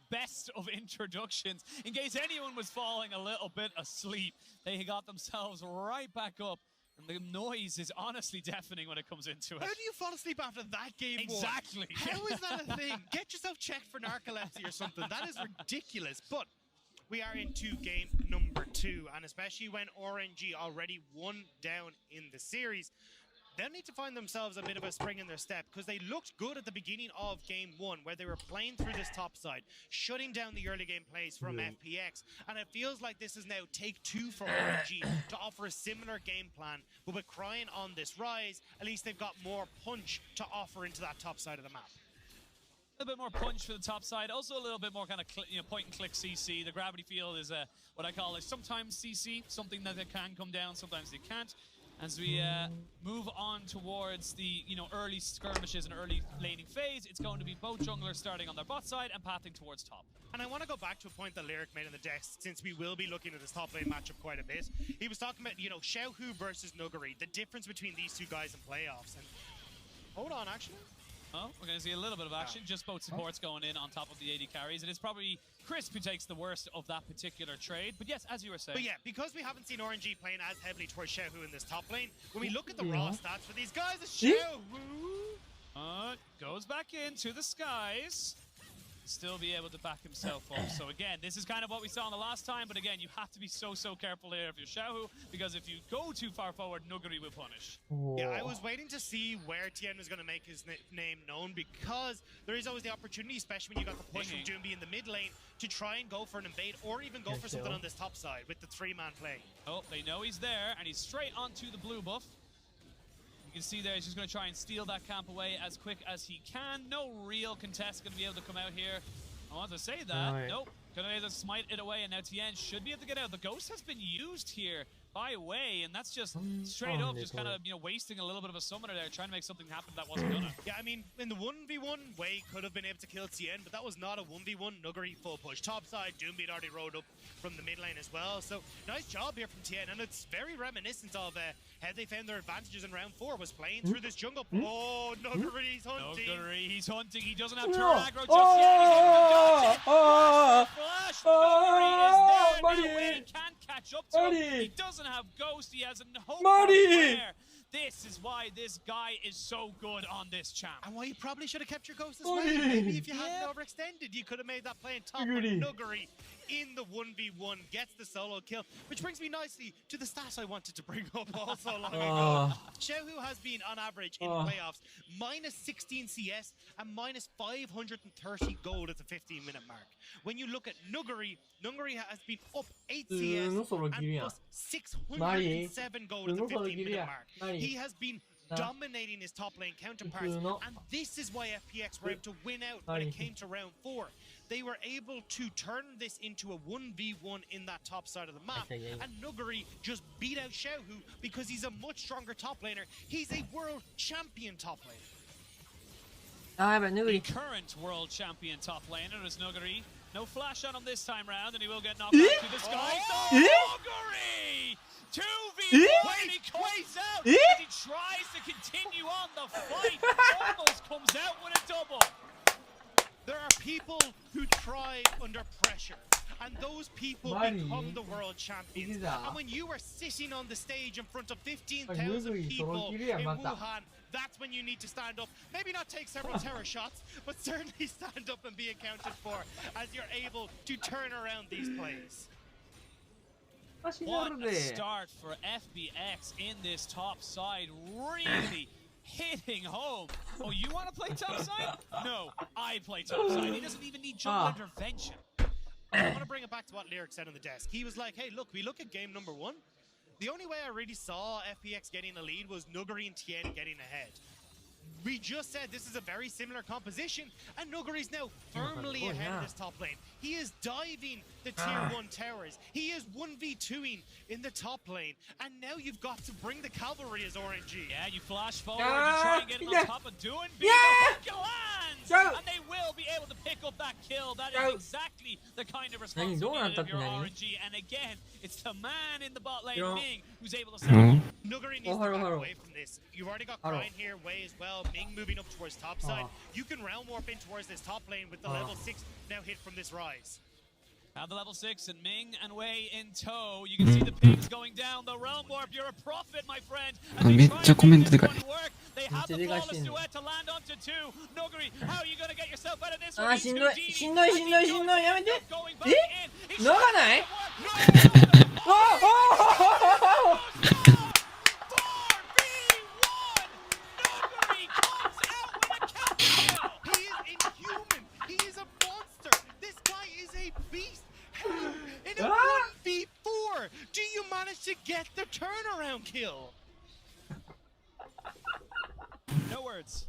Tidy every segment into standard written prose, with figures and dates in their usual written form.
best of introductions. In case anyone was falling a little bit asleep, they got themselves right back up. And the noise is honestly deafening when it comes into it. How do you fall asleep after that game? Exactly. How is that a thing? Get yourself checked for narcolepsy or something. That is ridiculous. But we are into game number 2, and especially when RNG already won down in the series, they'll need to find themselves a bit of a spring in their step, because they looked good at the beginning of game 1, where they were playing through this top side, shutting down the early game plays from FPX, and it feels like this is now take 2 for RNG to offer a similar game plan, but with Crying on this rise, at least they've got more punch to offer into that top side of the map. A little bit more punch for the top side, also a little bit more kind of point and click CC. The gravity field is what I call sometimes CC, something that it can come down, sometimes they can't. As we move on towards the early skirmishes and early laning phase, it's going to be both junglers starting on their bot side and pathing towards top. And I want to go back to a point that Lyric made on the desk, since we will be looking at this top lane matchup quite a bit. He was talking about, Xiaohu versus Nuguri, the difference between these two guys in playoffs. And hold on, actually. Oh, we're going to see a little bit of action. Just both supports going in on top of the AD carries. It is probably Crisp who takes the worst of that particular trade. But yes, as you were saying. But yeah, because we haven't seen RNG playing as heavily towards Xiaohu in this top lane, when we look at the raw stats for these guys, it's Xiaohu. Goes back into the skies. Still be able to back himself up. So again, this is kind of what we saw in the last time, but again, you have to be so careful here if you're Xiaohu, because if you go too far forward, Nuguri will punish. Yeah, I was waiting to see where Tien was going to make his name known, because there is always the opportunity, especially when you got the push from Doomby in the mid lane, to try and go for an invade, or even go for something on this top side with the 3-man play. Oh, they know he's there, and he's straight onto the blue buff. You can see there, he's just going to try and steal that camp away as quick as he can. No real contest going to be able to come out here. I want to say that. Nope. Going to be able to smite it away, and now Tien should be able to get out. The ghost has been used here by Wei, and that's just straight up, just kind of, wasting a little bit of a summoner there, trying to make something happen that wasn't gonna. Yeah, I mean, in the 1v1, Wei could have been able to kill Tien, but that was not a 1v1. Nuguri full push. Top side, Doomby had already rolled up from the mid lane as well. So, nice job here from Tien, and it's very reminiscent of how they found their advantages in round 4, was playing through this jungle. Oh, Nuguri's hunting. Nuguri, he's hunting. He doesn't have turret aggro just yet. He's able to dodge it. Flash. Nuguri is there. No way he can't catch up to him. He doesn't have Ghost. He has a whole player. This is why this guy is so good on this champ. And why you probably should have kept your Ghost as well. Maybe if you hadn't overextended, you could have made that play in top. Nuguri in the 1v1 gets the solo kill, which brings me nicely to the stats I wanted to bring up also long ago. Xiaohu has been on average in playoffs minus 16 CS and minus 530 gold at the 15-minute mark. When you look at Nuguri has been up 8 CS and plus 607 gold at the 15-minute mark. He has been dominating his top lane counterparts, and this is why FPX were able to win out when it came to round 4. They were able to turn this into a 1v1 in that top side of the map, and Nuguri just beat out Xiaohu because he's a much stronger top laner. He's a world champion top laner. The current world champion top laner is Nuguri. No flash on him this time round, and he will get knocked out to the sky. Nuguri! 2v1 when he comes out, and he tries to continue on the fight. Almost comes out with a double. There are people who thrive under pressure, and those people become the world champions. And when you are sitting on the stage in front of 15,000 people in Wuhan, that's when you need to stand up. Maybe not take several terror shots, but certainly stand up and be accounted for as you're able to turn around these plays. What a start for FBX in this top side, really hitting home. Oh, you want to play top side? No, I play top side. He doesn't even need jungle intervention. I want to bring it back to what Lyric said on the desk. He was like, hey, look, we look at game number 1. The only way I really saw FPX getting a lead was Nuguri and Tien getting ahead. We just said this is a very similar composition, and Nuguri's now firmly ahead of this top lane. He is diving the tier 1 towers. He is 1v2ing in the top lane, and now you've got to bring the cavalry as RNG. Yeah, you flash forward, you try and get it on top of doing. The hook lands! and they will be able to pick up that kill. That is exactly the kind of responsibility of your RNG. And again, it's the man in the bot lane, Ming, who's able to save. Nuguri needs to back away from this. You've already got Crine here, Wei as well. Ming moving up towards top side. You can realm warp in towards this top lane with the level 6 now hit from this rise. Have the level 6 and Ming and Wei in tow. You can see the pings going down. The realm warp, you're a prophet, my friend.めっちゃコメントでかい。 They have the flawless duet to land onto 2. Nuguri, how are you going to get yourself out of this one? しんどいしんどいしんどいしんどいやめてえ乗らないDo you manage to get the turnaround kill? No words.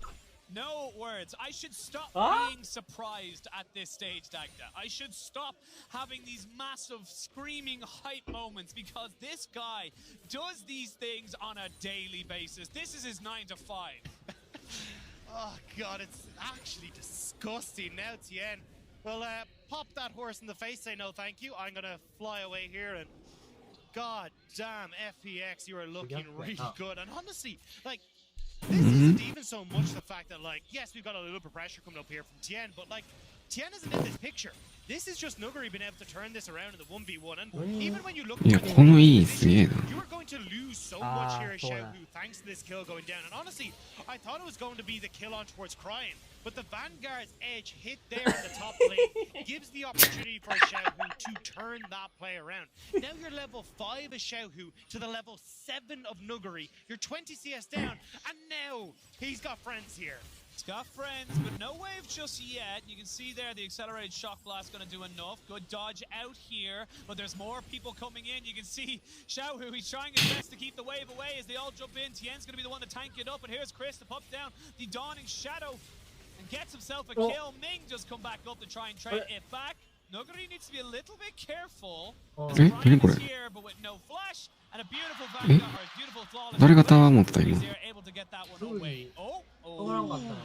No words. I should stop being surprised at this stage, Dagda. I should stop having these massive screaming hype moments because this guy does these things on a daily basis. This is his 9 to 5. Oh god, it's actually disgusting. Now Tien will pop that horse in the face, say no thank you. I'm gonna fly away here and god damn FPX, you are looking really good. And honestly, like, this isn't even so much the fact that, like, yes, we've got a little bit of pressure coming up here from Tien, but like, Tien isn't in this picture. This is just Nuguri being able to turn this around in the 1v1, and even when you look at the position, you are going to lose so much here as Xiaohu thanks to this kill going down. And honestly, I thought it was going to be the kill on towards Crine, but the Vanguard's edge hit there in the top lane gives the opportunity for Xiaohu to turn that play around. Now you're level 5 as Xiaohu to the level 7 of Nuguri. You're 20 CS down, and now he's got friends here. He's got friends, but no wave just yet. You can see there the accelerated shock blast going to do enough. Good dodge out here, but there's more people coming in. You can see Xiaohu, he's trying his best to keep the wave away as they all jump in. Tien's going to be the one to tank it up, and here's Chris to pop down the Dawning Shadow and gets himself a kill. Ming just come back up to try and trade it back. Nuguri needs to be a little bit careful. Crine is here, but with no flash. And a beautiful Vanguard, beautiful flawless. 誰がタワー持ってた今 able to get that one away. Oh, 通らんかったな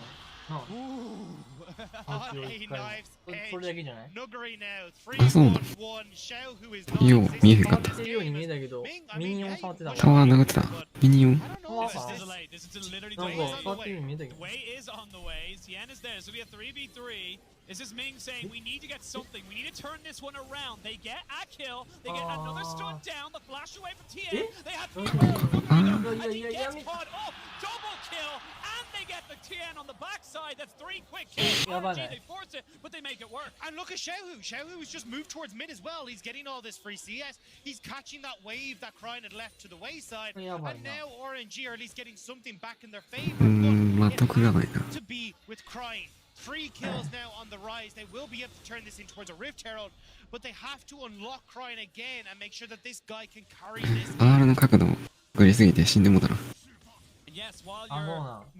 Hey, knives, それだけじゃない Nuguri now, あ、そうなんだ 3-1-1, Xiao who is not よう見えへんかっ 触ってるように見えたけどミニオン触ってたもんたタワー流ってたミニオン I don't know, This is This is literally なん Way か is 触 on っ the てるよう way. に見えたけど Way is on the way. Tien is there. So we have 3v3. This is Ming saying we need to get something. We need to turn this one around. They get a kill. They get another stood down. The flash away from Tien. They have three more. And he gets caught up. Double kill. And they get the Tien on the backside. That's 3 quick kills. RNG, they force it, but they make it work. And look at Xiaohu. Xiaohu has just moved towards mid as well. He's getting all this free CS. He's catching that wave that Crine had left to the wayside. And now RNG are at least getting something back in their favor. But it has to be with Crine. 3 kills now on the rise. They will be able to turn this in towards a Rift Herald, but they have to unlock Crine again and make sure that this guy can carry this. R の角度グリすぎて死んでもうたな Yes, while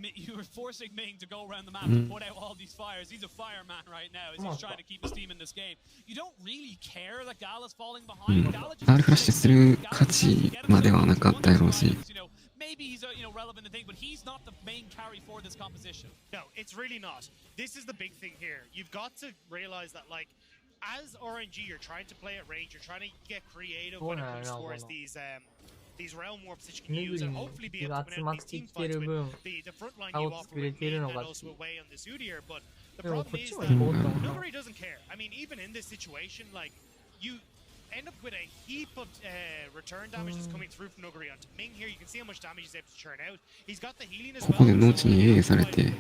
you're forcing Ming to go around the map to put out all these fires. He's a fireman right now as he's trying to keep his team in this game. You don't really care that Gala's falling behind. Gala just R フラッシュする価値まではなかったやろうし Maybe he's relevant to think, but he's not the main carry for this composition. No, it's really not. This is the big thing here. You've got to realize that, like, as RNG, you're trying to play at range. You're trying to get creative when it comes towards these realm warps that you can use and hopefully be able to win these team fights with the front line you offer with Ming and also away on this Udyr. But the problem is that Nuguri doesn't care. I mean, even in this situation, like, you end up with a heap of return damage that's coming through from Nuguri onto Ming here. You can see how much damage he's able to churn out. He's got the healing as well. ここで農地に A されて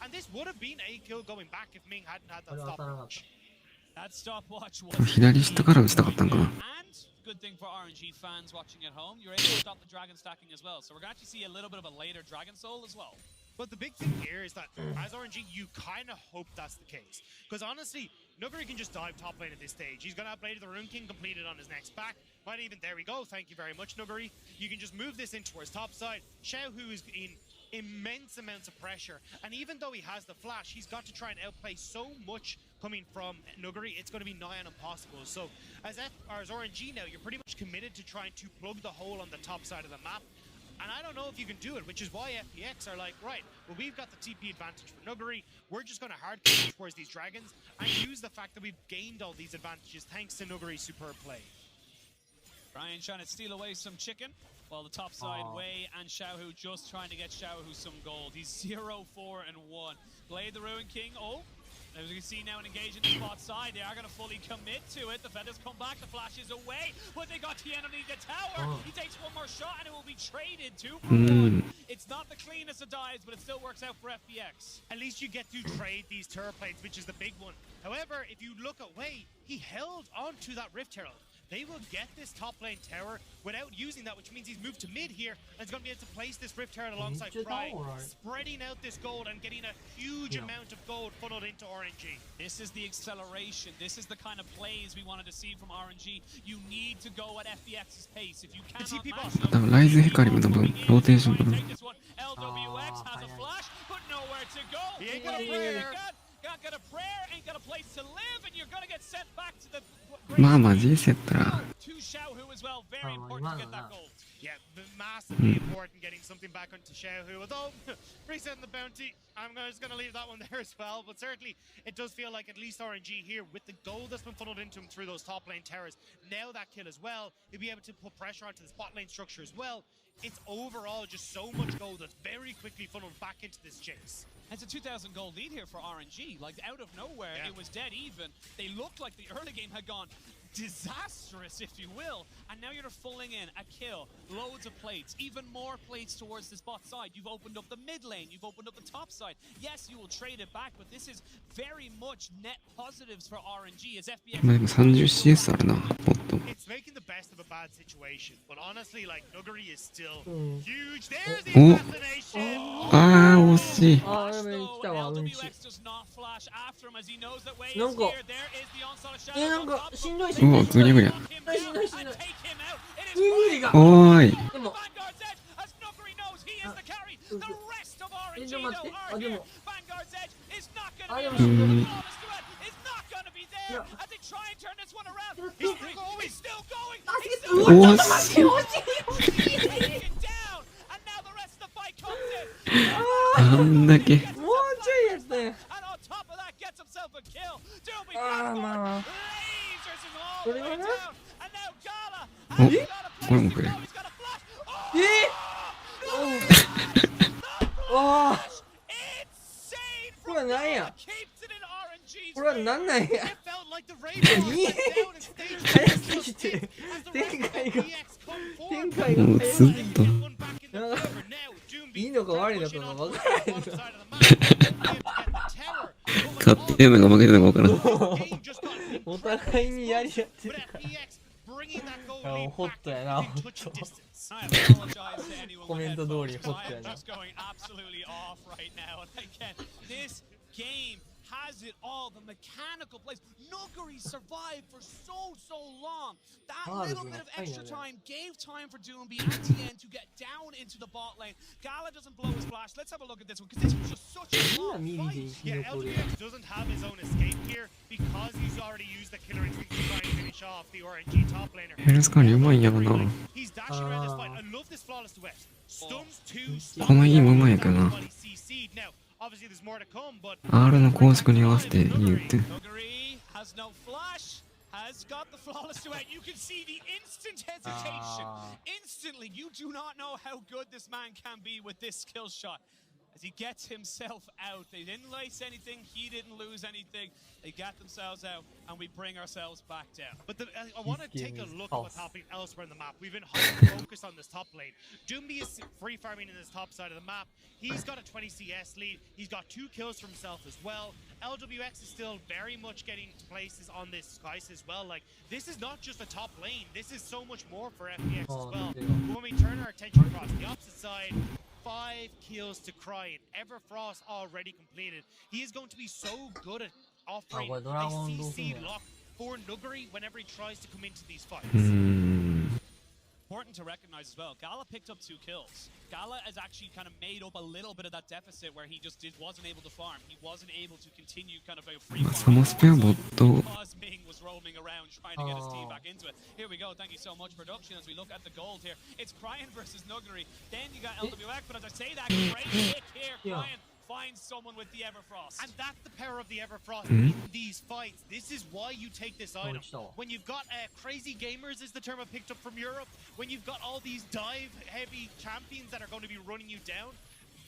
And this would have been a kill going back if Ming hadn't had that stopwatch. That stopwatch was 左下から打ちたかったんかな and good thing for RNG fans watching at home, you're able to stop the dragon stacking as well. So we're going to actually see a little bit of a later dragon soul as well. But the big thing here is that as RNG, you kind of hope that's the case. Because honestly, Nuguri can just dive top lane at this stage. He's going to have Blade of the Rune King completed on his next back. Might even, there we go. Thank you very much, Nuguri. You can just move this in towards top side. Xiaohu is in immense amounts of pressure. And even though he has the flash, he's got to try and outplay so much coming from Nuguri. It's going to be nigh on impossible. So as RNG now, you're pretty much committed to trying to plug the hole on the top side of the map. And I don't know if you can do it, which is why FPX are like, right, well, we've got the TP advantage for Nuggery. We're just going to hard push towards these dragons and use the fact that we've gained all theyese advantages thanks to Nuggery's superb play. Ryan trying to steal away some chicken, while the top side Wei and Xiaohu just trying to get Xiaohu some gold. He's 0-4-1. Blade the Ruin King. Oh, as you can see now, an engage in the spot side. They are going to fully commit to it. The Feathers come back. The flash is away, but they got Tien underneath the tower. He takes one more shot, and it will be traded 2-for-1. It's not the cleanest of dives, but it still works out for FPX. At least you get to trade these turret plates, which is the big one. However, if you look at Wei, he held onto that Rift Herald. They will get this top lane tower without using that, which means he's moved to mid here and is going to be able to place this Rift Herald alongside Pride, spreading out this gold and getting a huge amount of gold funneled into RNG. This is the acceleration. This is the kind of plays we wanted to see from RNG. You need to go at FPX's pace. If you cannot match them, 多分ライズヘカリムの分ローテーションかな。 LWX has a flash, but nowhere to go. He ain't got a prayer. Got a prayer, ain't got a place to live, and you're gonna get sent back to the. まあまあ GS やったら To Xiaohu as well, very important to get that gold. Yeah, massively important getting something back onto Xiaohu. Although, resetting the bounty, I'm just going to leave that one there as well. But certainly, it does feel like at least RNG here, with the gold that's been funneled into him through those top lane towers, now that kill as well, he'll be able to put pressure onto the spot lane structure as well. It's overall just so much gold that's very quickly funneled back into this chase. It's a 2,000 gold lead here for RNG. Like, out of nowhere, it was dead even. They looked like the early game had gone disastrous, if you will. And now you're fulling in a kill, loads of plates, even more plates towards the bot side. You've opened up the mid lane, you've opened up the top side. Yes, you will trade it back, but this is very much net positives for RNG as FBX. まあでも 30CS あるなもっと。 It's making the best of a bad situation, but honestly, like, Nuggery is still huge. There's the assassination! ああ惜しい。 LWX does not flash after him as he knows that Wei is なんか here. There is the onslaught of shadows なん on か top. しんどいしうんわグリグリや。 Knock him down and take him out. It is 無理がおーい。でも Vanguard's edge as Nuggery knows he is the carry. The rest of RNG ちょっと待って though あ are で here. も Vanguard's edge is not あ going で to も be しんどい flawless duet is not going to be there Yeah. as they try and turn this one around. Yeah. He's still going. 助け He's て still うわ going. ちょっと待って惜しい惜しい Taken down, and now the rest of the fight comes in. あんだけ。もうちょいやったよ And on top of that, gets himself a kill. Doobie Ah, Vanguard man. lasers him all the way What down. do you want? And now Gala Oh, has got a what am I place to go. playing? He's got a flash. ああ Insane これなんや keeps it in RNG's これはなんなんや It felt like the Raven went down in stage 早 2 すぎて as the 展 rest of 開が FPX come 展 forward. 開がもう早すぎてずっと Get one back in the Yeah. cover now. Doomby いいのか悪いのか pushing が on 分 towards から the へん bottom side of the map. Won't be able to get the tower. 勝ってんのか負けてんのか分からん。 Game just got お互いにやり合って But るから FPX bringing that goal あ lead ホッ back トやな within ホッ touching ト distance. I apologize to anyone with コメント通り headphones, ホッ because ト I や am な just going absolutely off right now. And again, this game has it all. The mechanical plays. Nuggery survived for so long. That little bit of extra time gave time for Doomby and Tien to get down into the bot lane. Gala doesn't blow his flash. Let's have a look at this one, because this was just such a 今 long ミリで fight. 生き Yeah, 残る LWX doesn't have his own escape here because he's already used the killer instinct to try and finish off the RNG top laner. ヘルスカーリうまいんやろな。 He's dashing around this fight. I love this flawless duet. Stuns 2, このいいもんうまいんやけどな。 CC'd. Now, obviously there's more to come, but R の公式に合わせていいって Nuggery has no flash, has got the flawless duet. You can see the instant hesitation. Instantly, you do not know how good this man can be with this skill shot. As he gets himself out. They didn't lace anything, he didn't lose anything. They got themselves out, and we bring ourselves back down. But I want to This take game a is look at false. what's happening elsewhere in the map. We've been highly focused on this top lane. Doomby is free farming in this top side of the map. He's got a 20 CS lead. He's got 2 kills for himself as well. LWX is still very much getting to places on this Skies as well. Like, this is not just a top lane. This is so much more for FPX as well. But when we turn our attention across the opposite side, 5 kills to Crying. Everfrost already completed. He is going to be so good at offering Oh, a well, Dragon CC Ball. lock for Nuggery whenever he tries to come into these fights. うーん Important to recognize as well, Gala picked up 2 kills. Gala has actually kind of made up a little bit of that deficit where he just wasn't able to farm. He wasn't able to continue kind of a free サモスペアボット because Ming was roaming around trying trying to get his team back into it. Here we go. Thank you so much, production, as we look at the gold here. It's Cryan versus Nuggery. Then you got LWX, but as I say that, great pick here. Cryan finds someone with the Everfrost. And that's the power of the Everfrost in these fights. This is why you take this item. When you've got crazy gamers, is the term I picked up from Europe, when you've got all these dive-heavy champions that are going to be running you down,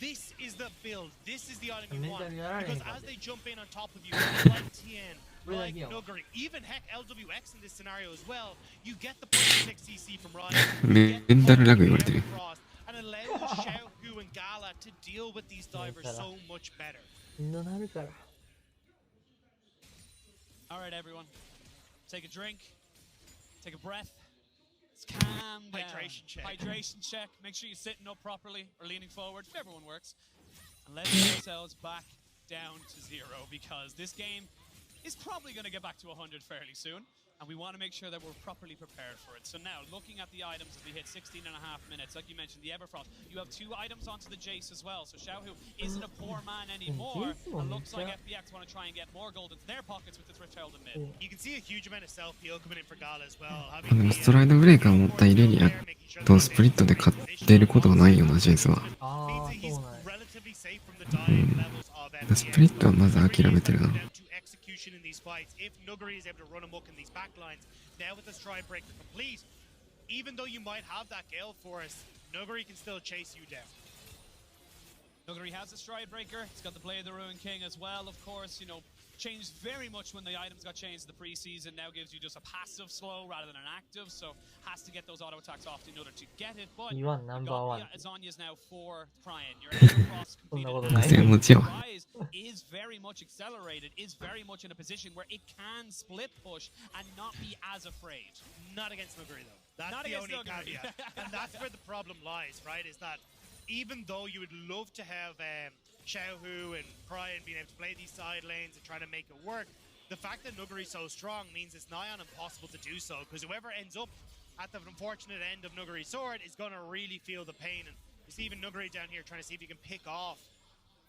this is the build. This is the item you want. Because as they jump in on top of you, like Tien, like Nuggery, even heck LWX in this scenario as well, you get the 0.6 CC from Ryan,メンタルラグ言われてる。 and allows Xiaohu and Gala to deal with these divers so much better. Alright, everyone. Take a drink. Take a breath. Let's calm down. Hydration check. Hydration check. Make sure you're sitting up properly or leaning forward. Whichever one works. And let's get ourselves back down to 0, because this game is probably going to get back to 100 fairly soon. And we want to make sure that we're properly prepared for it. So now, looking at the items as we hit 16.5 minutes, like you mentioned, the Everfrost, you have 2 items onto the Jace as well. So Xiaohu isn't a poor man anymore. It looks like FBX want to try and get more gold into their pockets with the Thriftchild in mid. You can see a huge amount of self-heal coming in for Gala as well. でもストライドブレーカーを持ったイレリアとスプリットで勝っていることがないようなジェイスは。スプリットはまず諦めてるな。In these fights, if Nuggery is able to run amok in these backlines, now with the stride breaker complete, even though you might have that Gale Force, Nuggery can still chase you down. Nuggery has a stride breaker. It's got the Blade of the Ruin King as well, of course. You know, changed very much when the items got changed in the preseason. Now gives you just a passive slow rather than an active, so has to get those auto attacks off in order to get it. But Azanya's now for Cryan. Your Everfrost completed. Rise is very much accelerated, is very much in a position where it can split push and not be as afraid. Not against Nuggery though. That's not the only caveat. And that's where the problem lies, right? Is that even though you would love to have Xiaohu and Cryan being able to play these side lanes and trying to make it work, the fact that Nuggery's so strong means it's nigh on impossible to do so, because whoever ends up at the unfortunate end of Nuggery's sword is going to really feel the pain. And you see even Nuggery down here trying to see if he can pick off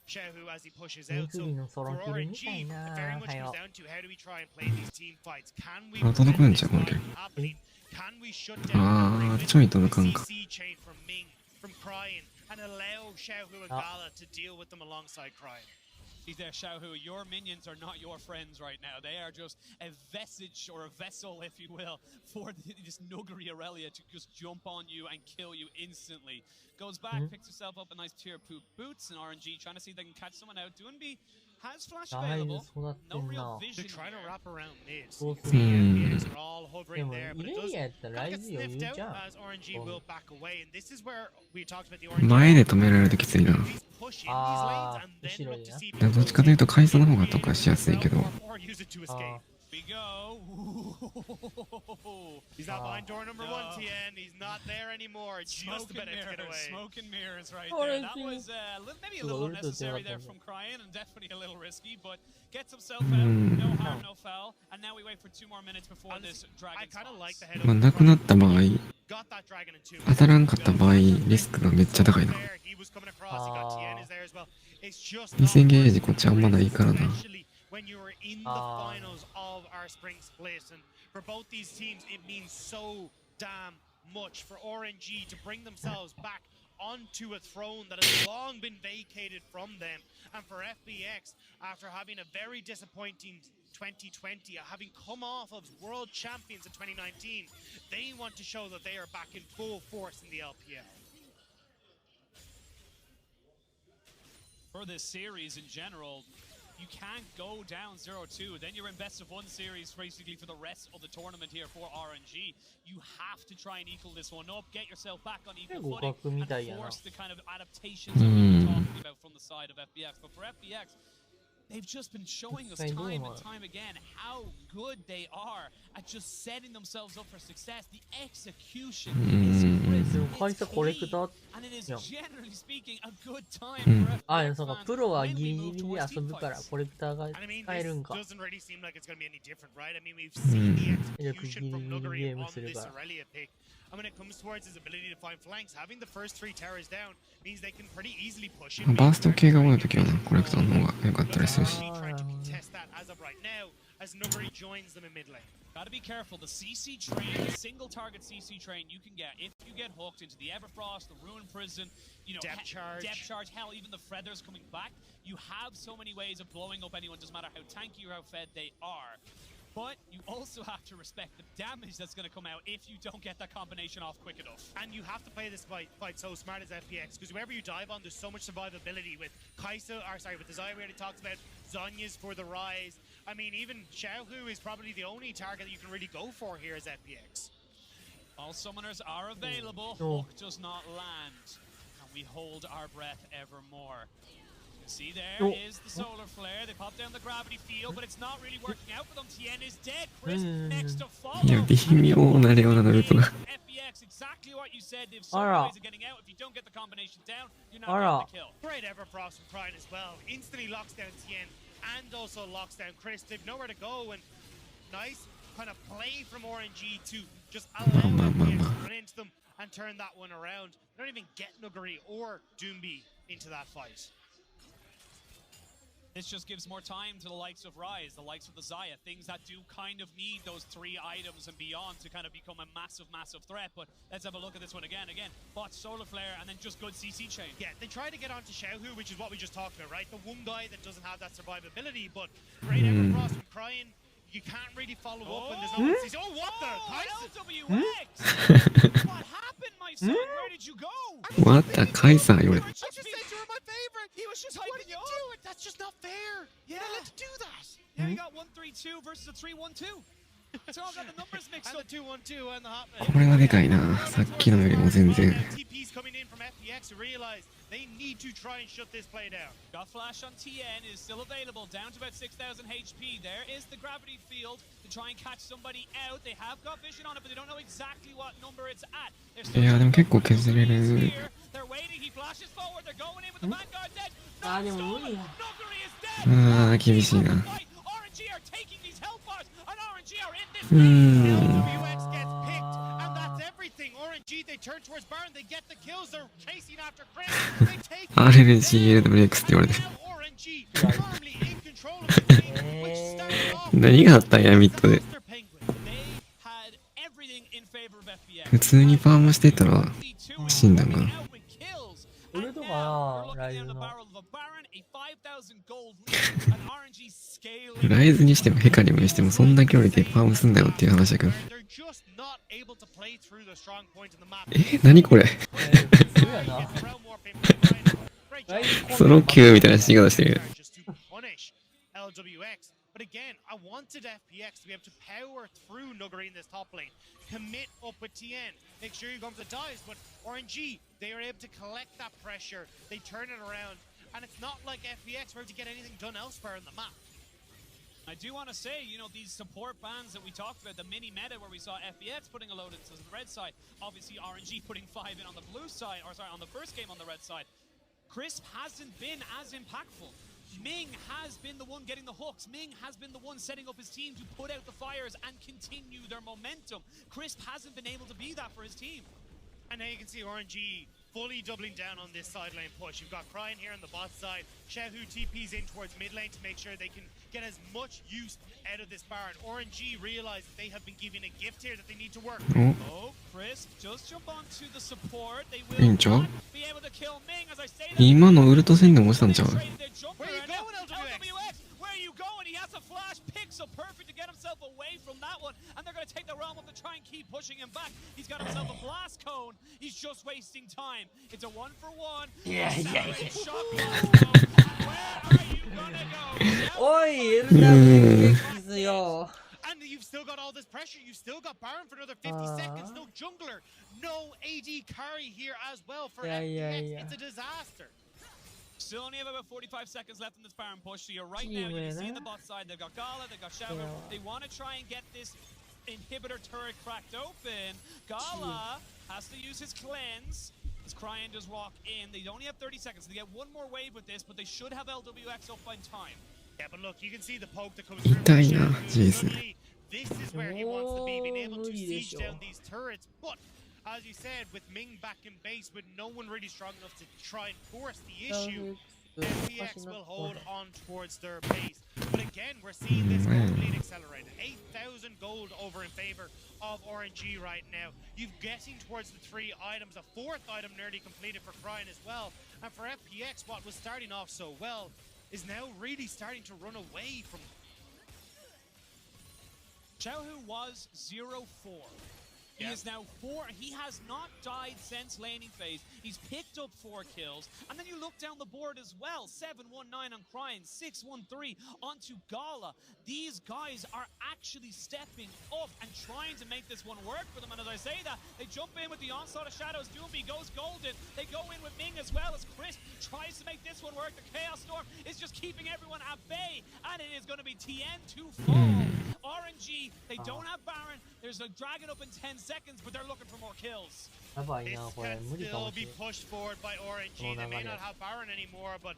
Xiaohu as he pushes out. So for RNG, it very much comes down to how do we try and play these team fights. Can we prevent this from happening? Can we shut down the CC chain from Ming, from Cryan, and allow Xiaohu and Gala to deal with them alongside Cryan? He's there, Xiaohu. Your minions are not your friends right now. They are just a vestige or a vessel, if you will, for this Nuggery Aurelia to just jump on you and kill you instantly. Goes back, picks herself up a nice tier poop boots, and RNG trying to see if they can catch someone out. Doinby has flash available. No real vision. They're trying to wrap around mid. They're all hovering there, but it does get sniffed out as RNG will back away. And this is where we talked about the RNG. 前で止められるときついな。どっちかというと回想の方が特化しやすいけど。We go. He's not behind door number 1, Tien. He's not there anymore. Just about to get away. Smoke and mirrors right there. That was maybe a little unnecessary there from Cryan, and definitely a little risky, but gets himself out. No harm, no foul. And now we wait for 2 more minutes before this dragon. I kind of like the head まあなくなった場合、 got that dragon in 2. 当たらんかった場合、リスクがめっちゃ高いな。He was coming across. He got Tien is there as well. It's just 2000ゲージこっちあんまないからな。 when you were in the finals of our spring split, and for both these teams it means so damn much for RNG to bring themselves back onto a throne that has long been vacated from them, and for FBX, after having a very disappointing 2020, having come off of world champions in 2019, they want to show that they are back in full force in the LPL. For this series in general, you can't go down 0-2. Then you're in best of 1 series basically for the rest of the tournament here for RNG. You have to try and equal this one up, get yourself back on equal footing, and force the kind of adaptations that we were talking about from the side of FBX. But for FBX, they've just been showing us time and time again how good they are at just setting themselves up for success. The execution is crisp, and it is generally speaking a good time for FBX fans when we move towards team fights. And I mean, this doesn't really seem like it's going to be any different, right? I mean, we've seen the execution from Nuggery on this Aurelia pick. And when it comes towards his ability to find flanks, having the first 3 towers down means they can pretty easily push him. バースト系が多いときはな、コレクターの方が良かったりするし。Trying to contest that as of right now. as Nuguri joins them in mid lane. Gotta be careful. The CC train, the single target CC train you can get if you get hooked into the Everfrost, the Ruin Prison, you know, Depth charge, hell, even the Feathers coming back. You have so many ways of blowing up anyone, doesn't matter how tanky or how fed they are. But you also have to respect the damage that's going to come out if you don't get that combination off quick enough. And you have to play this fight so smart as FPX, because wherever you dive on, there's so much survivability with with the Xayah we already talked about, Zhonya's for the Rise. I mean, even Xiaohu is probably the only target that you can really go for here as FPX. All summoners are available. Hook does not land. And we hold our breath evermore. See, there is the solar flare. They pop down the gravity field, but it's not really working out for them. Tien is dead. Chris next to follow. いや、微妙なレオナのルートが。 FBX, exactly what you said. They've so many ways of getting out. If you don't get the combination down, you're not getting the kill. Great Everfrost from Pride as well. Instantly locks down Tien and also locks down Chris. They've nowhere to go, and nice kind of play from RNG to just allow FBX to run into them and turn that one around. They don't even get Nuguri or Doombi into that fight. This just gives more time to the likes of Rise, the likes of the Xayah, things that do kind of need those 3 items and beyond to kind of become a massive, massive threat. But let's have a look at this one again. Bot Solar Flare and then just good CC chain. Yeah, they try to get onto Xiaohu, which is what we just talked about, right? The one guy that doesn't have that survivability, but great Everfrost from Crying. You can't really follow up when there's no one sees. Oh, what the? LWX! What happened, my son? Where did you go? What the カイサー言われた。I just said you were my favorite. He was just What hyping did you you up. do? That's just not fair. Yeah. You're not allowed to do that. Yeah, you got 1-3-2 versus a 3-1-2. So I've got the numbers mixed And up. the 2-1-2 and the hot これはでかいな。さっきのよりも全然。 TP's coming in from FPX to realize they need to try and shut this play down. Got flash on TN, is still available, down to about 6,000 HP. There is the gravity field to try and catch somebody out. They have got vision on it, but they don't know exactly what number it's at. いや、でも結構削れる。 They're waiting, he flashes forward, they're going in with the Vanguard dead. あーでも無理や。 Nuguri is dead. ああ、厳しいな。 RNG are taking these health bars, and RNG are in this. LWX gets picked, and that's everything. RNG, they turn towards Baron, they get the kills, they're chasing after Chris. They take RNG、LWX って言われて。 RNG firmly in control of the game, which started off 何があったんや、ミッドで。 They had everything in favor of FBX. 普通にファームしてたら死んだな。俺とかな、ライズの。ライズにしてもヘカリムにしてもそんな距離でファームすんだよっていう話だけど。何これソロ級みたいな言い方してる。But again, I wanted FPX to be able to power through Nuguri in this top lane, commit up with TN, make sure you go for the dives, but RNG, they are able to collect that pressure, they turn it around, and it's not like FPX were able to get anything done elsewhere in the map. I do want to say, you know, these support bans that we talked about, the mini meta where we saw FBX putting a load into the red side, obviously RNG putting 5 in on the blue side, or sorry, on the first game on the red side. Crisp hasn't been as impactful. Ming has been the one getting the hooks. Ming has been the one setting up his team to put out the fires and continue their momentum. Crisp hasn't been able to be that for his team. And now you can see RNG fully doubling down on this side lane push. You've got Crying here on the bot side. Xiaohu TP's in towards mid lane to make sure they can get as much use out of this Baron. RNG realize they have been given a gift here that they need to work. Oh, Crisp, just jump onto the support. They いい will んちゃう not be able to kill Ming, as I say that. 今のウルト戦でも落ちたんちゃう Where you going, LWX? Where are you going? He has a flash pixel, perfect to get himself away from that one. And they're going to take the realm up to try and keep pushing him back. He's got himself a blast cone. He's just wasting time. It's a 1-for-1. Yeah. Shot Where are you gonna go? おい、LWX よ。 And you've still got all this pressure. You've still got Baron for another 50 seconds. No jungler. No AD carry here as well for FPX. It's a disaster. Still only have about 45 seconds left in this Baron push. So you're right now, you can see in the bot side, they've got Gala, they've got Shadow. They want to try and get this inhibitor turret cracked open. Gala has to use his cleanse. As Cryan does walk in. They only have 30 seconds. They get one more wave with this, but they should have LWX up by time. Yeah, but look, you can see the poke that comes through. 痛いな、Jesus. This is where he wants to be, being able to siege down these turrets. But as you said, with Ming back in base, with no one really strong enough to try and force the issue, FPX will hold on towards their base. But again, we're seeing this gold lead accelerated. 8,000 gold over in favor of RNG right now. You're getting towards the 3 items. A 4th item nearly completed for Cryin as well. And for FPX, what was starting off so well is now really starting to run away from... Xiaohu was 0-4. He is now 4. He has not died since laning phase. He's picked up 4 kills. And then you look down the board as well. 7-1-9 on Cryin, 6-1-3 onto Gala. These guys are actually stepping up and trying to make this one work for them. And as I say that, they jump in with the onslaught of shadows. Doomby goes golden. They go in with Ming as well as Chris tries to make this one work. The Chaos Storm is just keeping everyone at bay. And it is going to be TN to fall. RNG, they don't have Baron. There's a dragon up in 10 seconds, but they're looking for more kills. This can still be pushed forward by RNG. They may not have Baron anymore, but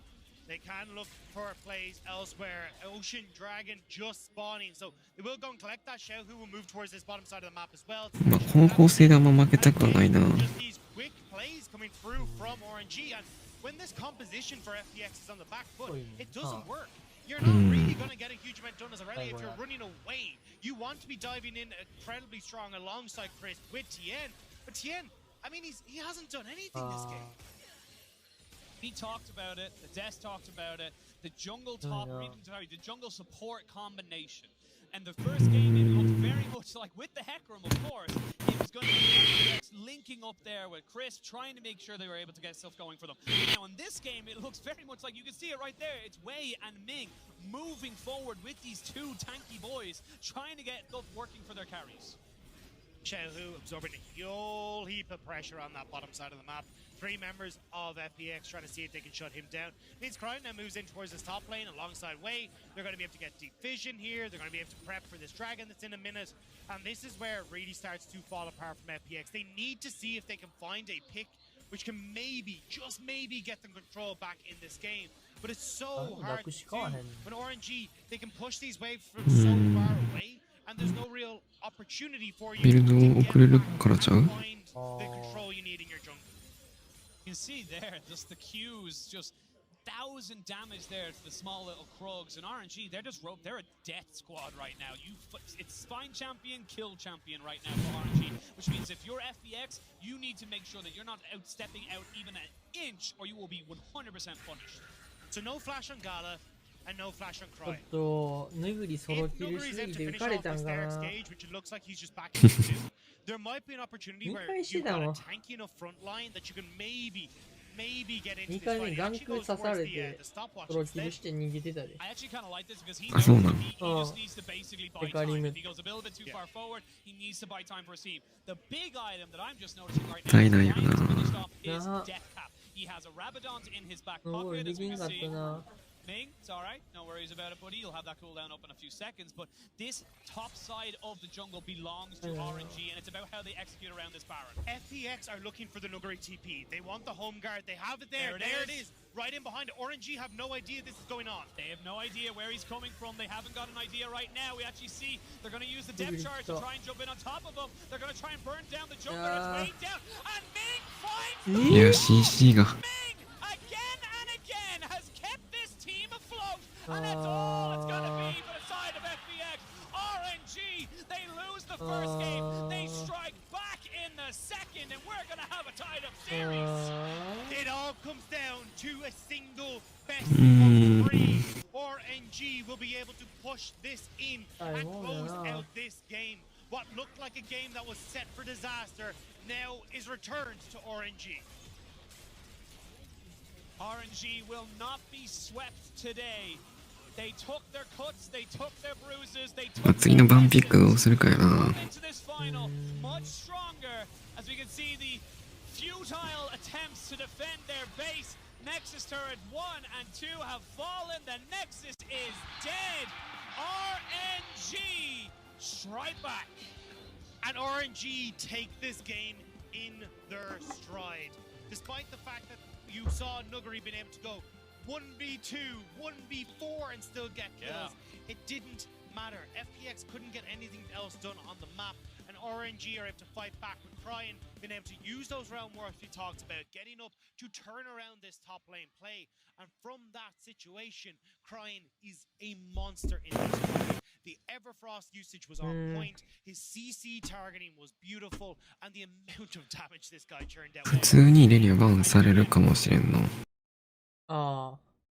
they can look for plays elsewhere. Ocean Dragon just spawning, so they will go and collect that. Xiaohu will move towards this bottom side of the map as well. 方向性であんま負けたくはないな。 Just these quick plays coming through from RNG, and when this composition for FPX is on the back foot, it doesn't work. You're not really going to get a huge amount done as a rally if you're running away. You want to be diving in incredibly strong alongside Chris with Tien. But Tien, I mean, he hasn't done anything this game. He talked about it. The Des talked about it. The jungle top, the jungle support combination. And the first game, it looked very much like, with the Hecarim, of course, it was going to be FPX linking up there with Chris, trying to make sure they were able to get stuff going for them. Now, in this game, it looks very much like, you can see it right there, it's Wei and Ming moving forward with these 2 tanky boys, trying to get stuff working for their carries. Xiaohu absorbing a whole heap of pressure on that bottom side of the map. 3 members of FPX trying to see if they can shut him down. Means Cryin now moves in towards this top lane alongside Wei. They're going to be able to get deep vision here. They're going to be able to prep for this dragon that's in a minute. And this is where it really starts to fall apart from FPX. They need to see if they can find a pick which can maybe, just maybe, get them control back in this game. But it's so hard to do. When RNG, they can push these waves from so far away, and there's no real opportunity for you to get back and find the control you need in your jungle. You can see there, just the Qs, just 1,000 damage there to the small little Krugs. And RNG, they're a death squad right now. It's spine champion, kill champion right now for RNG, which means if you're FPX, you need to make sure that you're not stepping out even an inch, or you will be 100% punished. So no flash on Gala, and no flash on Cryin. Nuguri enter finish off this Derek stage, which it looks like he's just back in there might be an opportunity where you've got a tanky enough front line that you can maybe get into this fight. He actually goes towards the stopwatch instead. I actually kind of like this because he just needs to basically buy time. If he goes a little bit too far forward, he needs to buy time for a seam. The big item that I'm just noticing right now is trying to finish off his death cap. He has a Rabadon in his back pocket, as we can see. Ming, it's alright, no worries about it, buddy. You'll have that cooldown up in a few seconds. But this top side of the jungle belongs to RNG, and it's about how they execute around this Baron. FPX are looking for the Nuguri TP. They want the home guard. They have it there. There it is. Right in behind it. RNG have no idea this is going on. They have no idea where he's coming from. They haven't got an idea right now. We actually see they're going to use the depth charge to try and jump in on top of him. They're going to try and burn down the jungler. It's way down. And Ming finds the CC が Ming again and again has kept this team afloat. And that's all it's going to be for the side of FPX. RNG, they lose the first game. They strike back in the second, and we're going to have a tied-up series. It all comes down to a single best of 3. RNG will be able to push this in and close out this game. What looked like a game that was set for disaster now is returned to RNG. RNG will not be swept today. They took their cuts, they took their bruises, they took 次のバンピックをするかやな。 into this final much stronger, as we can see the futile attempts to defend their base. Nexus turret 1 and 2 have fallen. The Nexus is dead. RNG strike back. And RNG take this game in their stride. Despite the fact that you saw Nuguri being able to go 1v2, 1v4 and still get kills, it didn't matter. FPX couldn't get anything else done on the map, and RNG are able to fight back with Cryin, being able to use those round warps we talked about, getting up to turn around this top lane play. And from that situation, Cryin is a monster in this fight. The Everfrost usage was on point, his CC targeting was beautiful, and the amount of damage this guy churned out. 普通にイレリアバウンされるかもしれんの。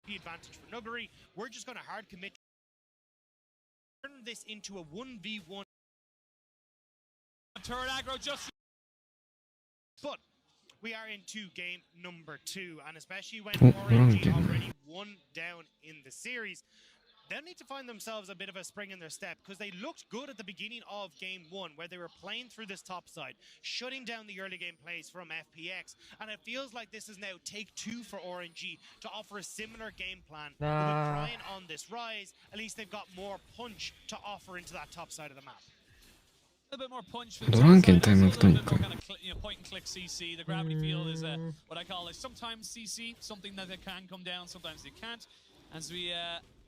The advantage for Nuggery. We're just going to hard commit. Turn this into a 1v1. Turret aggro just. But we are into game number 2, and especially when RNG already won down in the series, they'll need to find themselves a bit of a spring in their step, because they looked good at the beginning of game 1, where they were playing through this top side, shutting down the early game plays from FPX, and it feels like this is now take 2 for RNG to offer a similar game plan. With Cryin on this rise, at least they've got more punch to offer into that top side of the map. A bit more punch. Point and click CC. The gravity field is what I call sometimes CC, something that they can come down, sometimes they can't. As we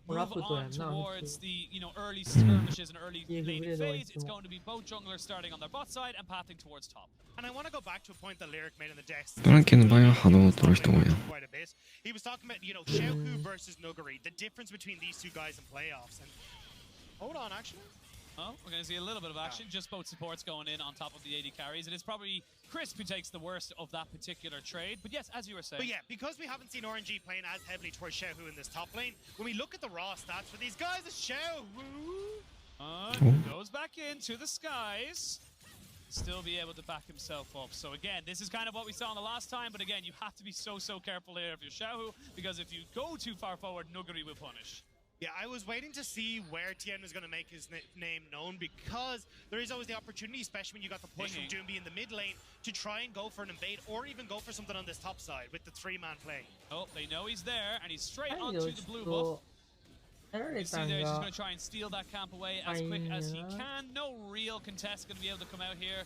move on towards the early skirmishes and early laning phase, it's going to be both junglers starting on their bot side and pathing towards top. And I want to go back to a point that Lyric made in the desk. ドランケンの場合は波動を取る人多いな。 Quite a bit. He was talking about, Xiaohu versus Nuggery, the difference between these two guys in playoffs. And hold on, actually. Oh, we're going to see a little bit of action. Just both supports going in on top of the AD carries. It is probably Crisp who takes the worst of that particular trade. But yes, as you were saying. But yeah, because we haven't seen RNG playing as heavily towards Xiaohu in this top lane, when we look at the raw stats for these guys, it's Xiaohu. Goes back into the skies. Still be able to back himself up. So again, this is kind of what we saw in the last time. But again, you have to be so careful here if you're Xiaohu, because if you go too far forward, Nuggery will punish. Yeah, I was waiting to see where Tien was going to make his name known, because there is always the opportunity, especially when you got the push from Doomby in the mid lane, to try and go for an invade or even go for something on this top side with the 3-man play. Oh, they know he's there, and he's straight onto the blue buff. You see there, he's just going to try and steal that camp away as quick as he can. No real contest going to be able to come out here.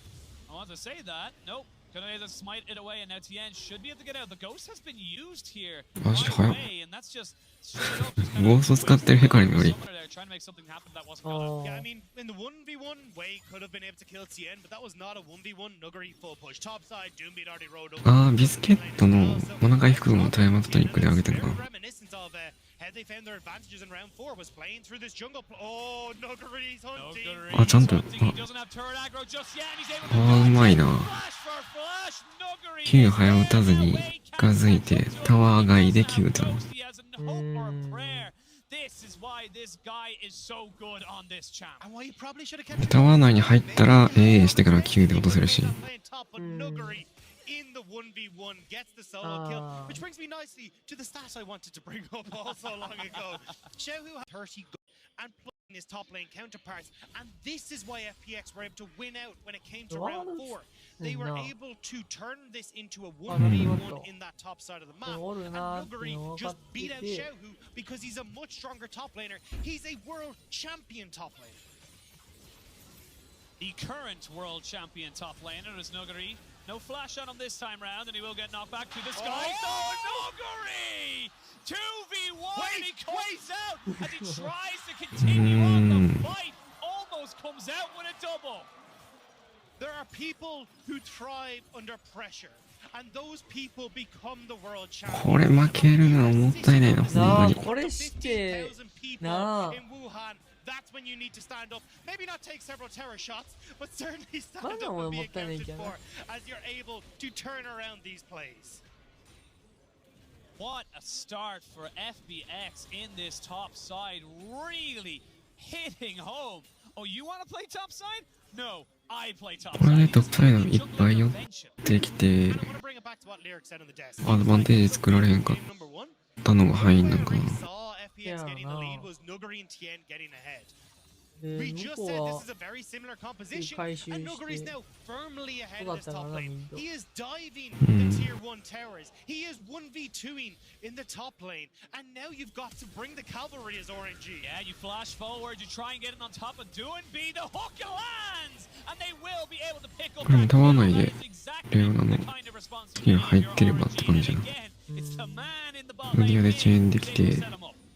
I want to say that. Nope. Gonna be able to smite it away, and now Tien should be able to get out. The ghost has been used here right away, and that's just straight up. Trying to make something happen that wasn't gonna. Yeah, I mean, in the 1v1 way, could have been able to kill Tien, but that was not a 1v1 Nuggery full push. Top side, Doombeat already rode over. ビスケットのマナ回復のタイムアウトトニックで上げてるかな。 Reminiscence of how they found their advantages in round 4 was playing through this jungle. Oh, Nuggery's hunting. あ、ちゃんと。うまいな。Q 早打たずに近づいてタワー外で Q 打つの。タワー内に入ったら AA してから Q で落とせるし。In the 1v1 gets the solo kill, which brings me nicely to the stat I wanted to bring up all so long ago. Xiaohu had 30 and playing his top lane counterparts, and this is why FPX were able to win out when it came to round 4. They were able to turn this into a 1v1 in that top side of the map, and Nuggery just beat out Xiaohu because he's a much stronger top laner. He's a world champion top laner. The current world champion top laner is Nuggery. No flash on him this time round, and he will get knocked back to the sky. Oh, Nuggery! 2v1, and he comes out as he tries to continue on the fight. Almost comes out with a double. There are people who thrive under pressure, and those people become the world champion. これ負けるのはもったいないな、ほんまに。これしてなあ。 That's when you need to stand up. Maybe not take several terror shots, but certainly stand up and be accounted for as you're able to turn around these plays. What a start for FBX in this top side. Really hitting home. Oh, you want to play top side? No, I play top side. これでトップサイドいっぱい寄ってきて、アドバンテージ作られへんかったのが敗因なんかな。 FPX getting the lead was Nuggery and Tien getting ahead. We just said this is a very similar composition, and Nuggery's now firmly ahead of this top lane. He is diving the tier 1 towers. He is 1v2ing in the top lane, and now you've got to bring the cavalry as RNG. Yeah, you flash forward, you try and get it on top of Doomby. The hook lands, and they will be able to pick up that kill. That is exactly the kind of response we need here. Again, it's the man in the bottom lane.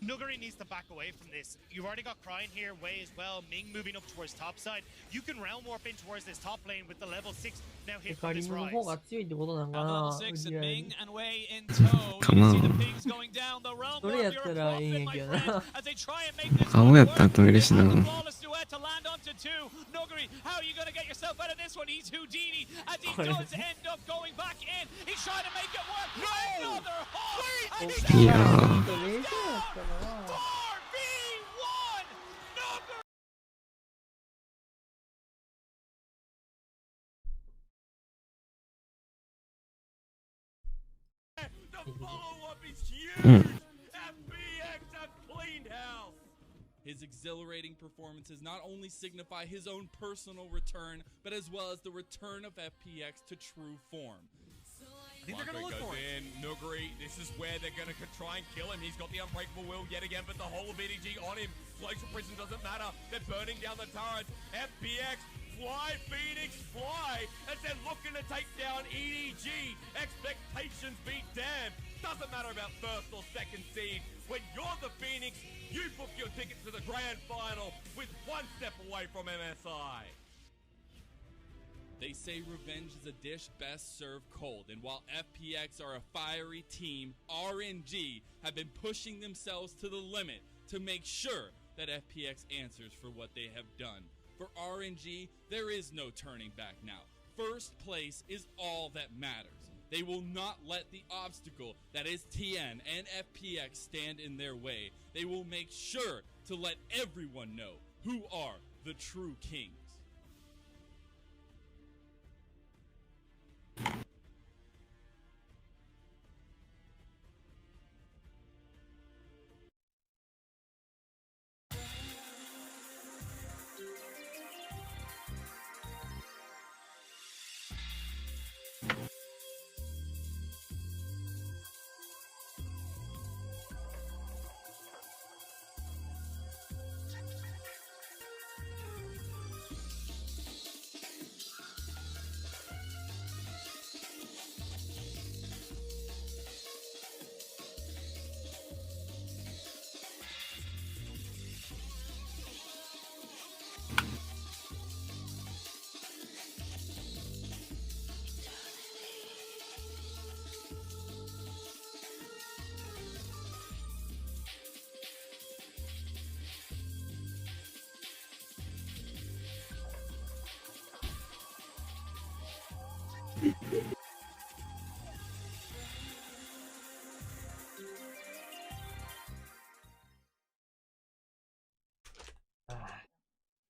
Nuggery needs to back away away from this. You've already got Crying here, Wei as well, Ming moving up towards top side. You can realm warp in towards this top lane with the level 6 now hit from this カリムの Rise. 方が強いってことなんか Level な。 6 売り and 合い Ming に and Wei in tow. You can see the pings going down. The realm それ warp, やっ you're た a らいいん prophet, や my けど friend, な。 as they try and make this 青 one や work. ったら取れるし They な。 have the flawless duet to land onto 2. Nuguri, how are you going to get yourself out of this one? He's Houdini, and he does end up going back in. He's trying to make it work. No! Another hole! And he's いや down. ー、冷静やったな。 4v1! Nuguri! The follow-up is うん。 huge! FBX have cleaned house! His exhilarating performances not only signify his own personal return, but as well as the return of FPX to true form. I think they're going to look for it. Nuguri, this is where they're going to try and kill him. He's got the unbreakable will yet again, but the whole of EDG on him. Glacial Prison doesn't matter. They're burning down the turret. FPX, fly, Phoenix, fly, as they're looking to take down EDG. Expectations be damned. Doesn't matter about first or second seed. When you're the Phoenix, you book your ticket to the grand final with one step away from MSI. They say revenge is a dish best served cold, and while FPX are a fiery team, RNG have been pushing themselves to the limit to make sure that FPX answers for what they have done. For RNG, there is no turning back now. First place is all that matters. They will not let the obstacle that is TN and FPX stand in their way. They will make sure to let everyone know who are the true kings.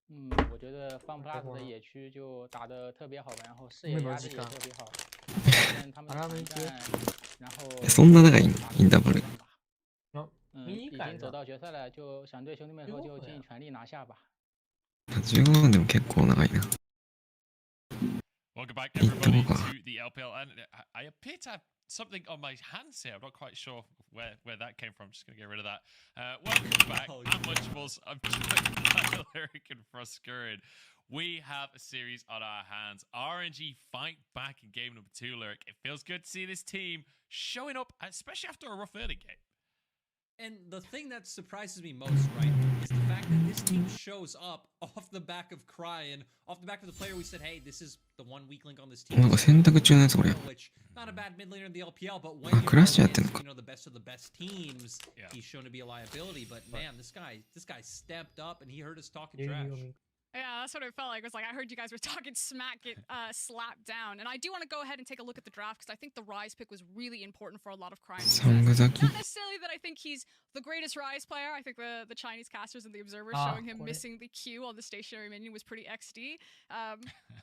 嗯，我觉得放 plus 的野区就打得特别好，然后视野压制也特别好。他们团战，然后そんな長いインターバル。已经走到决赛了，就想对兄弟们说，就尽全力拿下吧。15分でも結構長いな。 Welcome back, everybody, to the LPL. And I appear to have something on my hands here. I'm not quite sure where that came from. Just going to get rid of that. Welcome back. Unmunchables. I'm joined by Lyric and Froskurin. We have a series on our hands. RNG fight back in game number 2, Lyric. It feels good to see this team showing up, especially after a rough early game. And the thing that surprises me most, right, is the fact that this team shows up off the back of Cryin, off the back of the player we said, hey, this is the one weak link on this team. なんか選択中のやつこれ。 Which, not a bad mid laner in the LPL, but when あ、 you クラッシュや go ってんの against, か。 you know, the best of the best teams, he's shown to be a liability. But man, this guy stepped up and he heard us talking trash. Yeah, that's what it felt like. It was like, I heard you guys were talking smack, get slapped down. And I do want to go ahead and take a look at the draft because I think the Rise pick was really important for a lot of crimes. Not necessarily that I think he's the greatest Rise player. I think the Chinese casters and the observers showing him missing the Q on the stationary minion was pretty XD.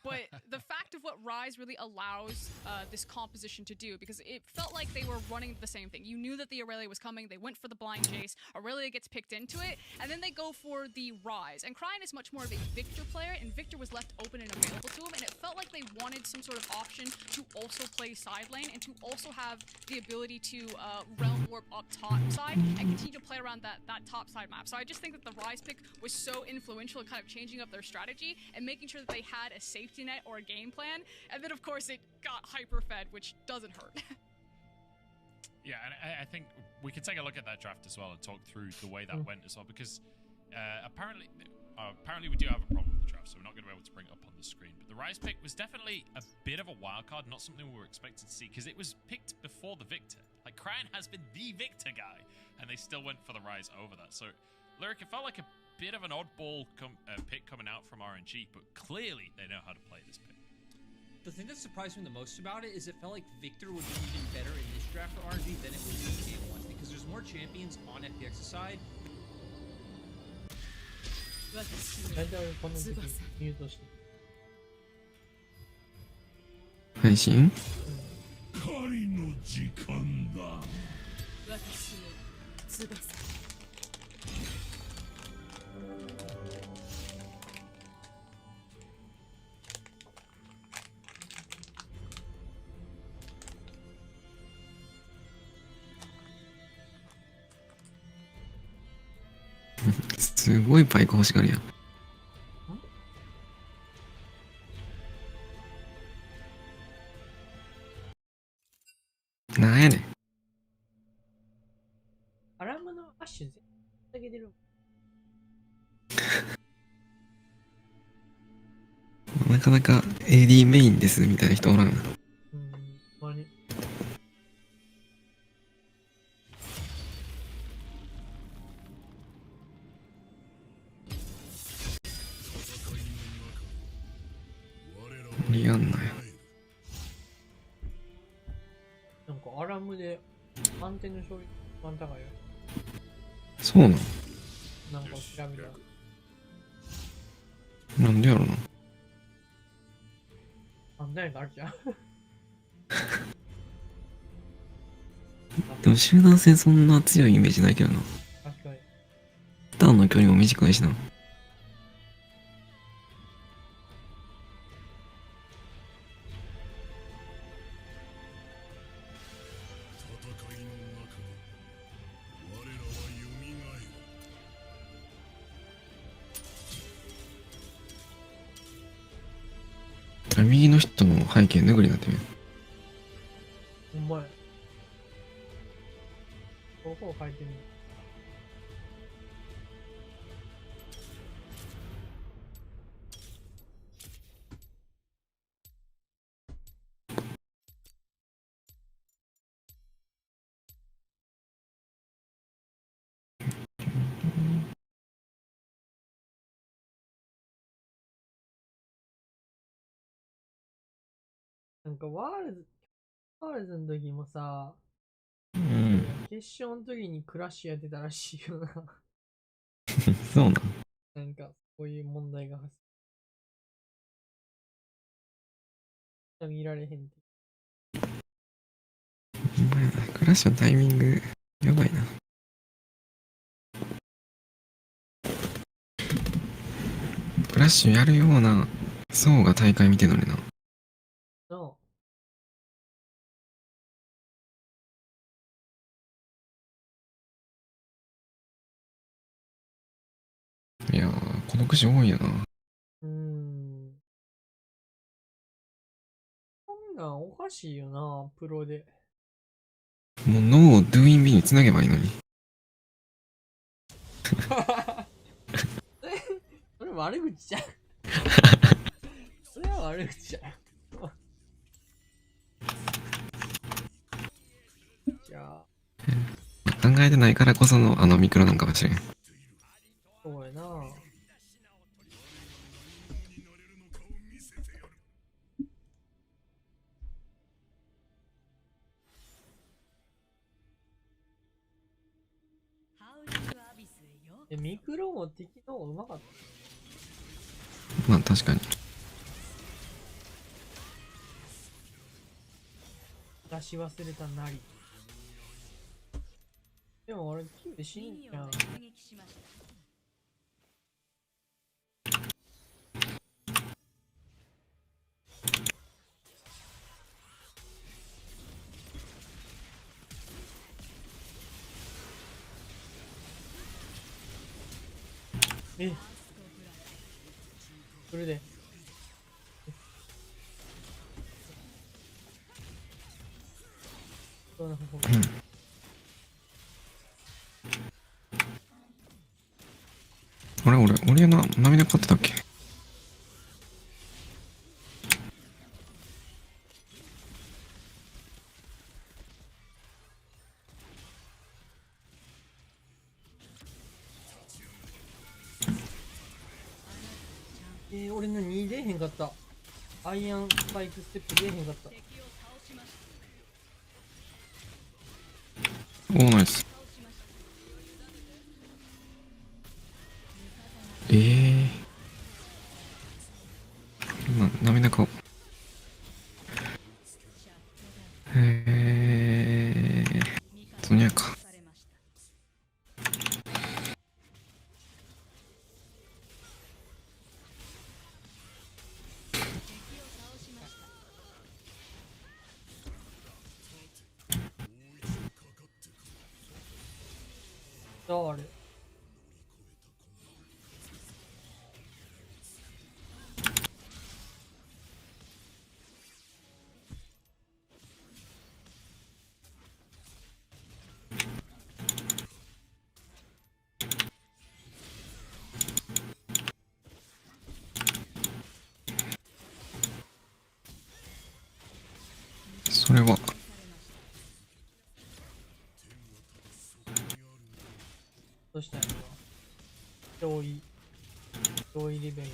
But the fact of what Rise really allows this composition to do, because it felt like they were running the same thing. You knew that the Aurelia was coming. They went for the blind chase. Aurelia gets picked into it. And then they go for the Rise. And Cryin is much more of a Victor player, and Victor was left open and available to him, and it felt like they wanted some sort of option to also play side lane and to also have the ability to realm warp up top side and continue to play around that top side map. So I just think that the Rise pick was so influential in kind of changing up their strategy and making sure that they had a safety net or a game plan, and then of course it got hyper fed, which doesn't hurt. Yeah, and I think we could take a look at that draft as well and talk through the way that went as well, because apparently we do have a problem with the draft, so we're not going to be able to bring it up on the screen. But the Rise pick was definitely a bit of a wild card, not something we were expected to see, because it was picked before the Victor. Like, Cryan has been the Victor guy, and they still went for the Rise over that. So, Lyric, it felt like a bit of an oddball pick coming out from RNG, but clearly they know how to play this pick. The thing that surprised me the most about it is it felt like Victor would be even better in this draft for RNG than it was in game 1, because there's more champions on FPX's side. 大体俺この時ミュートして配信狩りの時間だ。私の翼すごいバイク欲しがるやん。なんやねん。アラムのアッシュ全然上げてる。なかなか AD メインですみたいな人おらんな。まに。リアンナや。なんかアラムで安定の勝率一番高いよ。そうなん。なんか調べたら。なんでやろな。安定があるじゃん。でも集団戦そんな強いイメージないけどな。確かに。ターンの距離も短いしな。右の人の背景ぬぐりになってみる。ほんまや。ここを書いてみる。なんかワールズの時もさ、決勝の時にクラッシュやってたらしいよな。そうなん。なんか、こういう問題が発生。見られへんって。お前クラッシュのタイミング、やばいな。クラッシュやるような層が大会見てるのにな。いやー、孤独死多いよな。こんなんおかしいよな、プロで。もう脳を DoInB につなげばいいのに。それ悪口じゃん。それは悪口じゃん。じゃあ。考えてないからこそのあのミクロなんかもしれん。そうやな。ミクロも敵の方がうまかった。まあ確かに。出し忘れたなり。でも俺、キムで死んじゃん。それで。どうなの？あれ俺涙かってたっけ？俺の2出えへんかった。アイアンスパイクステップ出えへんかった。おーナイス。涙顔。ソニアか。あれそれはどうしたんやろ。上位レベル。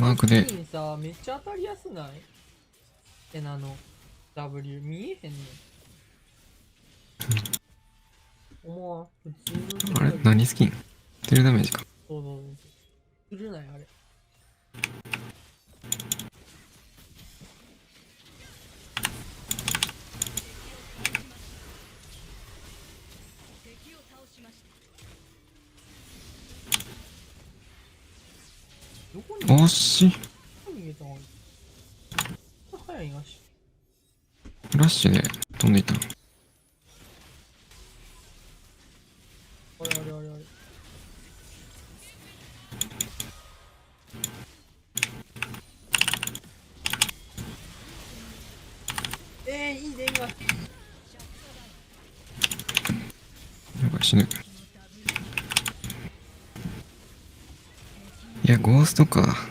マークでにさ、めっちゃ当たりやすない？W 見えへんねん。思わん。普通の。あれ何スキン？テルダメージか。そうそうそう。するないあれ。惜しい。逃げたの？早いがし。ラッシュで飛んでいた。あれ。いいね今。やばい死ぬ。いやゴーストか。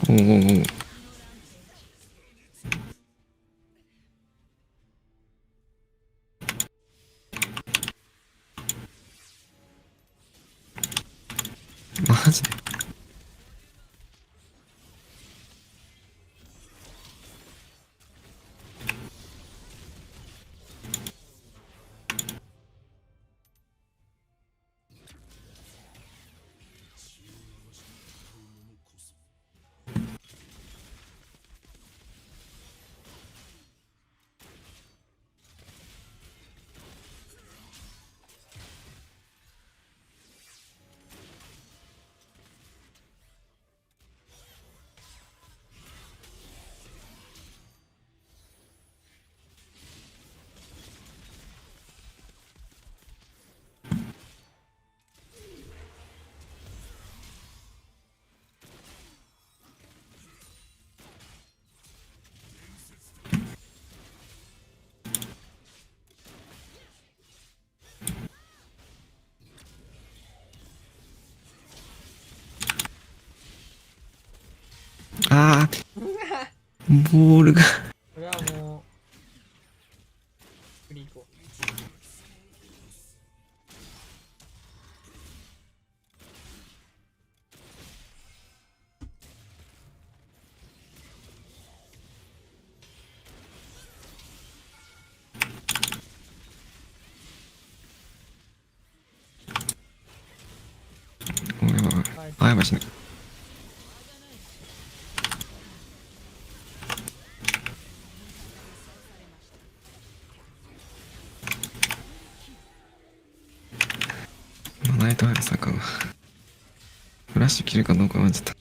おうマジで。あーボールがこれはもうクリコ。あ、やばい死ぬ。ナイトハイサーか。フラッシュ切るかどうかはちょっと。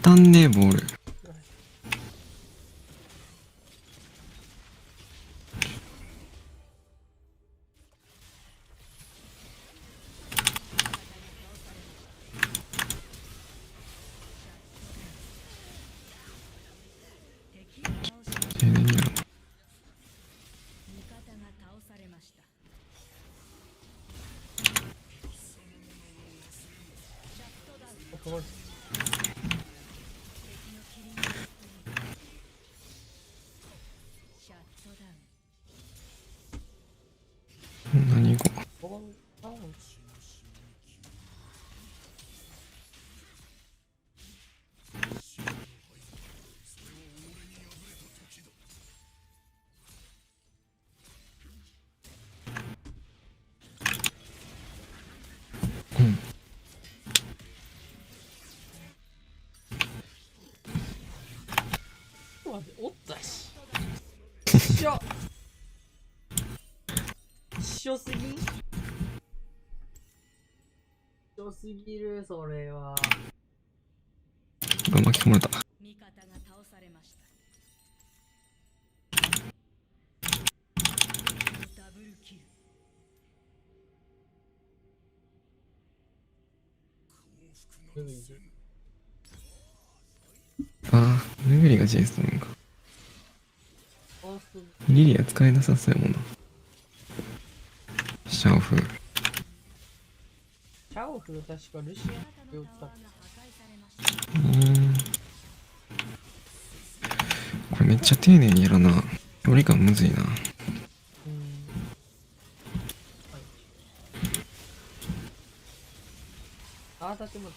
たんねえボール。停電やろ。何語。うん。おったし。一緒。一緒すぎん。一緒すぎる、それは。巻き込まれた。味方が倒されました。ダブルキル。ああ、ヌグリがジェイスなのか。リリア使えなさそうやもんな。シャオフ。シャオフ、確かルシアンって言った。これめっちゃ丁寧にやらな。距離感むずいな。あ、だっても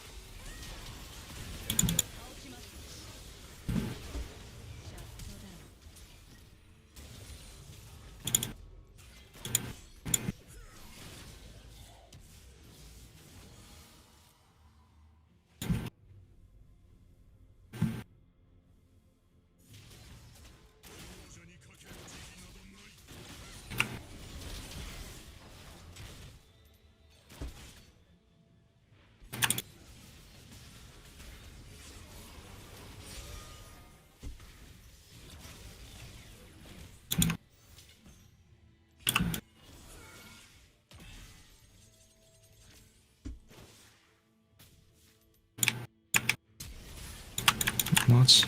マジ。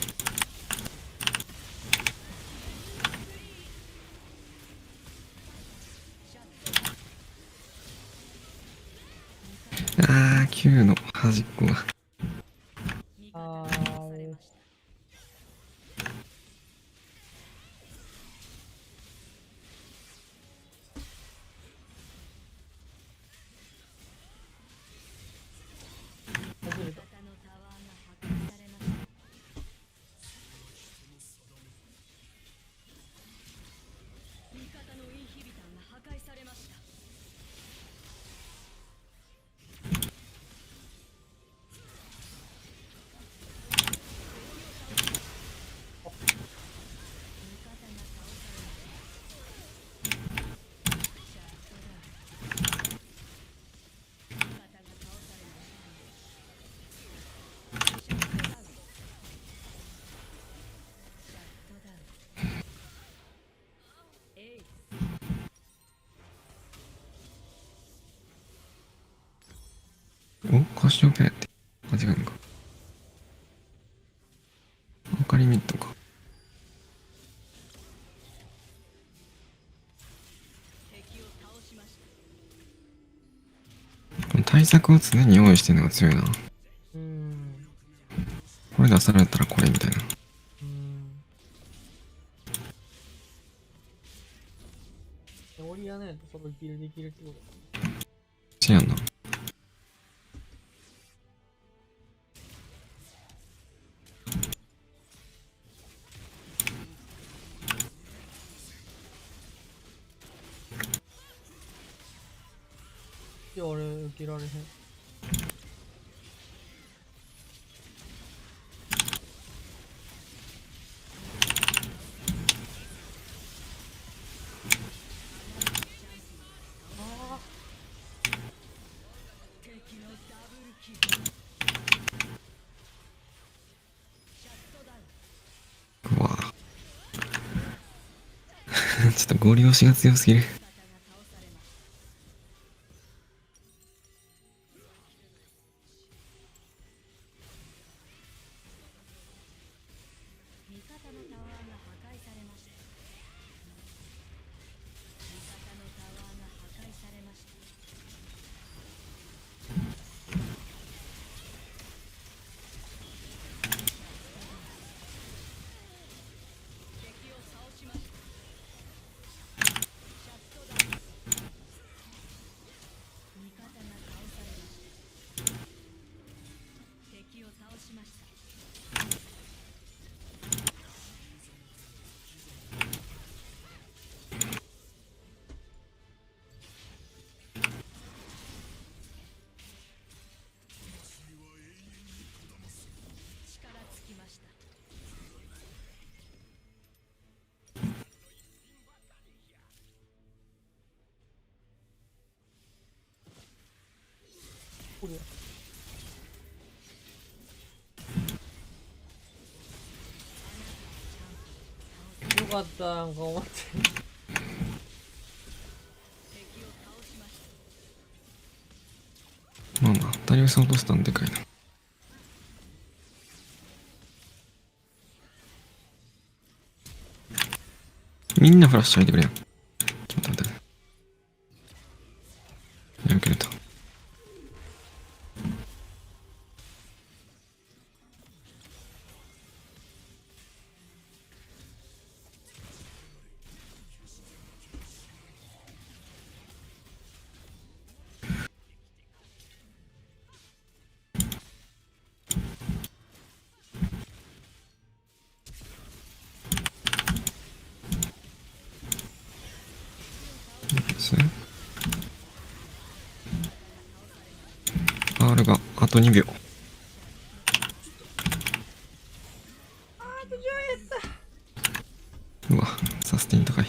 ああ、9の端っこが。お、カシオペアって間違うんか。アカリミットか。この対策を常に用意してるのが強いな。これ出されたらこれみたいな。オリアね、そこキルできるってこと。せやんな。いや、俺受けられへん。ちょっとゴリ押しが強すぎる。よかった、なんか思って。まあまあ、ダリウス落としたんでかいな。みんなフラッシュ入ってくれよ。ちょっと待って。やるけれた。R があと2秒。うわ、サスティン高い。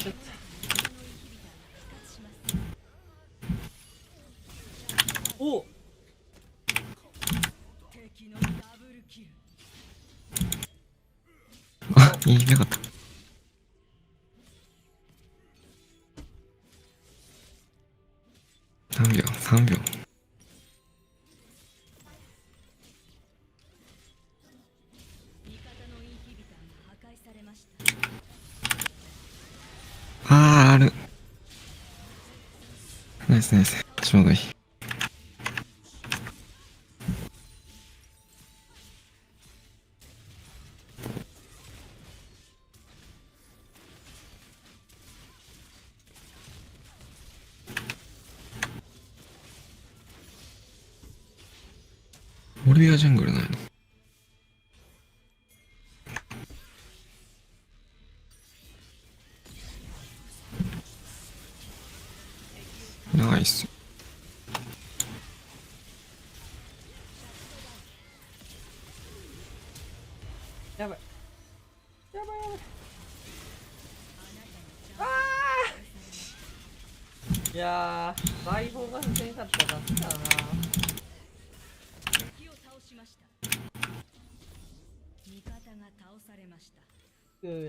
おあ、いいなかった。何秒 ?3 秒。あー、ある。ナイスナイス。ちょうどいい。オリビアジャングルないの？ナイス。やばい。やばいやばい。あーいやー、バイボーがせんかったら勝ったな。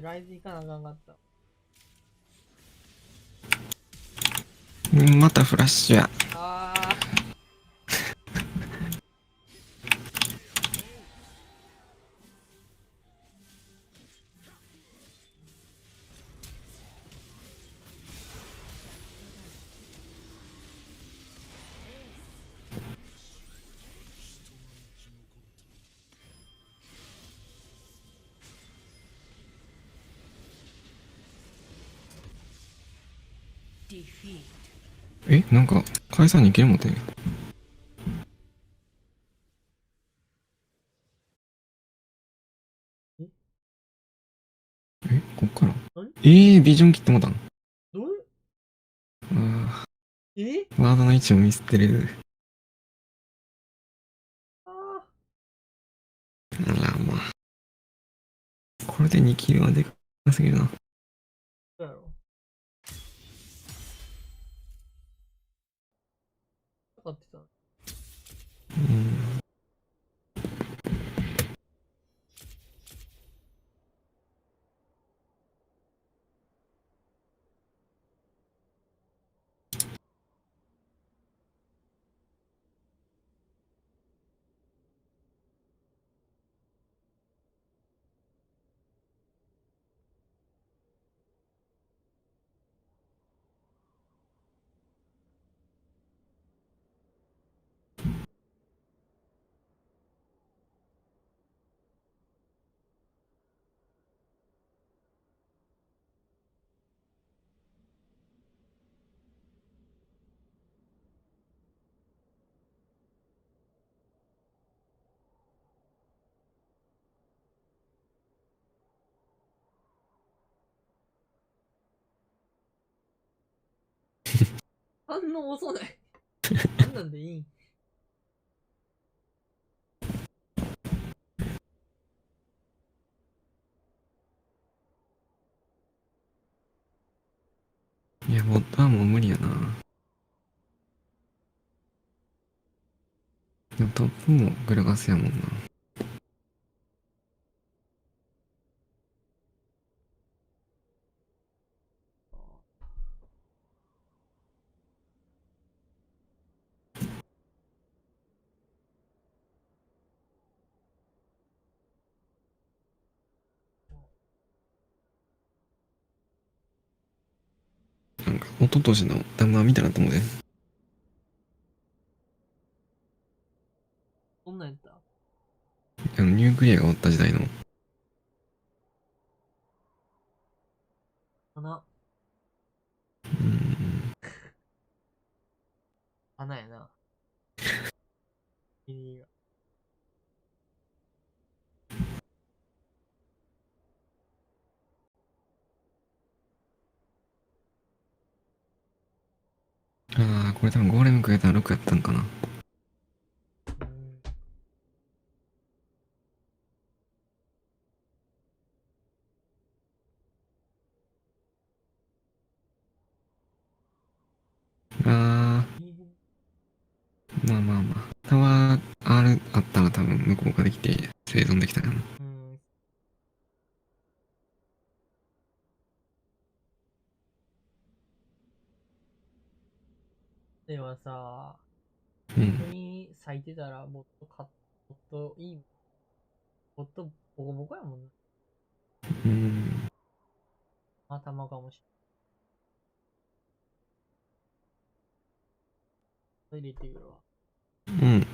ライズ行かなあかんかった。またフラッシュや。あえ、なんか、解散に行けるもんね。え、こっからビジョン切ってもたん？どうあえワードの位置をミスってる。ああら、まあ。これで2キルはでかすぎるな。どうやろう。かかってた。反応遅ない。あんなんでいいん？いや、ボットはもう無理やな。でもトップもグラガスやもんな。なんか、一昨年のダムみたいなと思うで。そんなんやった？ニュークリアがおった時代の。花。花やな。ああ、これ多分ゴーレムくれたら6やったんかな。ああ、まあまあまあ。タワー R あったら多分向こうができて生存できたかな。ではさ、うん。本当に咲いてたらもっともっといい。もっとボコボコやもんな。頭かもしれない。入れてくるわ。うん。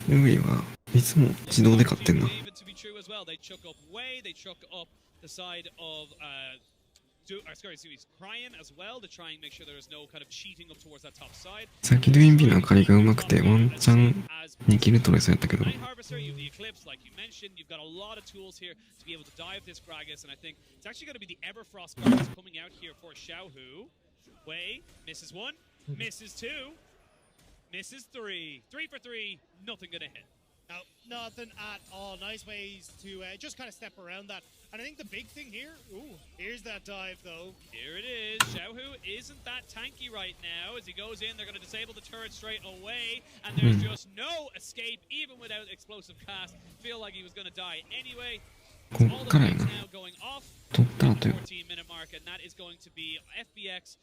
ルーイはいつも自動で勝ってんな。さっきドゥインビの明かりが上手くてワンチャン2キル取れそうやったけど。Misses three for three, nothing gonna hit. No, nothing at all. Nice ways to just kind of step around that. And I think the big thing here, here's that dive though. Here it is. Xiaohu isn't that tanky right now. As he goes in, they're going to disable the turret straight away. And there's just no escape, even without explosive cast. Feel like he was going to die anyway. All the things now going off. 14-minute mark, and that is going to be FBX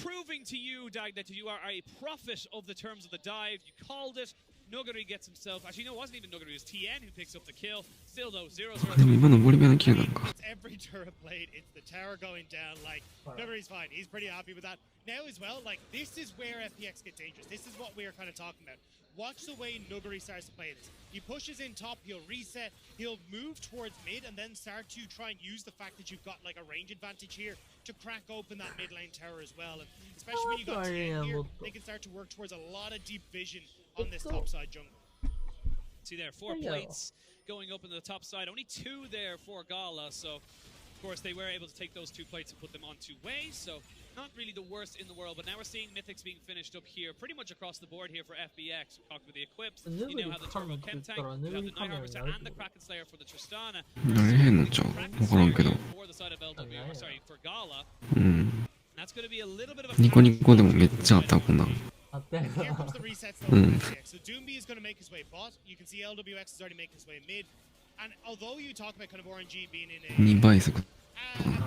proving to you, Dag, that you are a prophet of the terms of the dive. You called it. Nuguri gets himself. Actually, no, it wasn't even Nuguri. It was TN who picks up the kill. Still, though, 0-0. It's every turret played. It's the tower going down. Like, Nuguri's fine. He's pretty happy with that. Now, as well, like, this is where FPX get dangerous. This is what we are kind of talking about. Watch the way Nuguri starts to play this. He pushes in top, he'll reset, he'll move towards mid, and then start to try and use the fact that you've got like a range advantage here to crack open that mid lane tower as well. And especially when you got TN here, they can start to work towards a lot of deep vision on this top side jungle. See there, 4 plates going up in the top side, only 2 there for Gala, so of course they were able to take those 2 plates and put them on 2 ways, so not really the worst in the world, but now we're seeing Mythics being finished up here, pretty much across the board here for FBX. We talked with the Equips, you now have the Turbo Chem Tank, you have the Night Harvester and the Kraken Slayer for the Tristana. For the side of LW, sorry, for Gala. That's going to be a little bit of a here comes the resets though. So Doomby is going to make his way bot. You can see LWX is already making his way mid. And although you talk about kind of RNG being in a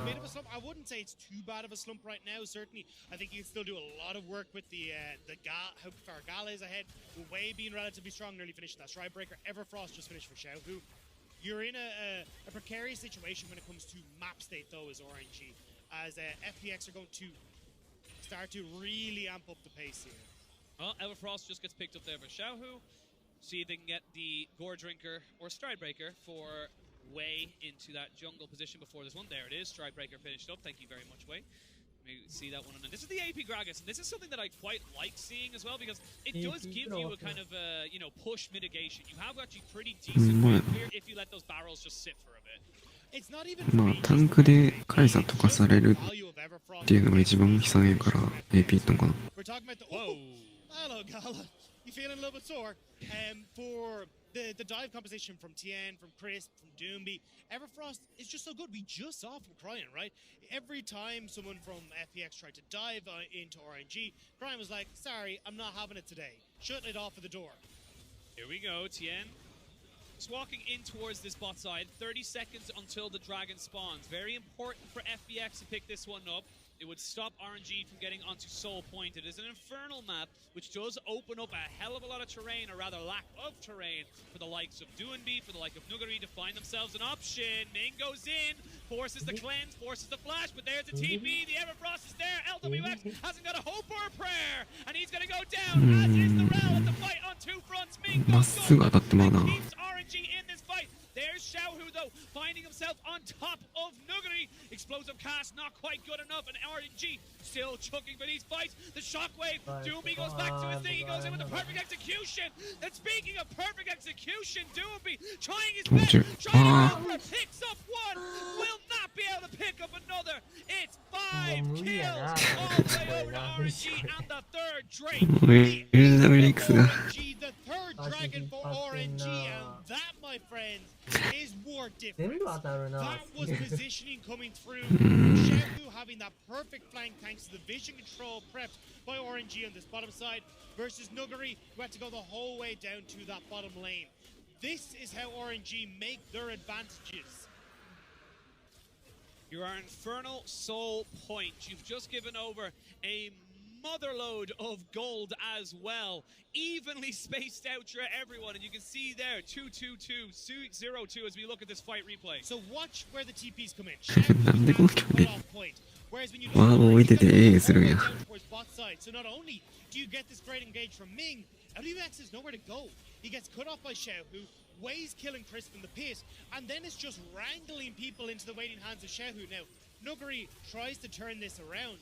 bit of a slump, I wouldn't say it's too bad of a slump right now. Certainly, I think you can still do a lot of work with how far Gala is ahead. Wei being relatively strong, nearly finishing that Stridebreaker. Everfrost just finished for Xiaohu. You're in a precarious situation when it comes to map state though as RNG, as FPX are going to start to really amp up the pace here. Well, Everfrost just gets picked up there for Xiaohu. See if they can get the Gore Drinker or Stridebreaker for Wei into that jungle position before this one. There it is. Stridebreaker finished up. Thank you very much, Wei. Maybe see that one. And this is the AP Gragas, and this is something that I quite like seeing as well because it does give you a kind of push mitigation. You have actually pretty decent clear if you let those barrels just sit for a bit. It's not even タンクでカイザーとかされるっていうのが一番悲惨やから AP とかな。 We're talking about the hello Gala. You feeling a little bit sore? For the dive composition from Tien, from Crisp, from Doomby, Everfrost is just so good. We just saw from Cryan, right? Every time someone from FPX tried to dive into RNG, Cryan was like, sorry, I'm not having it today. Shutting it off at the door. Here we go, Tien. Just walking in towards this bot side. 30 seconds until the dragon spawns. Very important for FBX to pick this one up. It would stop RNG from getting onto Soul Point. It is an infernal map, which does open up a hell of a lot of terrain, or rather lack of terrain, for the likes of Doonby, for the like of Nuguri to find themselves an option. Ming goes in, forces the cleanse, forces the flash, but there's a TP. The Everfrost is there. LWX hasn't got a hope or a prayer, and he's going to go down, as is the Rel. It's a fight on 2 fronts. Ming goes good. Keeps RNG in this fight. There's Xiaohu, though, finding himself on top of Nuguri. Explosive cast, not quite good enough, and RNG still chucking for these fights. The shockwave, Doomby goes back to his thing, he goes in with the perfect execution. And speaking of perfect execution, Doomby trying his best, trying to go for, picks up one, will not be able to pick up another. It's 5 kills all the way over to RNG, and the 3rd Drake. The 3rd dragon for RNG, and that, my friends, is more different. That was positioning coming through. Xiaohu having that perfect flank thanks to the vision control prepped by RNG on this bottom side versus Nuguri, who had to go the whole way down to that bottom lane. This is how RNG make their advantages. You're our infernal Soul Point. You've just given over a motherload of gold as well, evenly spaced out through everyone, and you can see there 2-2-2, 0-2 as we look at this fight replay. So watch where the TPs come in. Whereas when you look towards bot side, so not only do you get this great engage from Ming, LWX has nowhere to go. He gets cut off by Xiaohu, Wei's killing Crisp in the pit, and then it's just wrangling people into the waiting hands of Xiaohu. Now, Nuguri tries to turn this around,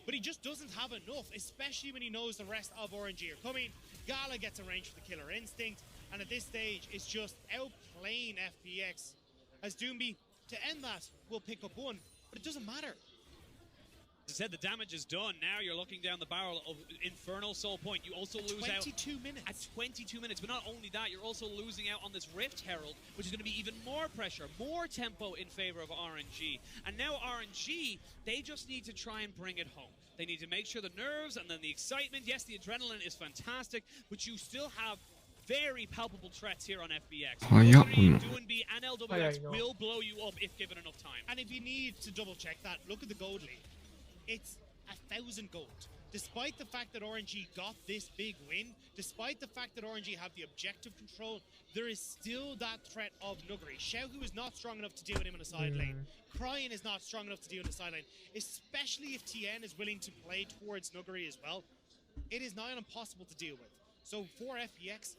but he just doesn't have enough, especially when he knows the rest of RNG are coming. Gala gets arranged for the killer instinct, and at this stage, it's just outplaying FPX. As Doomby, to end that, will pick up one, but it doesn't matter. As I said, the damage is done. Now you're looking down the barrel of Infernal Soul Point. You also lose 22 minutes. At 22 minutes. But not only that, you're also losing out on this Rift Herald, which is going to be even more pressure, more tempo in favor of RNG. And now RNG, they just need to try and bring it home. They need to make sure the nerves and then the excitement, yes, the adrenaline is fantastic, but you still have very palpable threats here on FBX. Doonby and LWX will blow you up if given enough time. And if you need to double check that, look at the gold lead. It's 1,000 gold. Despite the fact that RNG got this big win, despite the fact that RNG have the objective control, there is still that threat of Nuguri. Xiaohu is not strong enough to deal with him on a side lane. Cryin is not strong enough to deal with the side lane, especially if TN is willing to play towards Nuguri as well. It is nigh on impossible to deal with. So for FPX,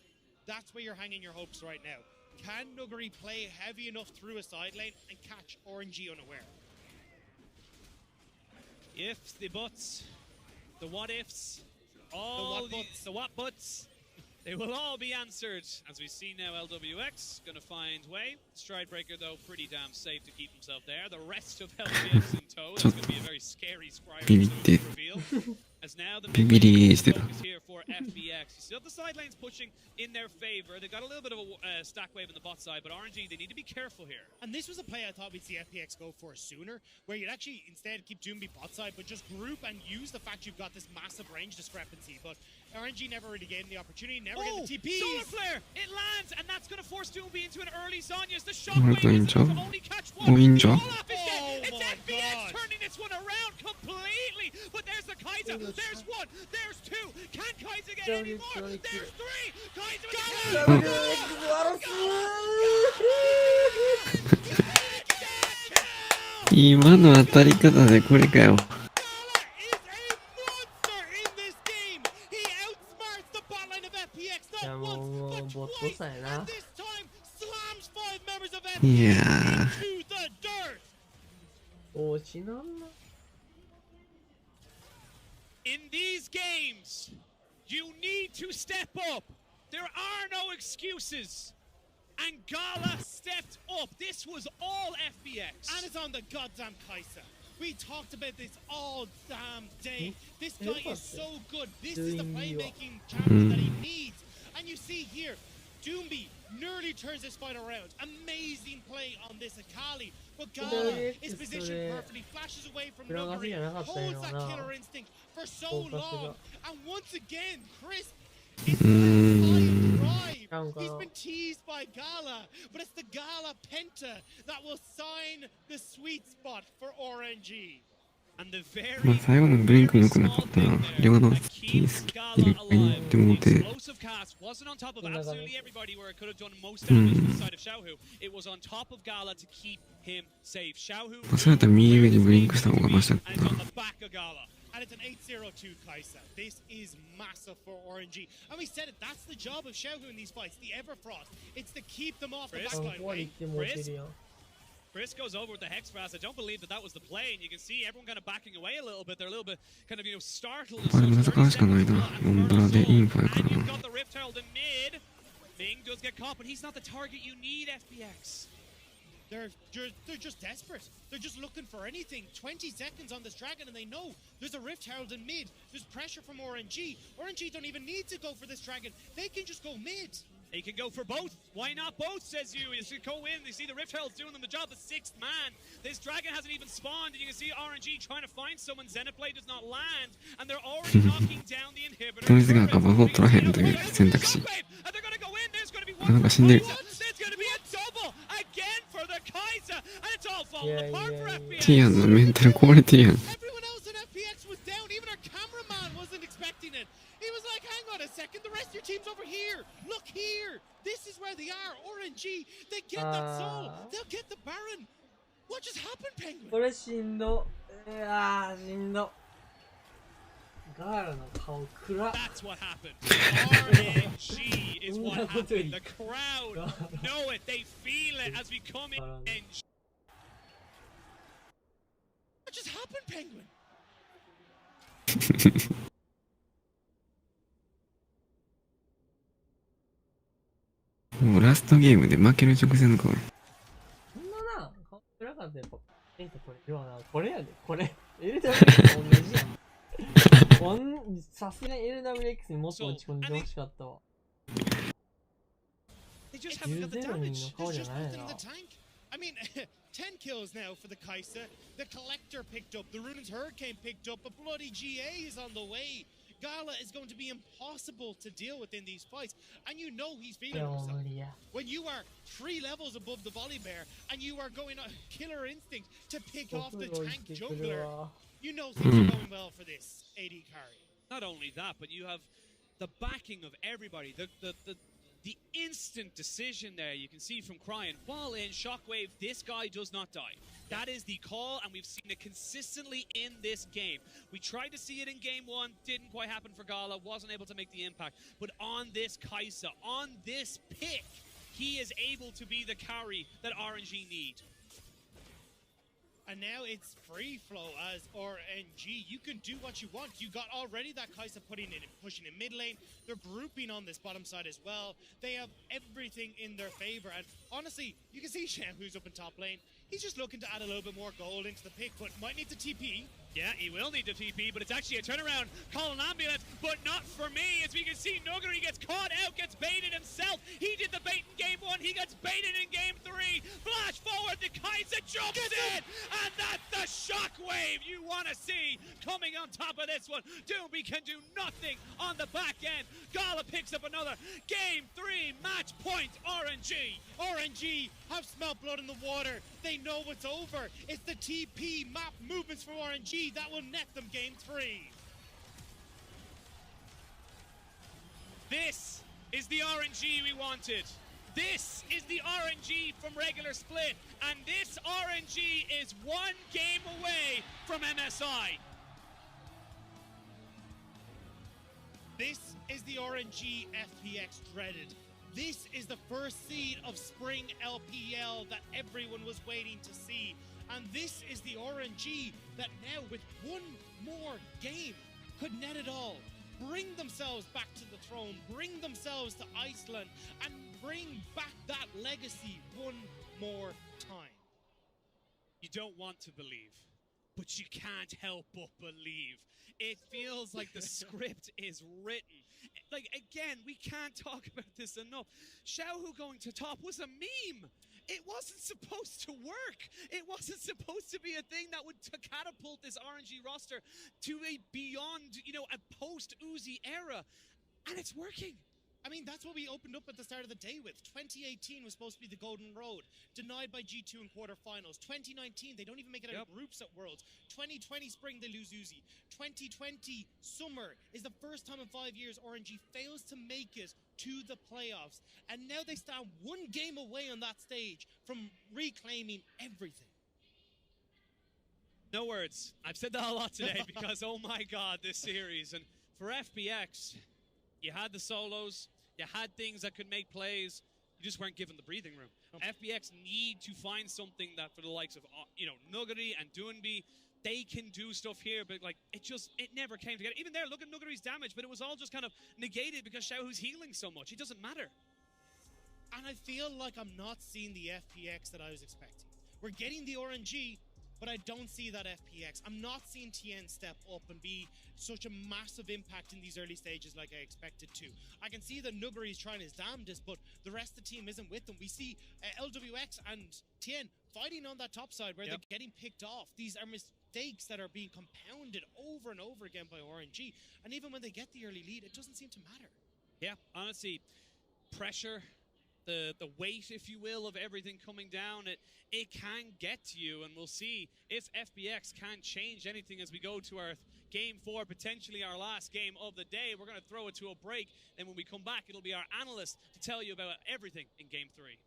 that's where you're hanging your hopes right now. Can Nuguri play heavy enough through a side lane and catch RNG unaware? Ifs, the buts, the what ifs, all the what buts, they will all be answered. As we see now, LWX going to find way. Stridebreaker, though, pretty damn safe to keep himself there. The rest of LWX in tow. That's going to be a very scary Stridebreaker reveal. As now the focus here for FBX. You still have the side lanes pushing in their favor. They've got a little bit of a stack wave in the bot side, but RNG, they need to be careful here. And this was a play I thought we'd see FPX go for sooner, where you'd actually instead keep Doomby bot side, but just group and use the fact you've got this massive range discrepancy. But RNG never really gave him the opportunity, never get the TPs. Solar Flare! It lands, and that's going to force Doomby into an early Zhonya's. The shockwave is enough to only catch one. Olaf is dead. It's FBX turning this one around completely. But there's the Kaiser. There's one. There's two. Can Kaiser get any more? There's three. Kaiser with the 今の当たり方でこれかよ。いやもうボットさえな。いやー。落ちなんな。In these games, you need to step up. There are no excuses. And Gala stepped up. This was all FBX. And it's on the goddamn Kaiser. We talked about this all damn day. This guy is so good. This is the playmaking champion that he needs. And you see here, Doomby nearly turns this fight around. Amazing play on this Akali. But Gala is positioned perfectly, flashes away from Nuguri, holds that killer instinct for so long. And once again, Chris is drive. He's been teased by Gala, but it's the Gala Penta that will sign the sweet spot for RNG. まあ最後のブリンクも良くなかったな。両のスキルがいいって思って。まあそうやったら右上にブリンクした方がマシだったな。And it's an 8-0-2 Kai'Sa. This is massive for RNG. And we said it, that's the job of Xiaohu in these fights, the Everfrost. It's to keep them off the backline. Chris goes over with the Hex Fast. I don't believe that was the play, and you can see everyone kind of backing away a little bit. They're a little bit kind of, startled. And you've got the Rift Herald in mid. Ming does get caught, but he's not the target you need, FBX. They're just desperate. They're just looking for anything. 20 seconds on this dragon, and they know there's a Rift Herald in mid. There's pressure from RNG. RNG don't even need to go for this dragon. They can just go mid. They can go for both. Why not both, says you. You go in, you see the Rift Herald's doing them the job, the sixth man. This dragon hasn't even spawned, and you can see RNG trying to find someone. Xenoblade does not land, and they're already knocking down the inhibitor. And they're going to go in. There's going to be one. There's going to be a double again for the Kai'Sa, and it's all falling apart for FPX. Everyone else in FPX was down. Even our cameraman wasn't expecting it. He was like, hang on a second, the rest of your team's over here. Look here. This is where they are. RNG, they get that soul. They'll get the Baron. What just happened, Penguin? これしんど。しんど。That's what happened. RNG is what happened. The crowd know it. They feel it as we come in. What just happened, Penguin? もうラストゲームで負ける直前の顔。そんなな、顔つらかったやっぱ、ペイント取れるわな。これやで、これ。LWX と同じやん。さすがに LWX にもっと落ち込んでほしかったわ。10-0人の顔じゃないな。I mean, 10 kills now for the Kai'Sa. The Collector picked up, the Ruin's Hurricane picked up, but bloody GA is on the way. Gala is going to be impossible to deal with in these fights, and you know he's feeling himself. When you are 3 levels above the Volley Bear, and you are going on killer instinct to pick off the tank jungler, you know things are going well for this AD carry. Not only that, but you have the backing of everybody. The instant decision there, you can see from Cryan, ball in, Shockwave, this guy does not die. That is the call, and we've seen it consistently in this game. We tried to see it in game 1, didn't quite happen for Gala, wasn't able to make the impact. But on this Kai'Sa, on this pick, he is able to be the carry that RNG need. And now it's free flow as RNG. You can do what you want. You got already that Kai'Sa pushing in mid lane. They're grouping on this bottom side as well. They have everything in their favor. And honestly, you can see Shem, who's up in top lane. He's just looking to add a little bit more gold into the pick, but might need to TP. Yeah, he will need to TP, but it's actually a turnaround. Call an ambulance, but not for me. As we can see, Nuguri gets caught out, gets baited himself. He did the bait in game 1. He gets baited in game 3. Flash forward, the Kai'Sa jumps in, and that's the shockwave you want to see coming on top of this one. Doomby can do nothing on the back end. Gala picks up another. Game 3, match point, RNG. RNG have smelled blood in the water. They know it's over. It's the TP map movements from RNG that will net them game 3. This is the RNG we wanted. This is the RNG from regular split, and this RNG is 1 game away from MSI. This is the RNG FPX dreaded. This is the first seed of spring LPL that everyone was waiting to see. And this is the RNG that now, with 1 more game, could net it all. Bring themselves back to the throne, bring themselves to Iceland, and bring back that legacy 1 more time. You don't want to believe, but you can't help but believe. It feels like the script is written. Like, again, we can't talk about this enough. Xiaohu going to top was a meme. It wasn't supposed to work. It wasn't supposed to be a thing that would catapult this RNG roster to a beyond, a post-Uzi era. And it's working. I mean, that's what we opened up at the start of the day with. 2018 was supposed to be the golden road, denied by G2 in quarterfinals. 2019, they don't even make it out of groups at Worlds. 2020 spring, they lose Uzi. 2020 summer is the first time in 5 years RNG fails to make it to the playoffs. And now they stand 1 game away on that stage from reclaiming everything. No words. I've said that a lot today because, oh my God, this series. And for FPX, you had the solos, you had things that could make plays, you just weren't given the breathing room. FPX need to find something that for the likes of, Nuguri and Doonby, they can do stuff here, but it never came together. Even there, look at Nuguri's damage, but it was all just kind of negated because Xiaohu's healing so much. It doesn't matter. And I feel like I'm not seeing the FPX that I was expecting. We're getting the RNG, but I don't see that FPX. I'm not seeing TN step up and be such a massive impact in these early stages like I expected to. I can see that Nuguri is trying his damnedest, but the rest of the team isn't with them. We see LWX and TN fighting on that top side where they're getting picked off. These are mistakes that are being compounded over and over again by RNG. And even when they get the early lead, it doesn't seem to matter. Yeah, honestly, pressure, the weight, if you will, of everything coming down, it can get to you, and we'll see if FPX can change anything as we go to our Game 4, potentially our last game of the day. We're going to throw it to a break, and when we come back, it'll be our analyst to tell you about everything in Game 3.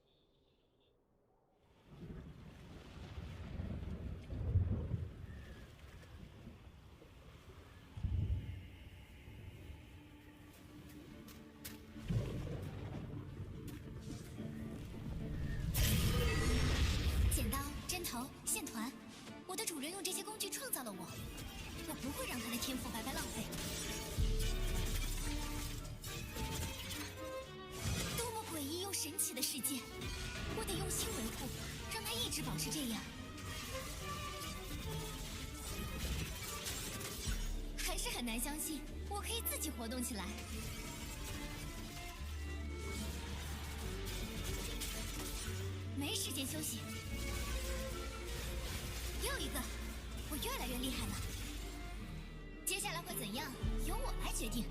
头、线团，我的主人用这些工具创造了我，我不会让他的天赋白白浪费。多么诡异又神奇的世界，我得用心维护，让它一直保持这样。还是很难相信，我可以自己活动起来。没时间休息。又一个，我越来越厉害了。接下来会怎样，由我来决定。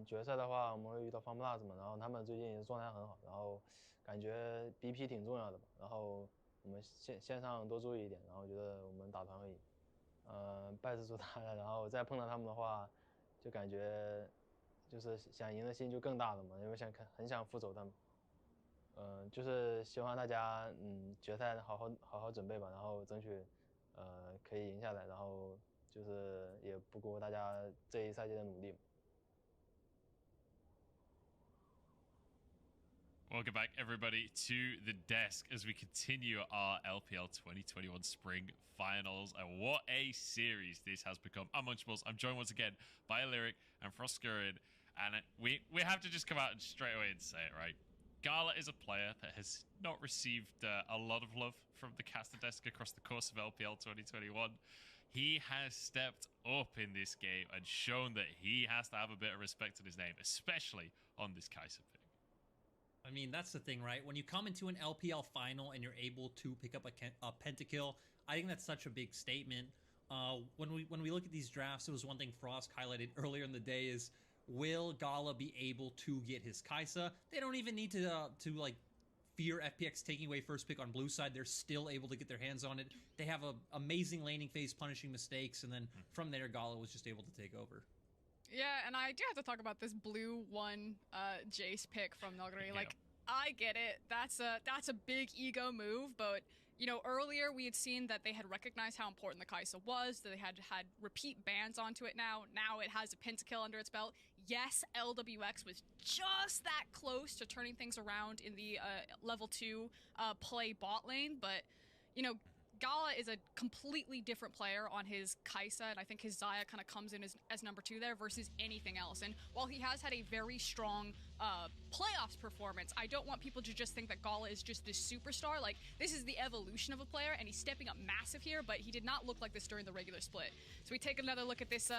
决赛的话，我们会遇到 FunPlus 嘛，然后他们最近状态很好，然后感觉 BP 挺重要的吧，然后我们线上多注意一点，然后觉得我们打团会赢。败是输他了，然后再碰到他们的话，就感觉就是想赢的心就更大了嘛，因为很想复仇他们。就是希望大家决赛好好准备吧，然后争取可以赢下来，然后就是也不辜负大家这一赛季的努力。Welcome back, everybody, to the desk as we continue our LPL 2021 Spring Finals. And what a series this has become. I'm Munchables. I'm joined once again by Lyric and Froskurin. And we have to just come out and straight away and say it, right? Gala is a player that has not received a lot of love from the caster desk across the course of LPL 2021. He has stepped up in this game and shown that he has to have a bit of respect in his name, especially on this Kai'Sa pick. I mean, that's the thing, right? When you come into an LPL final and you're able to pick up a pentakill, I think that's such a big statement. When we look at these drafts, it was one thing Frost highlighted earlier in the day is, will Gala be able to get his Kai'Sa? They don't even need to like fear FPX taking away first pick on blue side. They're still able to get their hands on it. They have an amazing laning phase, punishing mistakes, and then from there, Gala was just able to take over. Yeah, and I do have to talk about this blue one Jace pick from Noguri. Like, I get it. That's a big ego move, but you know, earlier we had seen that they had recognized how important the Kai'Sa was, that they had repeat bans onto it now. Now it has a pentakill under its belt. Yes, LWX was just that close to turning things around in the level 2 play bot lane, but you know, Gala is a completely different player on his Kai'Sa, and I think his Xayah kind of comes in as number 2 there versus anything else. And while he has had a very strong playoffs performance, I don't want people to just think that Gala is just this superstar. Like, this is the evolution of a player, and he's stepping up massive here, but he did not look like this during the regular split. So we take another look at this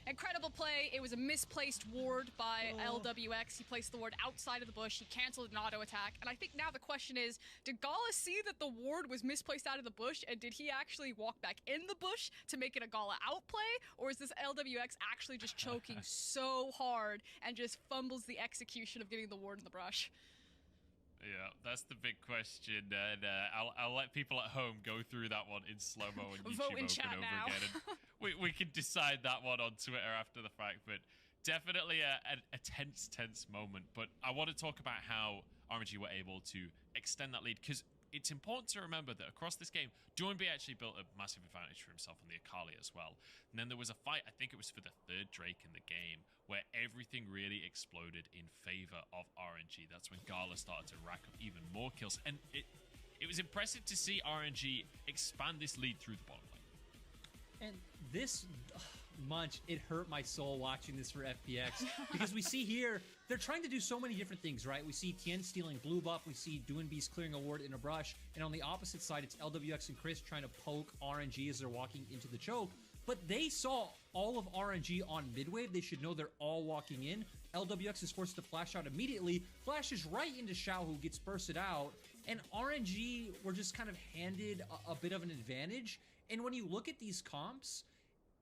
incredible play. It was a misplaced ward by LWX. He placed the ward outside of the bush. He canceled an auto attack. And I think now the question is, did Gala see that the ward was misplaced out of the bush, and did he actually walk back in the bush to make it a Gala outplay? Or is this LWX actually just choking so hard and just fumbles the execution of getting the ward in the brush? Yeah, that's the big question, and I'll let people at home go through that one in slow-mo and YouTube Vote in over chat and over now. again. And we can decide that one on Twitter after the fact, but definitely a tense moment. But I want to talk about how RNG were able to extend that lead, because it's important to remember that across this game, Dornby actually built a massive advantage for himself on the Akali as well. And then there was a fight, I think it was for the 3rd Drake in the game, where everything really exploded in favor of RNG. That's when Gala started to rack up even more kills. And it was impressive to see RNG expand this lead through the bottom lane. And this... Munch, it hurt my soul watching this for FPX because we see here they're trying to do so many different things, right? We see Tien stealing blue buff, we see Doinbeast clearing a ward in a brush, and on the opposite side it's LWX and Chris trying to poke RNG as they're walking into the choke. But they saw all of RNG on midwave. They should know they're all walking in. LWX is forced to flash out immediately, flashes right into Xiao, who gets bursted out, and RNG were just kind of handed a bit of an advantage. And when you look at these comps,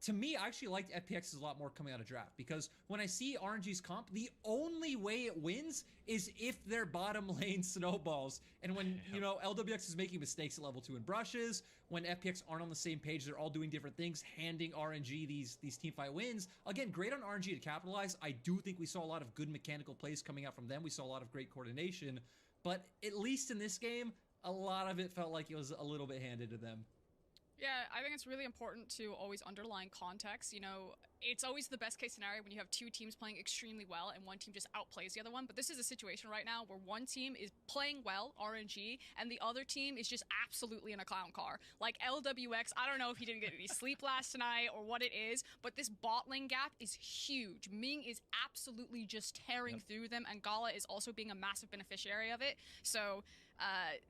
to me, I actually liked FPX's a lot more coming out of draft, because when I see RNG's comp, the only way it wins is if their bottom lane snowballs. And when, you know, LWX is making mistakes at level 2 in brushes, when FPX aren't on the same page, they're all doing different things, handing RNG these teamfight wins. Again, great on RNG to capitalize. I do think we saw a lot of good mechanical plays coming out from them. We saw a lot of great coordination, but at least in this game, a lot of it felt like it was a little bit handed to them. Yeah, I think it's really important to always underline context. You know, it's always the best case scenario when you have 2 teams playing extremely well and one team just outplays the other one. But this is a situation right now where one team is playing well, RNG, and the other team is just absolutely in a clown car. Like LWX, I don't know if he didn't get any sleep last night or what it is, but this bot lane gap is huge. Ming is absolutely just tearing through them, and Gala is also being a massive beneficiary of it. So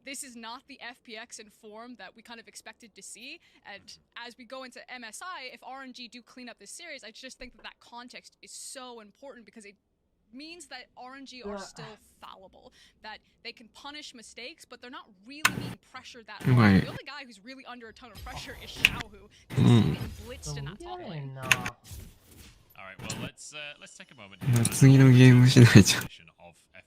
this is not the FPX in form that we kind of expected to see. And as we go into MSI, if RNG do clean up this series, I just think that context is so important, because it means that RNG are still fallible, that they can punish mistakes, but they're not really being pressured that hard. The only guy who's really under a ton of pressure is Xiao, who is getting blitzed in that top lane. All right, well let's take a moment. 次のゲーム次第じゃん。 Of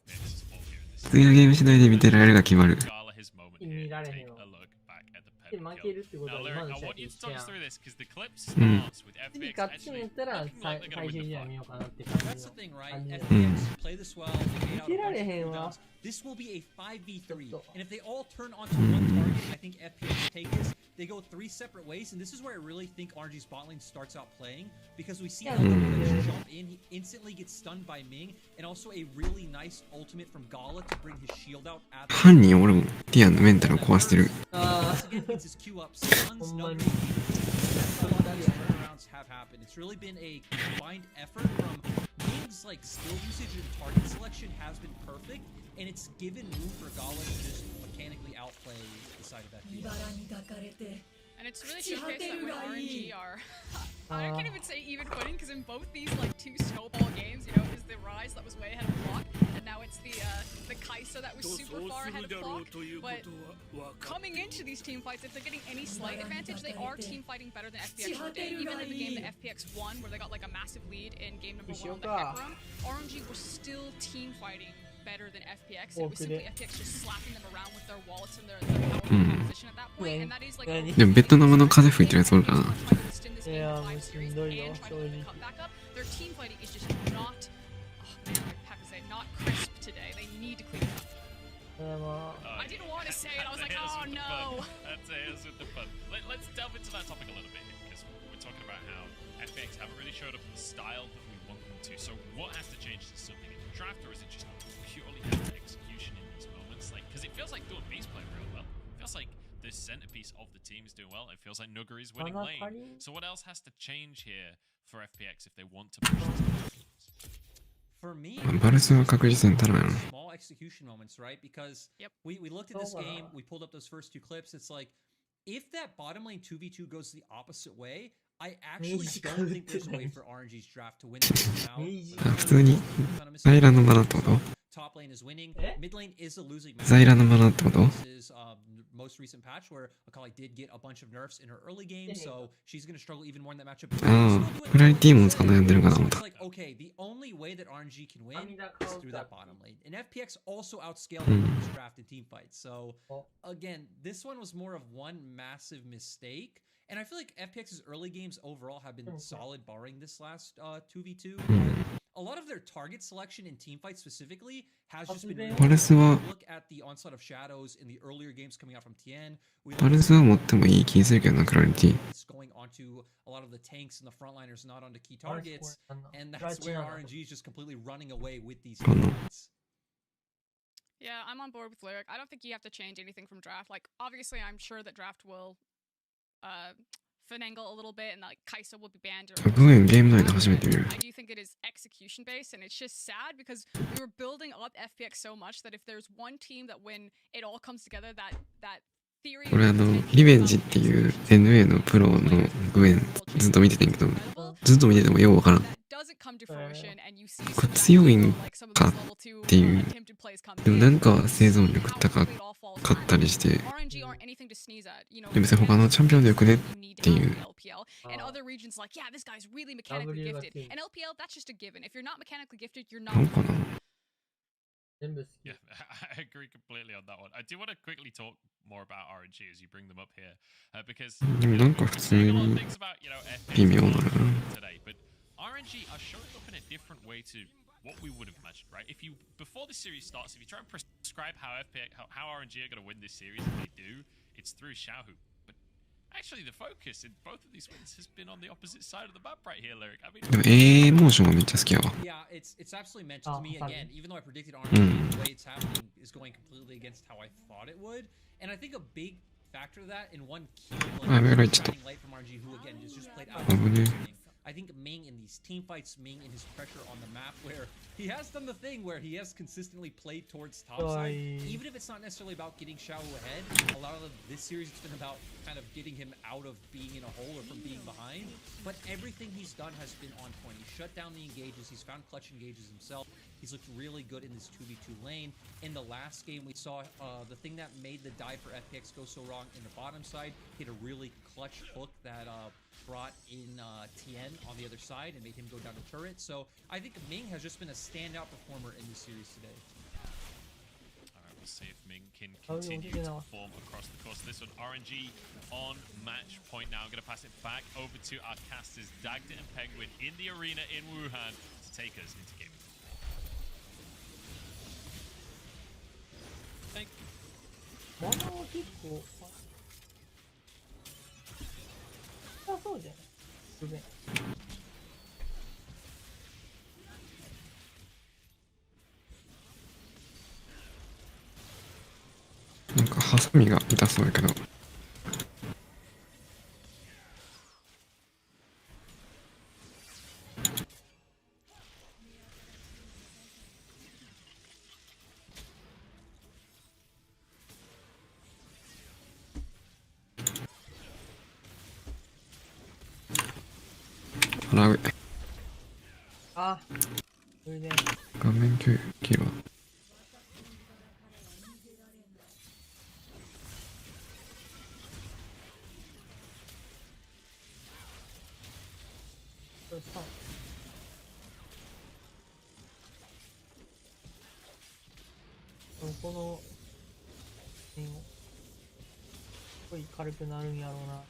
FPX's ball here in this 次のゲーム次第で見てられるが決まる。 Gala his moment here. 見られへ Take んわ a look back at the で pen 負けるってこと Now, は Lyric, 今の I 試合 want と you 一 to 緒や talk us ん through this because the clip うん starts with 次 FPX 勝ちに actually 行ったら looking like they're gonna 最 win 終 the 試合 fight. 見ようかなって感じ That's の the thing, right? 感じの FPX play this well. They made out a bunch of いけられへんわ。 cooldowns. This will be a 5v3. And if they all turn onto one target, I think FPX take this. They go 3 separate ways, and this is where I really think RG's bot lane starts out playing, because we see Elgato jump in, he instantly gets stunned by Ming, and also a really nice ultimate from Gala to bring his shield out at the 犯人俺もティアンのメンタルを壊してる。 Once again gets his Q up, stuns no That's how a lot of these turnarounds have happened. It's really been a combined effort from Ming's like skill usage and target selection has been perfect, and it's given room for Gala to just mechanically outplay the side of FPX. And it's really true case that when RNG are, I can't even say even footing, because in both these like 2 snowball games, you know, it was the Rise that was way ahead of Block, and now it's the Kai'Sa that was super far ahead of Block. But coming into these team fights, if they're getting any slight advantage, they are team fighting better than FPX did. Even in the game that FPX won, where they got like a massive lead in game number 1 on the Hecarim, RNG was still team fighting better than FPX. It was simply FPX just slapping them around with their wallets and their power position at that point, and that is like でもベトナムの風吹いてるやつおるな。 いやもうしんどいよ正直 their team fighting is just not, I have to say, not crisp today. They need to clean it up. ただまあ I didn't want to say it. I was like, oh no. That's it with the fun. Let's delve into that topic a little bit here, because we're talking about how FPX haven't really showed up in the style that we want them to. So what has to change? Is it something in the draft, or is it just purely down to execution in these moments? Like, because it feels like Dawn B's playing real well. It feels like the centerpiece of the team is doing well. It feels like Nuguri is winning lane. So what else has to change here for FPX if they want to push this game? For me, バルスは確実に足らないの。 small execution moments, right? Because we looked at this game, we pulled up those first 2 clips. It's like, if that bottom lane 2v2 goes the opposite way, I actually don't think there's a way for RNG's draft to win this now. 普通にザイラのマナってこと Top lane is winning. Mid lane is a losing match. ザイラのマナってこと This is most recent patch where Akali did get a bunch of nerfs in her early game, so she's going to struggle even more in that matchup. ああ、フライティーモン使う悩んでるかな思った It's like, okay, the only way that RNG can win is through that bottom lane. And FPX also outscaled in this draft in team fights. So again, this one was more of one massive mistake. And I feel like FPX's early games overall have been solid, barring this last 2v2. A lot of their target selection in teamfights specifically has just been really good. Look at the onslaught of shadows in the earlier games coming out from Tien. バルスは持ってもいい気するけどな、クラリティ。 Going onto a lot of the tanks and the frontliners, not onto key targets, and that's where RNG is just completely running away with these targets. Yeah, I'm on board with Lyric. I don't think you have to change anything from draft. Like, obviously, I'm sure that draft will finagle a little bit, and like Kai'Sa will be banned. I do think it is execution based, and it's just sad because we were building up FPX so much that if there's one team that when it all comes together, that theory. 俺リベンジっていう NA のプロのグエンずっと見ててんけど、ずっと見ててもようわからん。これ強いんかっていう。でもなんか生存力高かったりして、で別に他のチャンピオンでよくねっていう。 And other regions like, yeah, this guy's really mechanically gifted. And LPL, that's just a given. If you're not mechanically gifted, you're not. Yeah, I agree completely on that one. I do want to quickly talk more about RNG as you bring them up here, becauseなんか普通に微妙なtoday, but RNG are showing up in a different way to what we would have imagined, right? If you before the series starts, if you try and prescribe how RNG are going to win this series, and they do, it's through Xiaohu. But actually, the focus in both of these wins has been on the opposite side of the map right here, Lyric. I mean, でもAモーションはめっちゃ好きやわ。 Yeah, it's absolutely meant to me again. Even though I predicted RNG, the way it's happening is going completely against how I thought it would. And I think a big factor to that, and one key shining light from RNG, who again just played out. I think Ming in these team fights, Ming in his pressure on the map, where he has done the thing where he has consistently played towards topside. Even if it's not necessarily about getting Xiaohu ahead, a lot of this series it's been about kind of getting him out of being in a hole or from being behind. But everything he's done has been on point. He's shut down the engages, he's found clutch engages himself. He's looked really good in this 2v2 lane. In the last game, we saw the thing that made the dive for FPX go so wrong in the bottom side. He had a really clutch hook that brought in Tien on the other side and made him go down the turret. So I think Ming has just been a standout performer in this series today. Alright, we'll see if Ming can continue to perform across the course of this one. RNG on match point now. I'm going to pass it back over to our casters, Dagda and Penguin, in the arena in Wuhan to take us into game. Thank you. マナは結構そうじゃない不便なんかハサミが痛そうだけど。払う。あ、それで画面共有切るわ。この辺をすごい軽くなるんやろうな。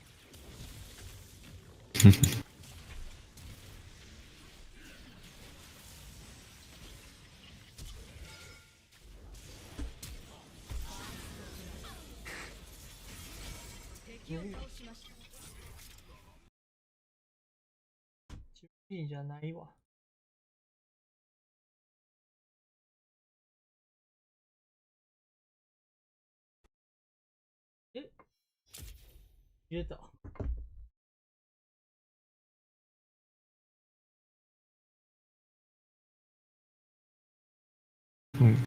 いいじゃないわ。え？入れた。うん。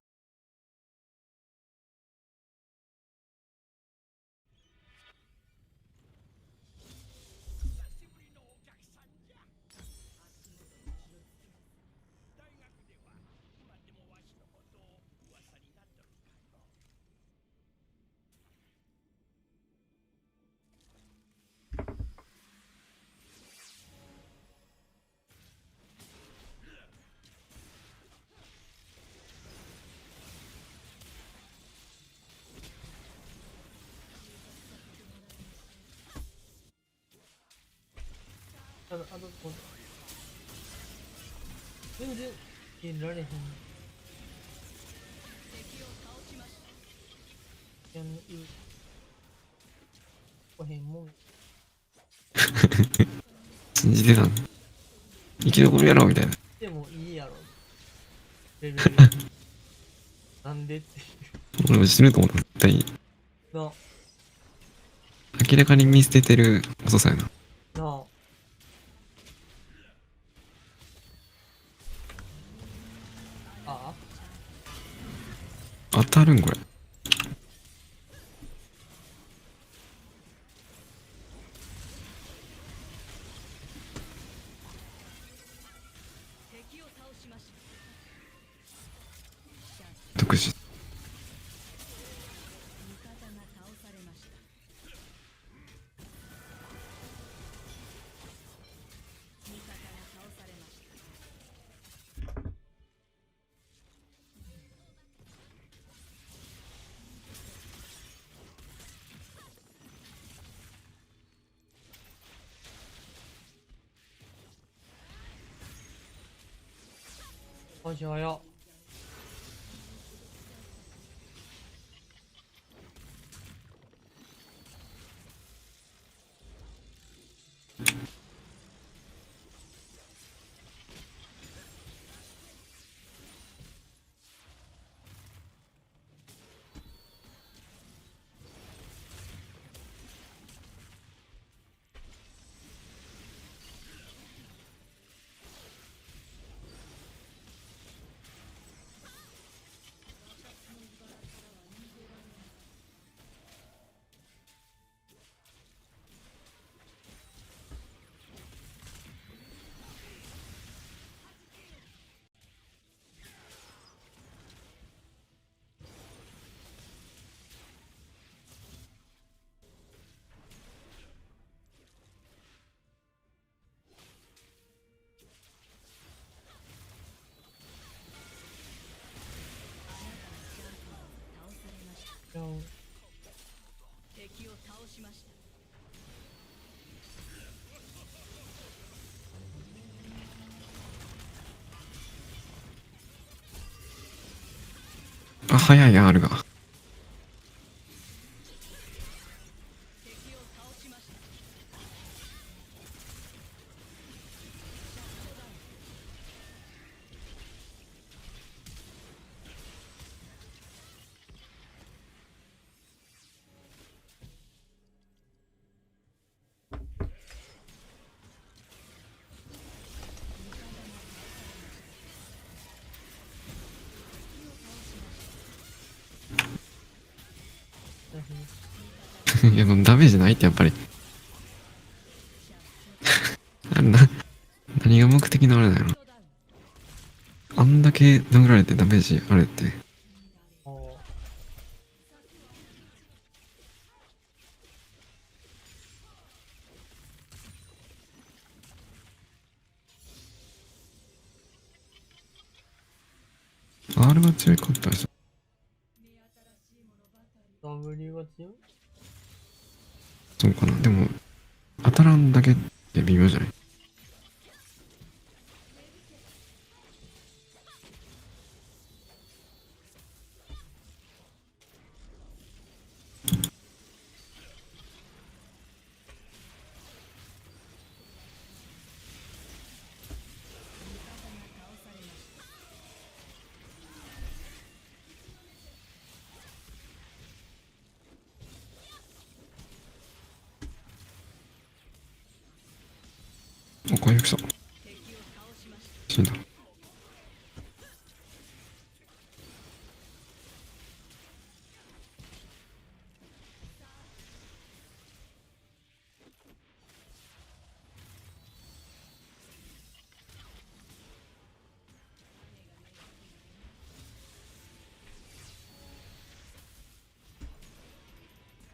全然入れられへん。こへんもん。信じてたの。生き残るやろみたいな。でもいいやろ。レベル。なんでっていう。俺も死ぬと思った。絶対に。な。明らかに見捨ててる遅さやな。なあ。ああ。当たるんこれ。特殊。マジ早っ。敵を倒しました。あ、早い R が。いや、でもダメージないってやっぱり。何が目的のあれだよ。あんだけ殴られてダメージあれって。R が強かったです。W が強い？そうかな。でも、当たらんだけって微妙じゃない？お、回復した。死んだ。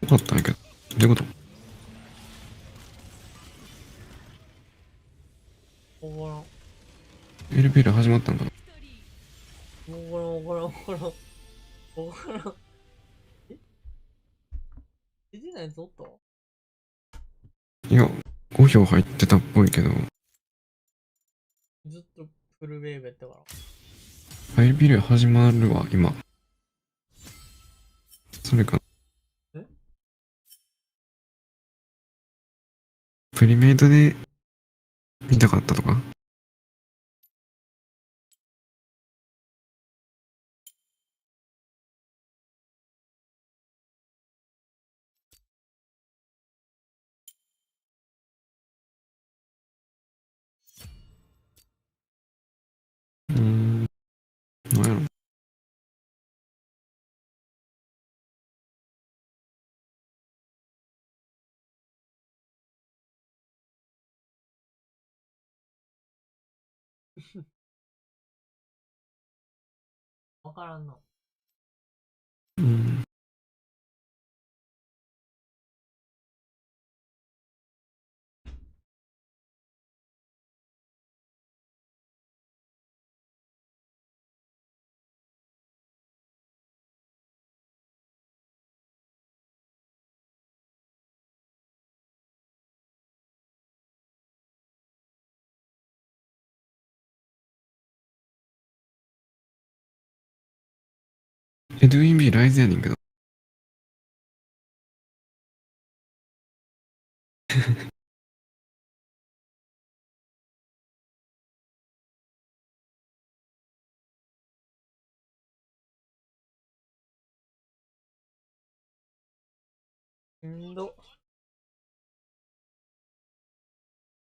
よかったんやけど。どういうこと？エルピール始まったんかな？わからん。え、出ないやつおった？いや、5票入ってたっぽいけど。ずっとフルウェーブやったから。エルピール始まるわ、今。それか。プリメイドで見たかったとか？なんやろ。わからんな。ドゥインビーライズやねんけど。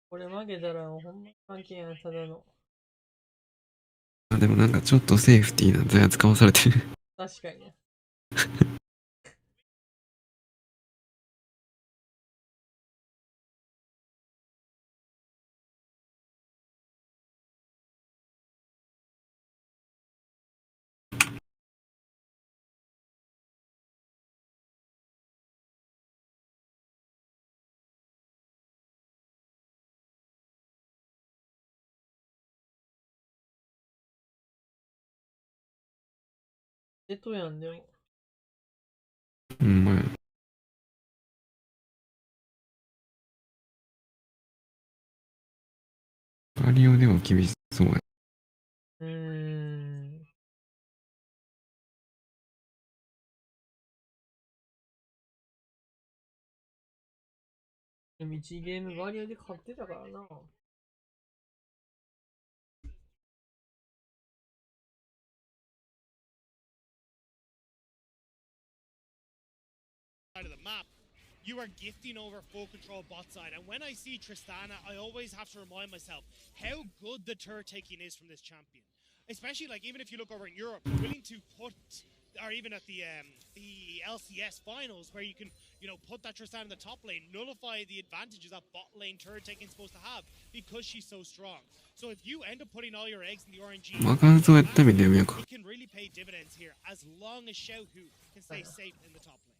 これ負けたらほんま負けやん、ただの。あ、でもなんかちょっとセーフティーなザヤ使わされてる。確かにね。やんでも。うん、まあ、ガリオでは厳しそうや。でも1ゲームガリオで勝ってたからな。Side of the map, you are gifting over full control bot side, and when I see Tristana, I always have to remind myself how good the turret taking is from this champion. Especially like even if you look over in Europe, they're willing to put, or even at the LCS finals, where you can put that Tristana in the top lane, nullify the advantages that bot lane turret taking is supposed to have because she's so strong. So if you end up putting all your eggs in the RNG, バカンスをやったみたいなやか。it can really pay dividends here as long as Xiaohu can stay safe in the top lane.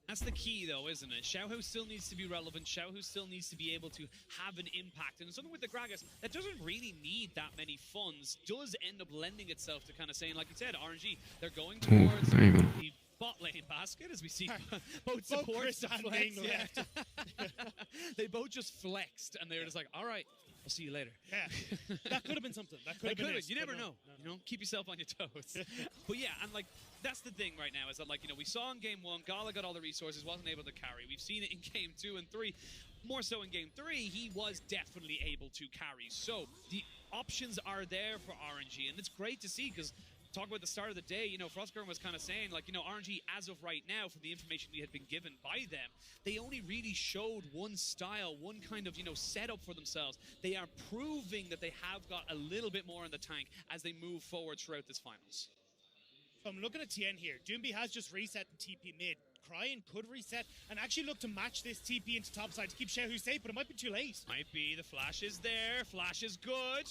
That's the key, though, isn't it? Xiaohu still needs to be relevant. Xiaohu still needs to be able to have an impact. And something with the Gragas that doesn't really need that many funds does end up lending itself to kind of saying, like you said, RNG, they're going towards the bot lane basket, as we see both supports flex. Yeah. They both just flexed, and they were just like, all right, I'll see you later. Yeah, that could have been something. That could have been. You never know. You know, keep yourself on your toes. But yeah, and like that's the thing right now is that like we saw in game 1, Gala got all the resources, wasn't able to carry. We've seen it in game 2 and 3. More so in game 3, he was definitely able to carry. So the options are there for RNG, and it's great to see because. Talk about the start of the day, Frostgurn was kind of saying, like, RNG, as of right now, from the information we had been given by them, they only really showed one style, one kind of, setup for themselves. They are proving that they have got a little bit more in the tank as they move forward throughout this finals. So I'm looking at Tien here. Doomby has just reset the TP mid. Cryin could reset and actually look to match this TP into top side to keep Xiaohu safe, but it might be too late. Might be. The flash is there. Flash is good.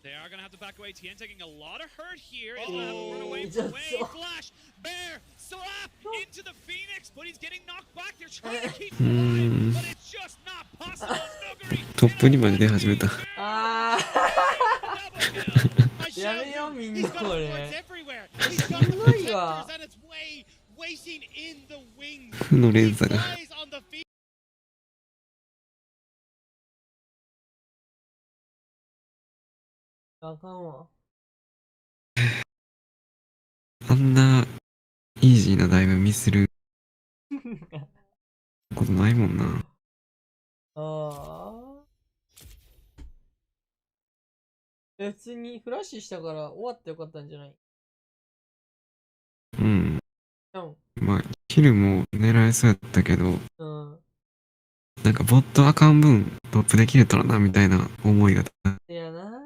They are going to have to back away. Tien taking a lot of hurt here. He's going to have to run away from Wei. Flash, Bear, slap into the Phoenix, but he's getting knocked back. They're trying to keep him alive, but it's just not possible. Nuguri, トップにまで出始めた。あーやめようみんなこれ。すごいわ。負の連鎖が。あかんわ。あんなイージーなダイブミスることないもんな。ああ。普通にフラッシュしたから終わってよかったんじゃない？うん。うん。まあ、キルも狙えそうやったけど、うん。なんかボットあかん分、トップできれたらな、みたいな思いが。いやな。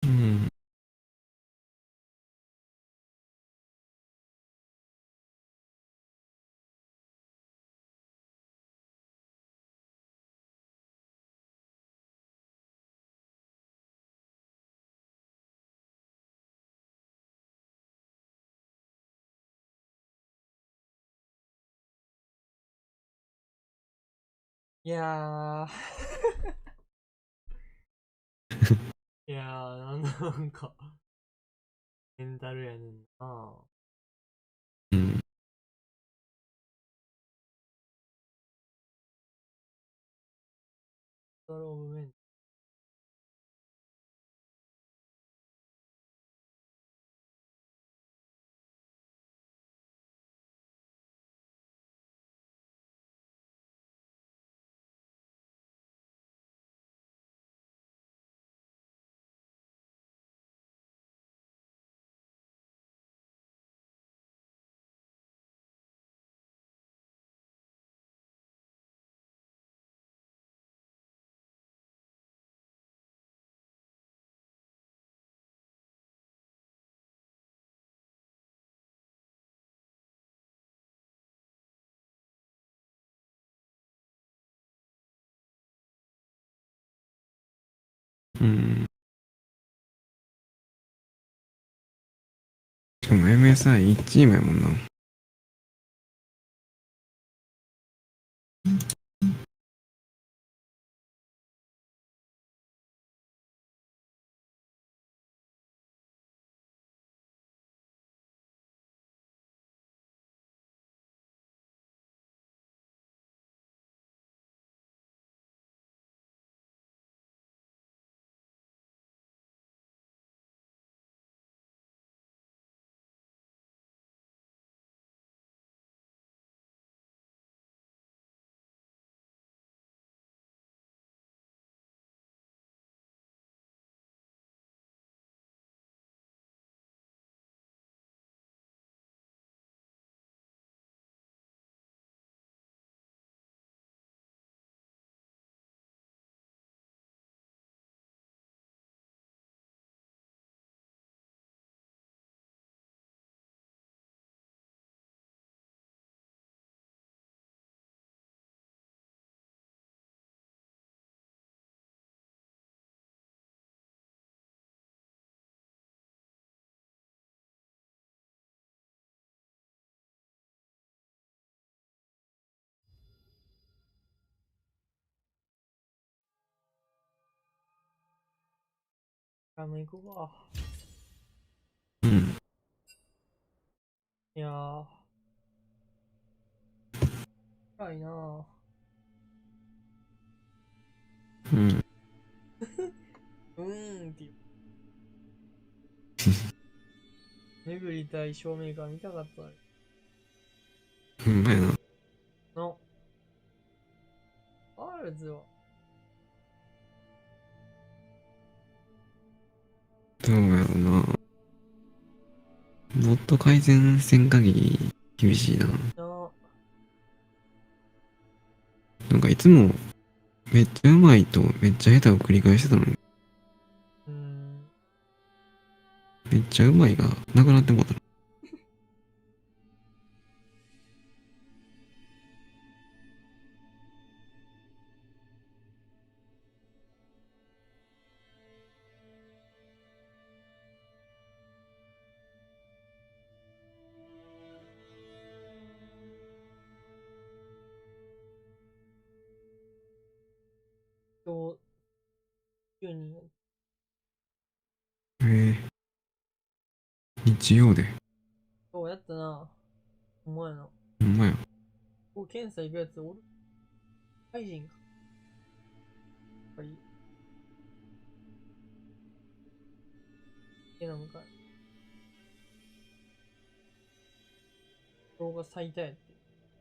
うん。いやーいやーなんかメンタルやねんな。うん。メンタルオブメンうん。しかも MSI1 チームやもんな。ラーメン行こうか。うん。いやー。辛いなぁ。うん。っていう。巡りたい照明が見たかったのに。うまいな。の。アールズは。どうやろうな。もっと改善せん限り厳しいな。なんかいつもめっちゃうまいとめっちゃ下手を繰り返してたのに。めっちゃうまいがなくなってもうた。今日、9人。日曜で。そうやったな。お前な。ほんまや。こう検査行くやつおる？タイ人か。やっぱり。なのかい。動画最多やって。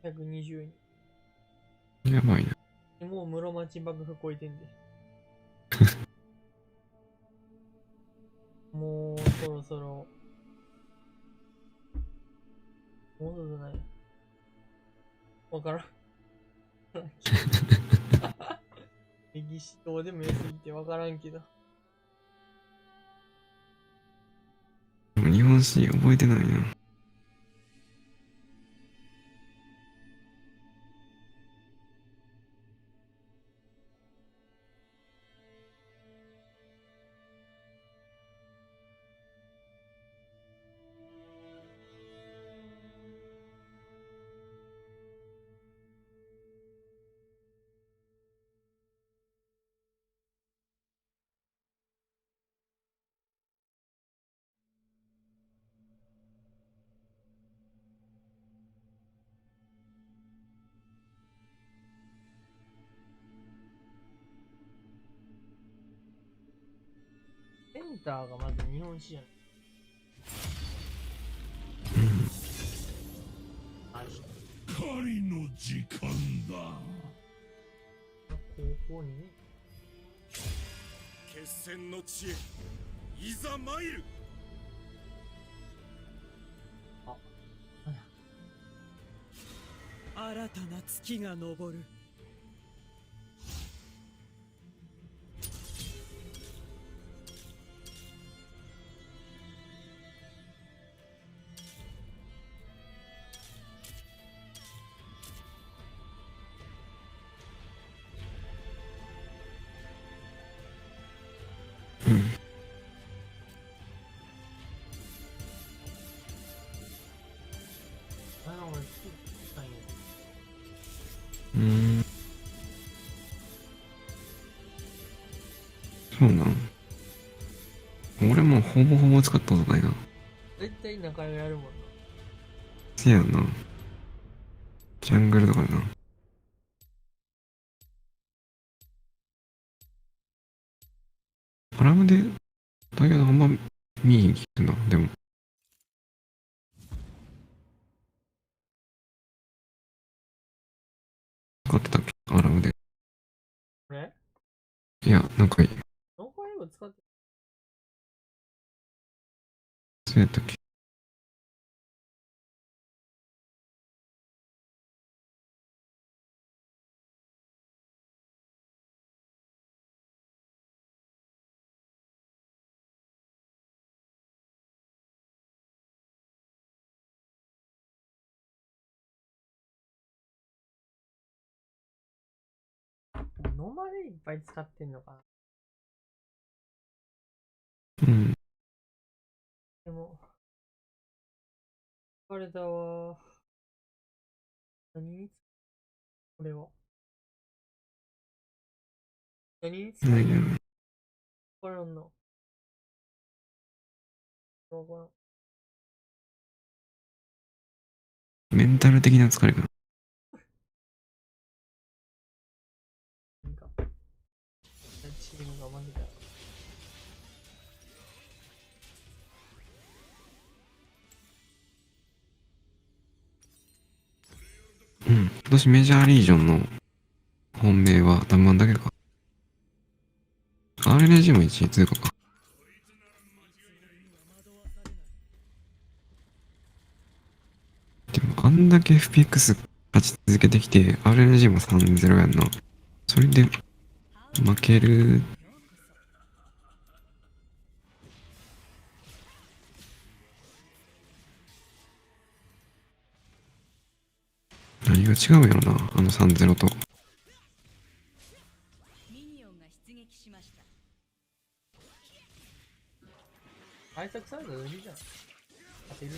120人。やばいな。もう室町幕府超えてんで。もうそろそろ。もうそろそろない。わからん。歴史どうでもよすぎてわからんけど。日本史覚えてないな。センターがまず日本史じゃん。狩りの時間だ。高校にね。決戦の地へいざ参る。新たな月が昇る。そうなん。俺もほぼほぼ使ったことないな。絶対仲良くやるもんな。せやな。ジャングルとかな。アラムで、だけどあんま見えへん気するな、でも。使ってたっけアラムで。いや、なんかいい。ノコエゴ使って。そうやったっけ。ノマでいっぱい使ってんのかな。うん。でも、疲れたわ。何にこれは。何に使うの？わからんの。わからん。メンタル的な疲れかな。なんか、チームが負けたら。うん。今年メジャーリージョンの本命は何番だけか。RNG も1位通過か。でもあんだけ FPX 勝ち続けてきて RNG も 3-0 やんな。それで負ける。何が違うんやろな、あの 3-0 と。対策されたら無理じゃん。当てる。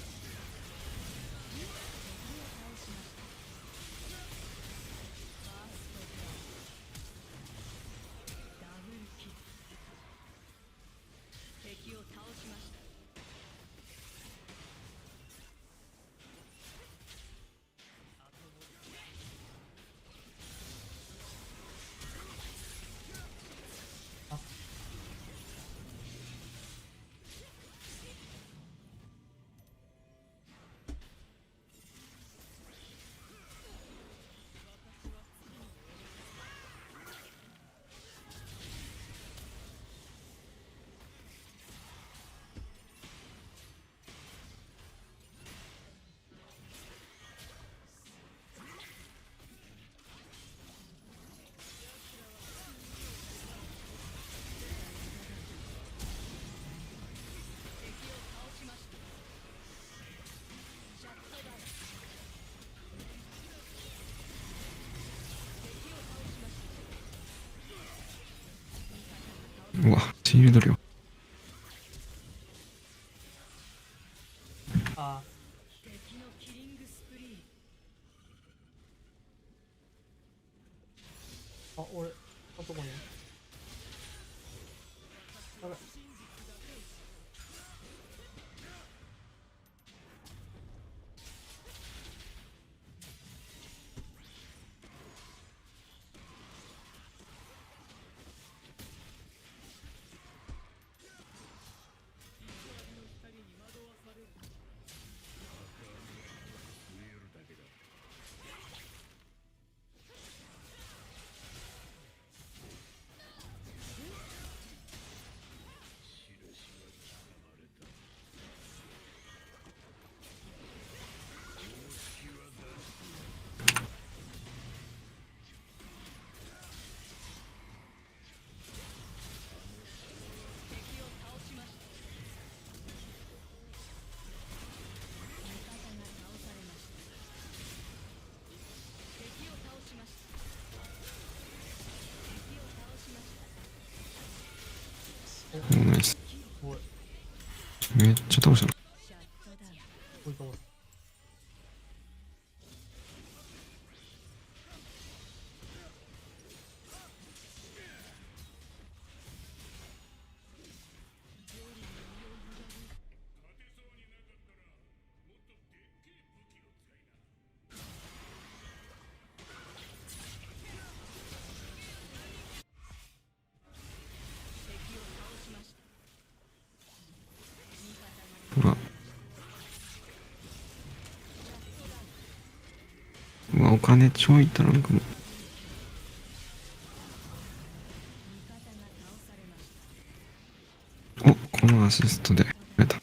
うわ、シールド量。ああ。あ、俺、あとこに。やばい。ナイス。めっちゃ倒したな。ほら。うわ、お金ちょい足らんかも。お、このアシストでやれた。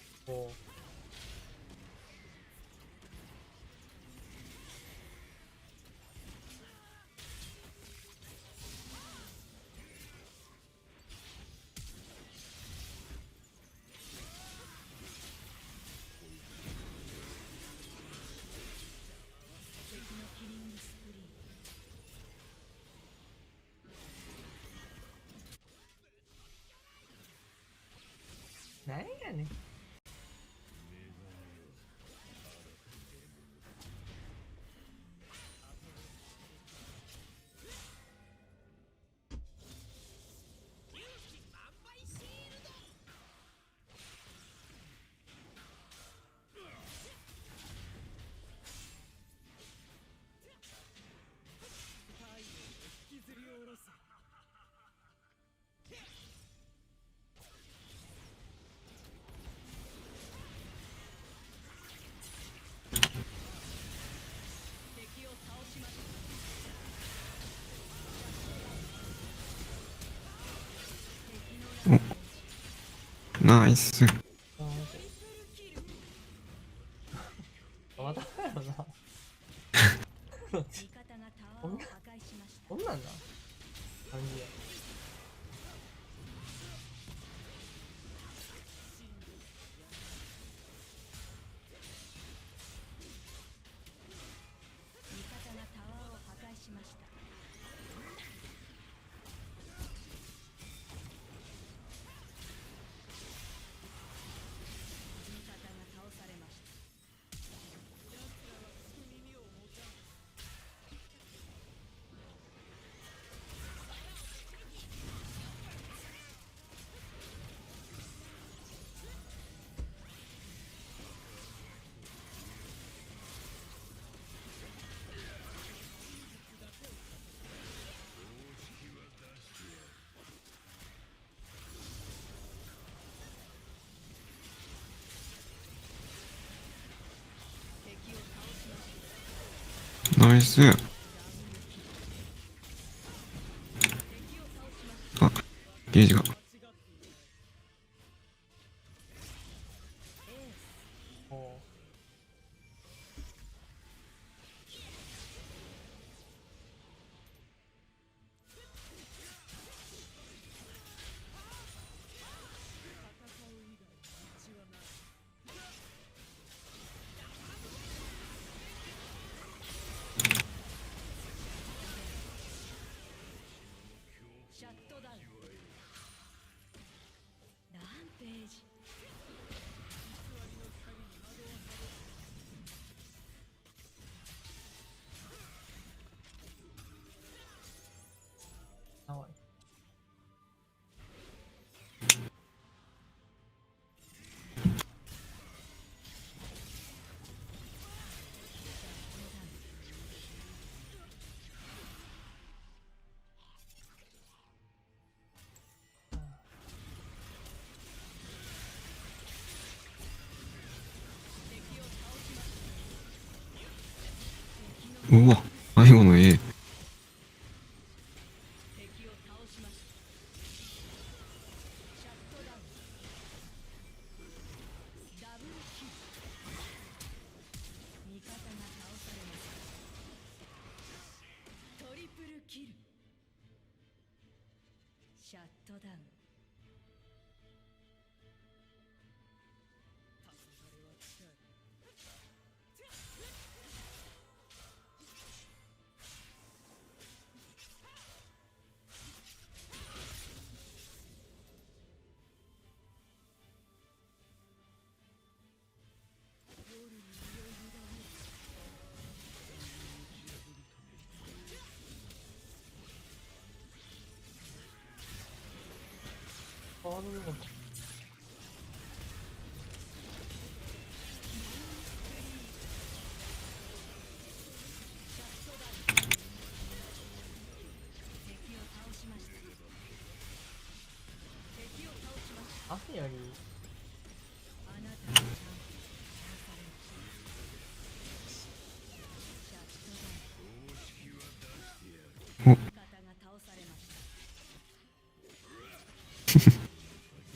なんやねん。お、ナイス。またやろな。こんなんだ感じや。ナイス。あ、ゲージが。うわ、最後の A。シャットダウン。汗より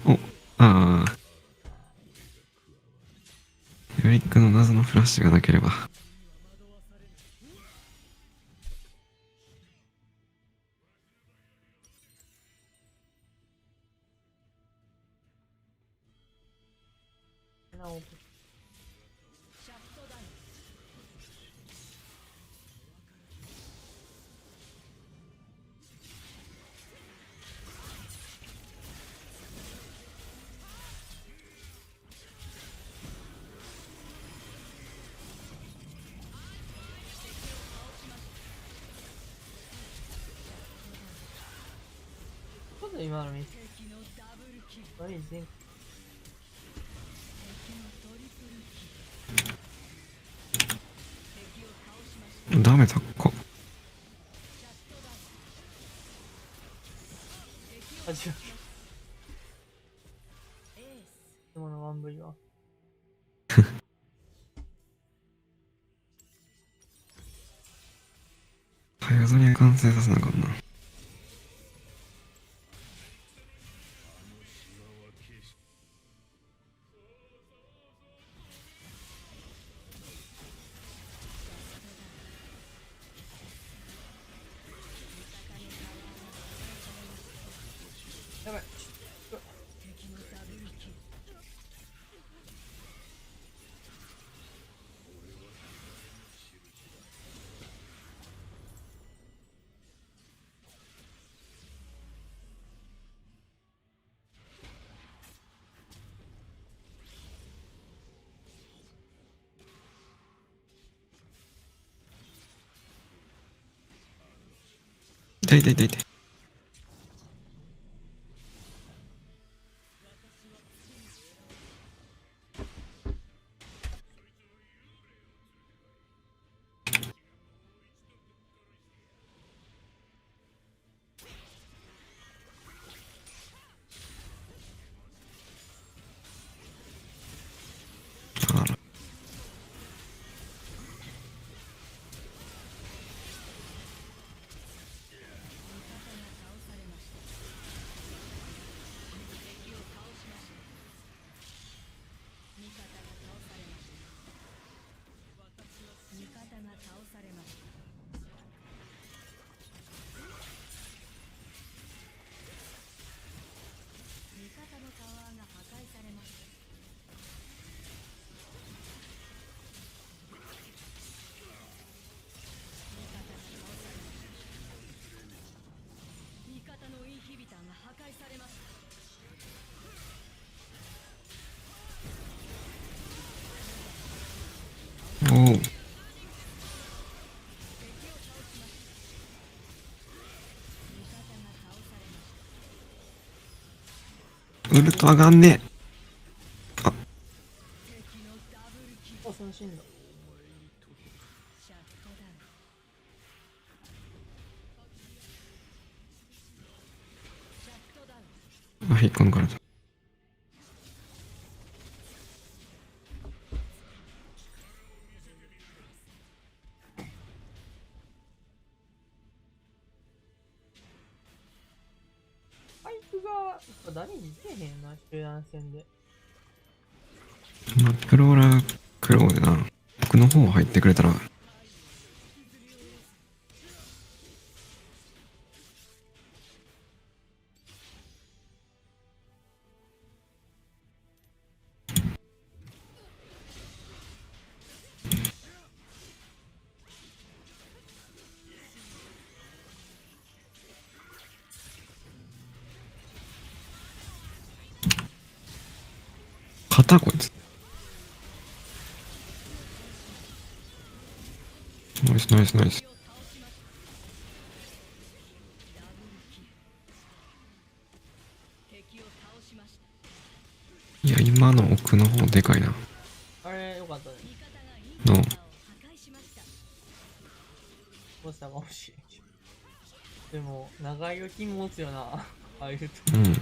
お、ああ。エリックの謎のフラッシュがなければ。ちょっと今のミス悪い前ダメだっか。あ、違う。今のワンブリは早々に完成させなあかんな。痛い痛い痛い痛い。あら。おお。ウルト上がんねえ。あ、あ、そのシーンだ。あ、引っこ抜かれた。パイプがやっぱダメージ出えへんな、集団戦で。まあ、クローラークローでな。僕の方入ってくれたら。肩こいつ。ナイスナイスナイス。いや、今の奥の方でかいな。あれ、よかったね。のどうしたかもしれんけど。でも、長い気持つよな。ああいうと。うん。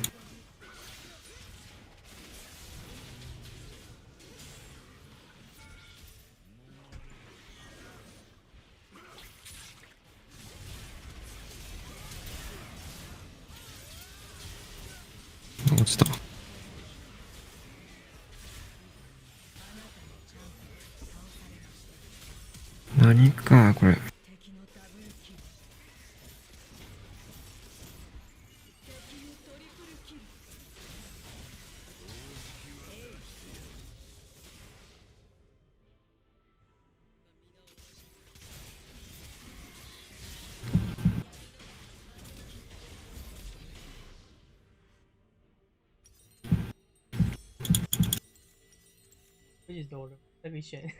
落ちた。何かこれ。富士と俺、全部一緒やね。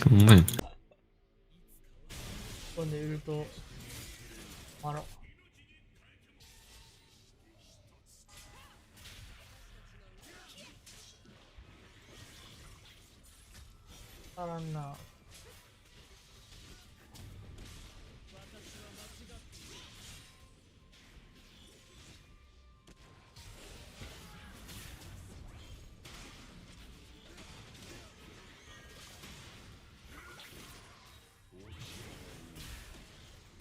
ほんまや。今度売ると、あら。あらんな。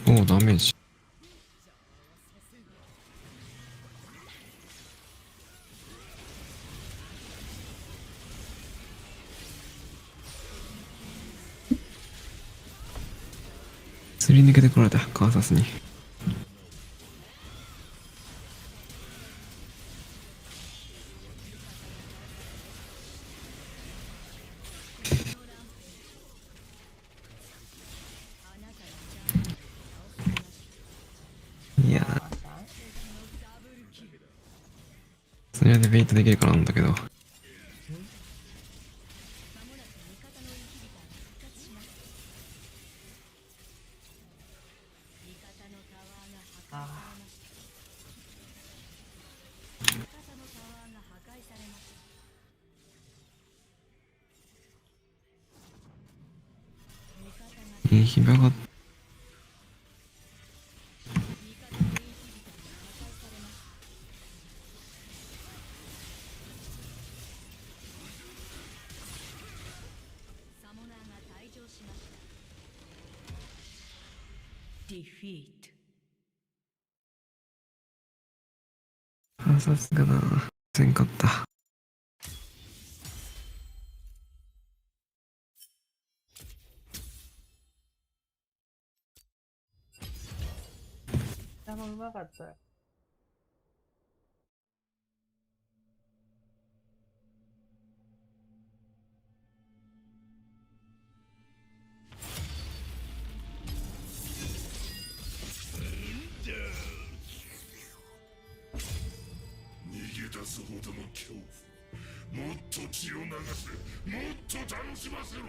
おお、ダメージ。すり抜けてこられた、カーサスに。いやー、それでベイトできるかなと思ったけど。インヒバがさすがなせんかった。下もうまかったよ。逃げ出すほどの恐怖、もっと血を流せ、もっと楽しませろ。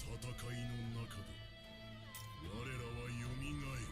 戦いの中で我らはよみがえる。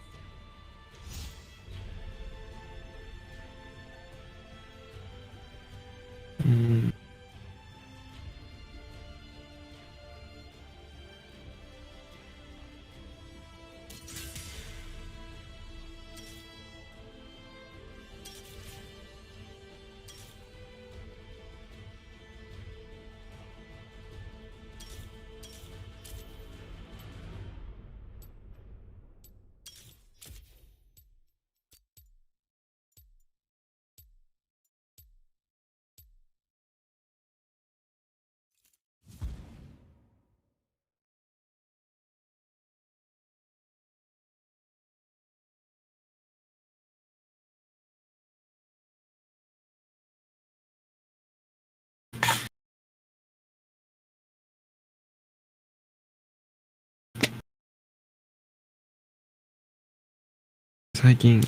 最近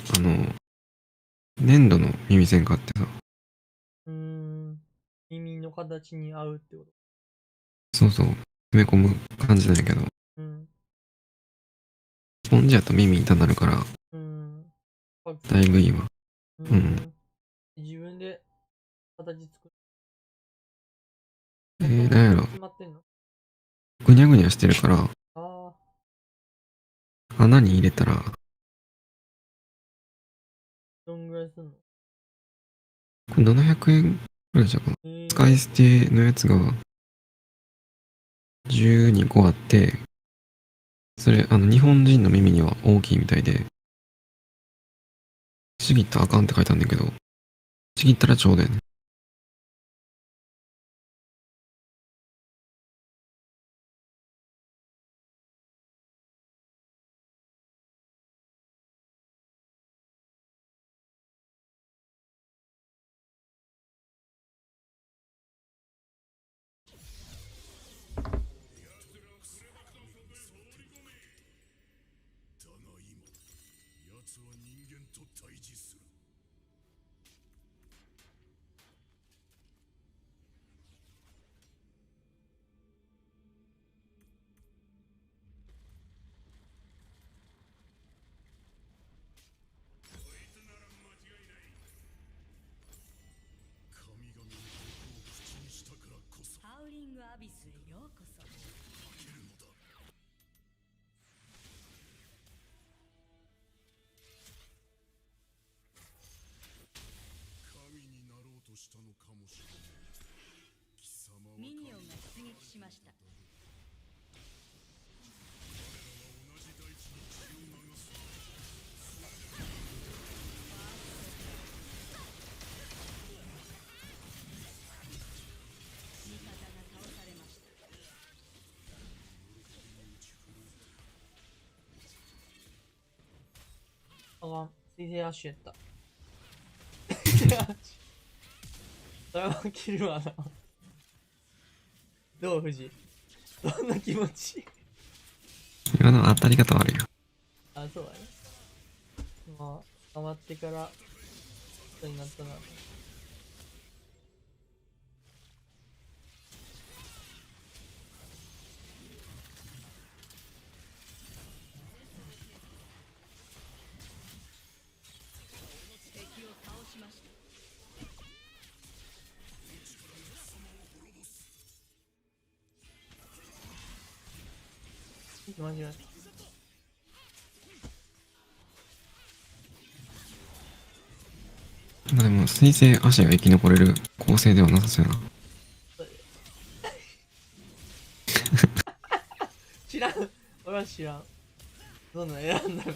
粘土の耳栓買ってさ。耳の形に合うってこと。そうそう、詰め込む感じなんやけど、スポンジやと耳痛なるから、だいぶいいわ。自分で形作る。なんやろ。決まってんの？ぐにゃぐにゃしてるから、穴に入れたら、どんぐらいすんの？これ700円くらいじゃんかな。使い捨てのやつが12個あって、それ日本人の耳には大きいみたいで、ちぎったらあかんって書いてあるんだけど、ちぎったらちょうどやね。奴は人間と対峙する。こいつなら間違いない。神々の毒を口にしたからこそ。ハウリングアビスへようこそ。かけるのだ。したのかもしれない。貴様はミニオンが出撃しました。我らは同じ大地に血を流す。味方が倒されました。あかん、水星アッシュやった。それは切るわな。どう藤？どんな気持ち？今の当たり方悪いよ。あ、そうだね。まあ、捕まってからことになったな。間違えまあでも水星足が生き残れる構成ではなさそうやな。知らん。俺は知らん。どんな選んだの。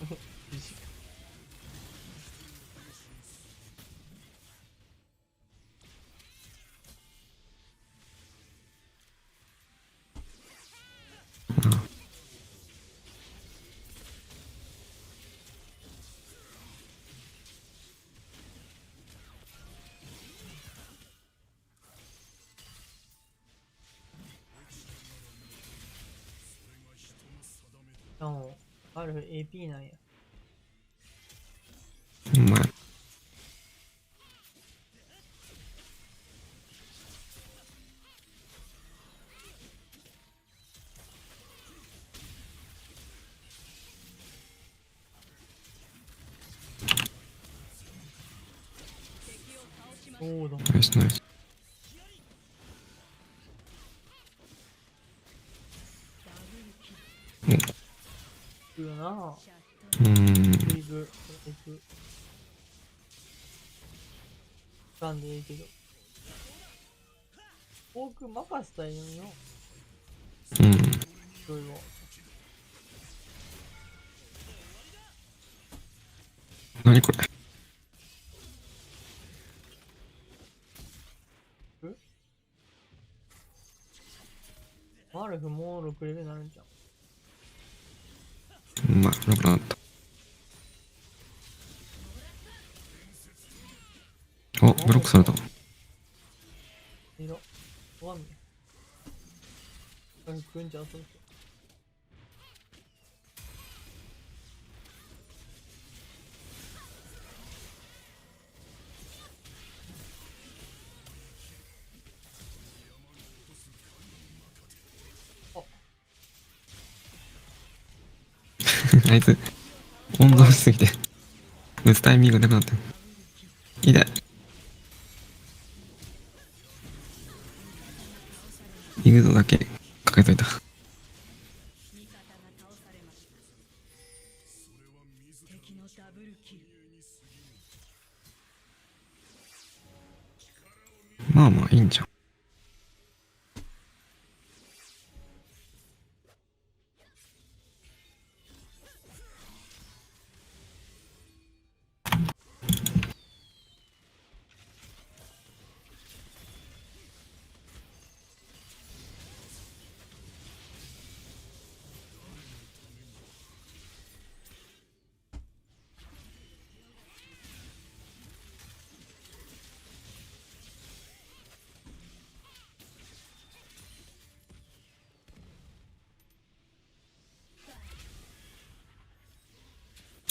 あもう、ある AP なんや。うまい。そうだ。ナイスナイス。いるなぁ。リブ、行く。掴んでいいけど。フォーク任せたらいいのにな。うん。それは。何これ。マルフもう6レベルになるんじゃん。うまい。楽なった。あ、ブロックされた。いろ。わかんねえ。来んじゃん、そうそう。あいつ、温存しすぎて、打つタイミングがなくなってる。痛い。イグドだけかけといた。まあまあいいんじゃん。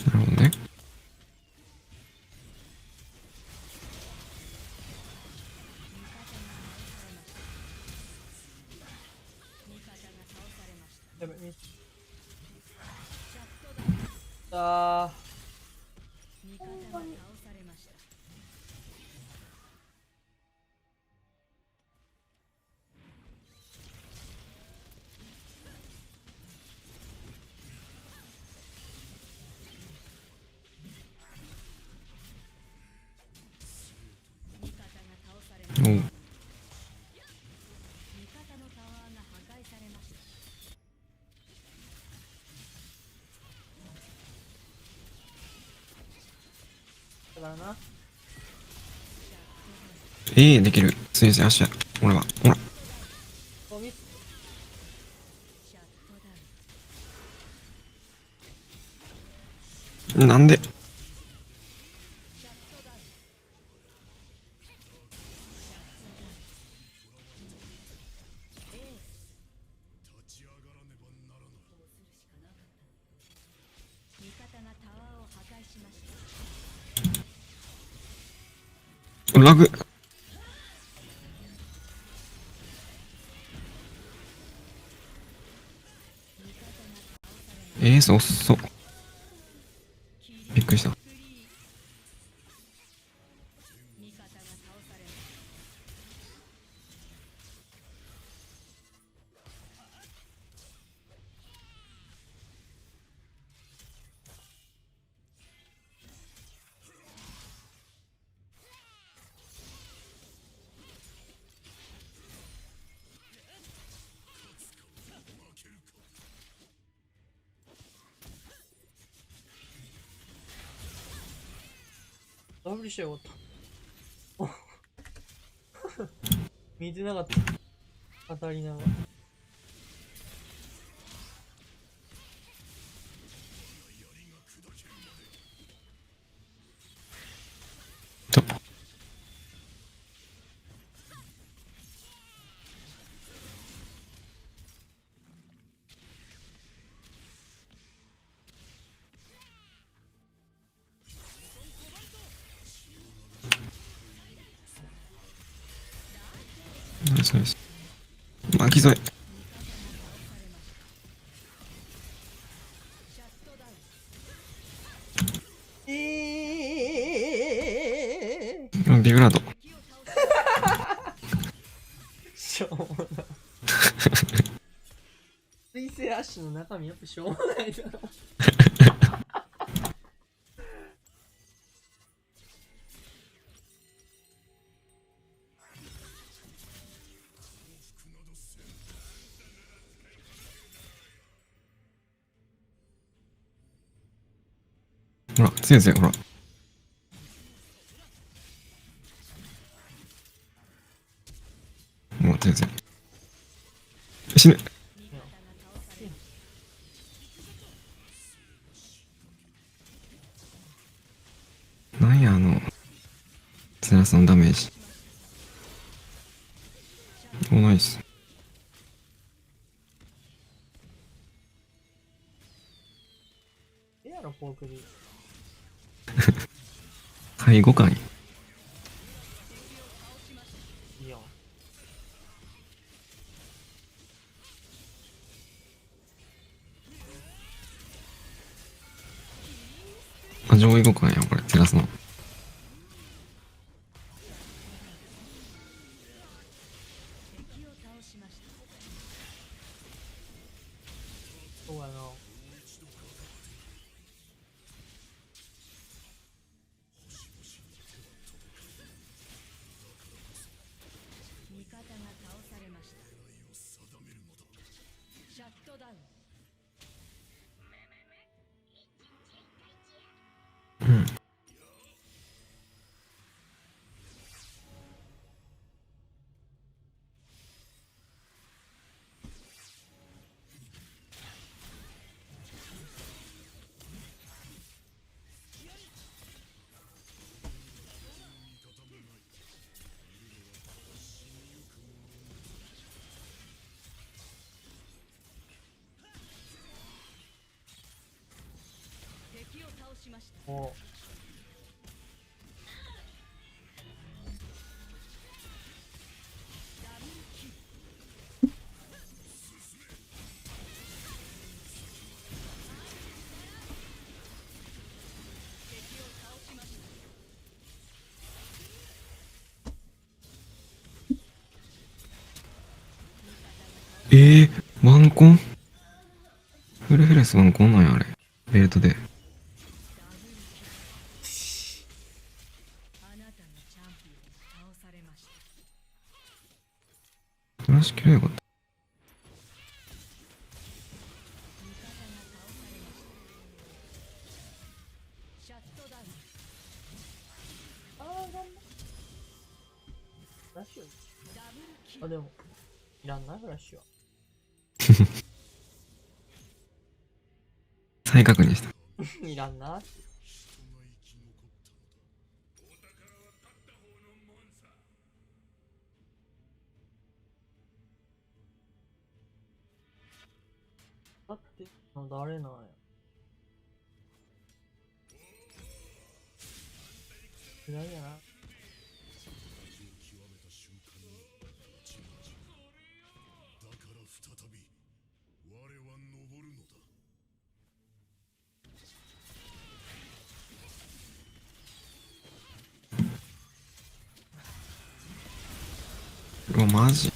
なるほどね。やばい、ミス。あー。おう。だからな。できる。水星足や。俺は。ほら。お、ミス。なんでラグ。エース遅っ。びっくりした。ダブルしようと。見てなかった。当たりながら。ナイスナイス。巻き添え。ビブラート。しょうもない。水星アッシュの中身やっぱしょうもないだろ。ほら、強いですよ、ほら。もう強いですよ。死ぬ。なんや、ゼラスのダメージ。お、ナイス。やろ、ポークリー。介護官。いいよ。あ、上位互換や、これ、テラスの。そうやな。うん。お。ワンコンフルフレスワンコンなんや、あれ。ベルトで。フラッシュキャラよかった。フラッシュあ、でも、いらんな、フラッシュは。再確認した。いらんな。だって、誰なんや。嫌いやな。うわ、マジ。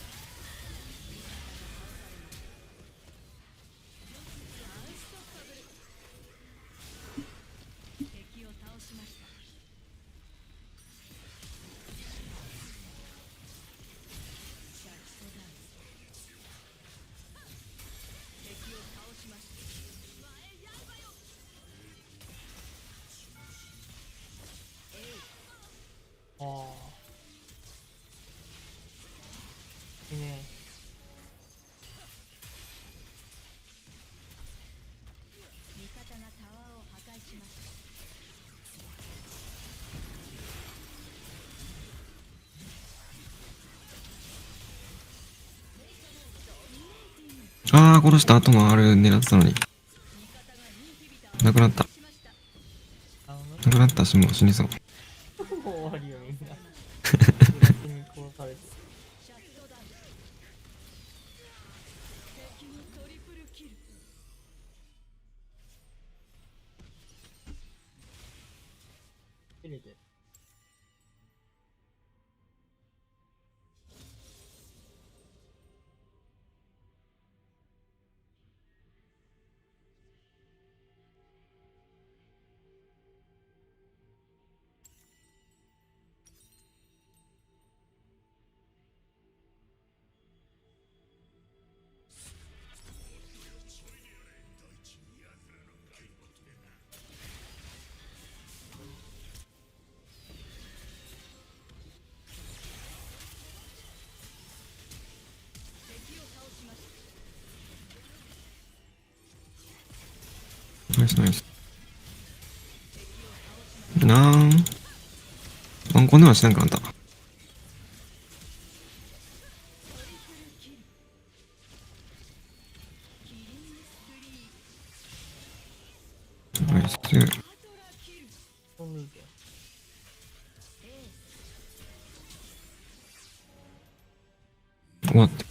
ああ、殺した後のあれ狙ってたのに。なくなった。なくなったし、もう死にそう。もう終わりよ、みんな。ブラスに殺されて。切れてる。ナイスナイス。ワンコンではしなくなった。ナイス。終わった。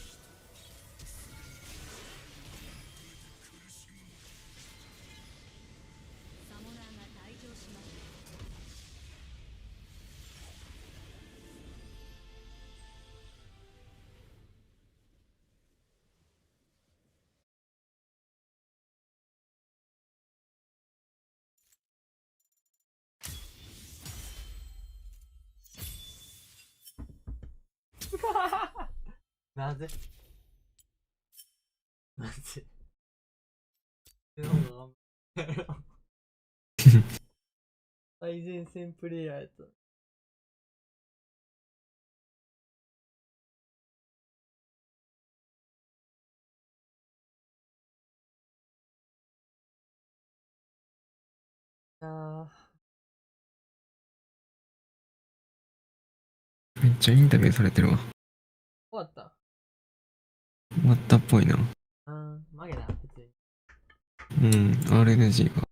なぜなぜ最前線プレイヤーやった。めっちゃインタビューされてるわ。終わった。終わったっぽいな。負けだ、普通に。RNG が。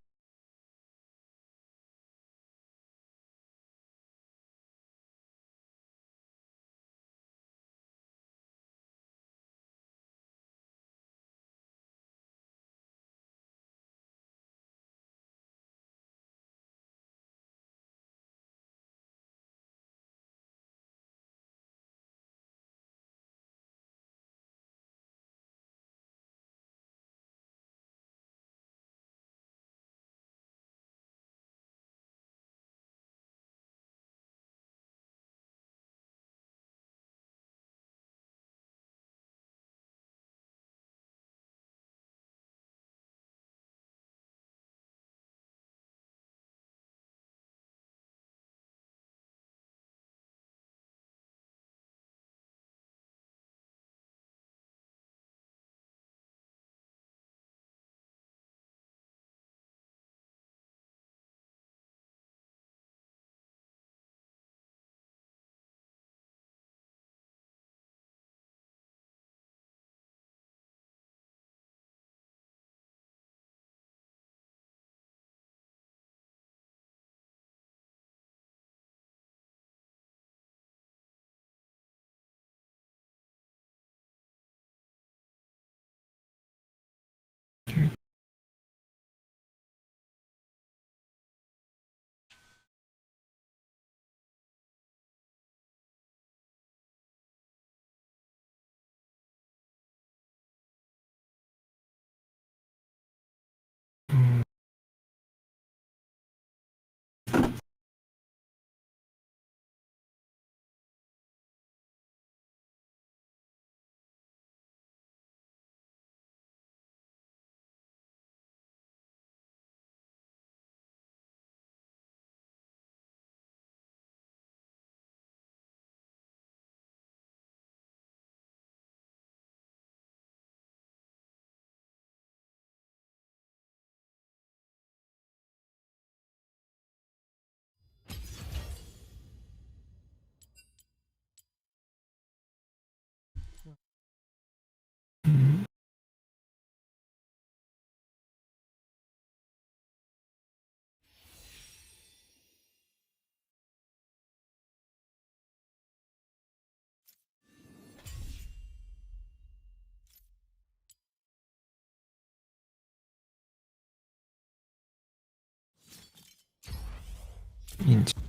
いいんじゃん。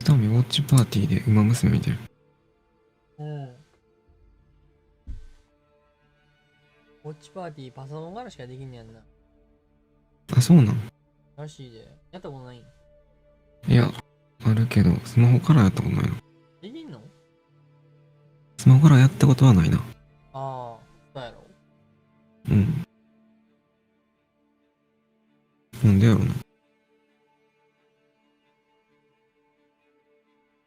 多分ウォッチパーティーで馬娘見てる。うん。ウォッチパーティーパソコンからしかできんねやんな。あ、そうなん？らしいで。やったことないん？いや、あるけど、スマホからやったことないな。できんの？スマホからやったことはないな。ああ、そうやろ。うん。なんでやろな。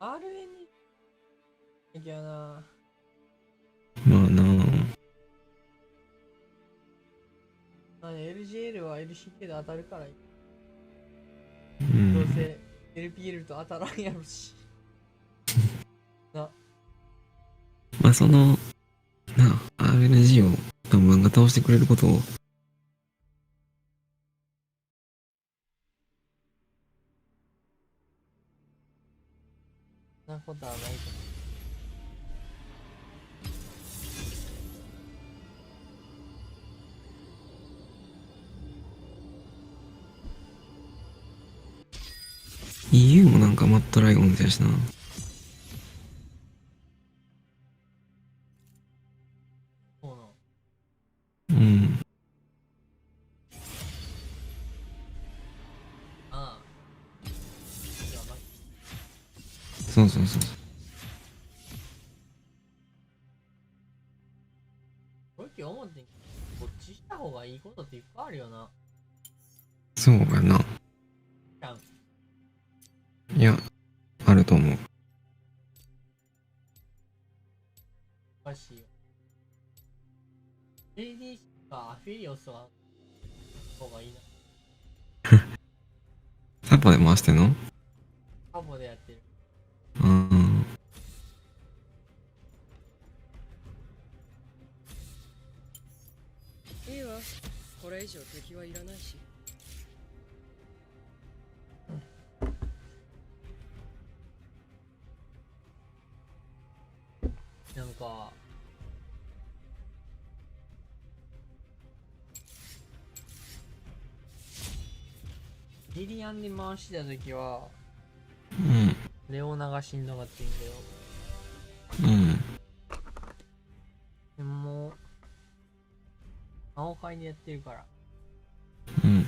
RN いやな。まあなLGL は LCK で当たるからいい。うんどうせ LPL と当たらんやろし。な。まあその、RNG を多分漫画倒してくれることを、そんなことはないと思う。EU もなんかマットライオンズやしな。そうなの。うん。ああ。じゃあな。そうそうそう。正直思ってんけど、こっちした方がいいことっていっぱいあるよな。そうやな。ちゃん。いや、あると思う。おかしいよ。ADC かアフィリオスは方がいいな。サポで回してんの？カボでやってる。うん。いいわ。これ以上敵はいらないし。なんか、リリアンで回してた時は、うん。レオナがしんどかったんやけど、うん。でももう、青会でやってるから、うん。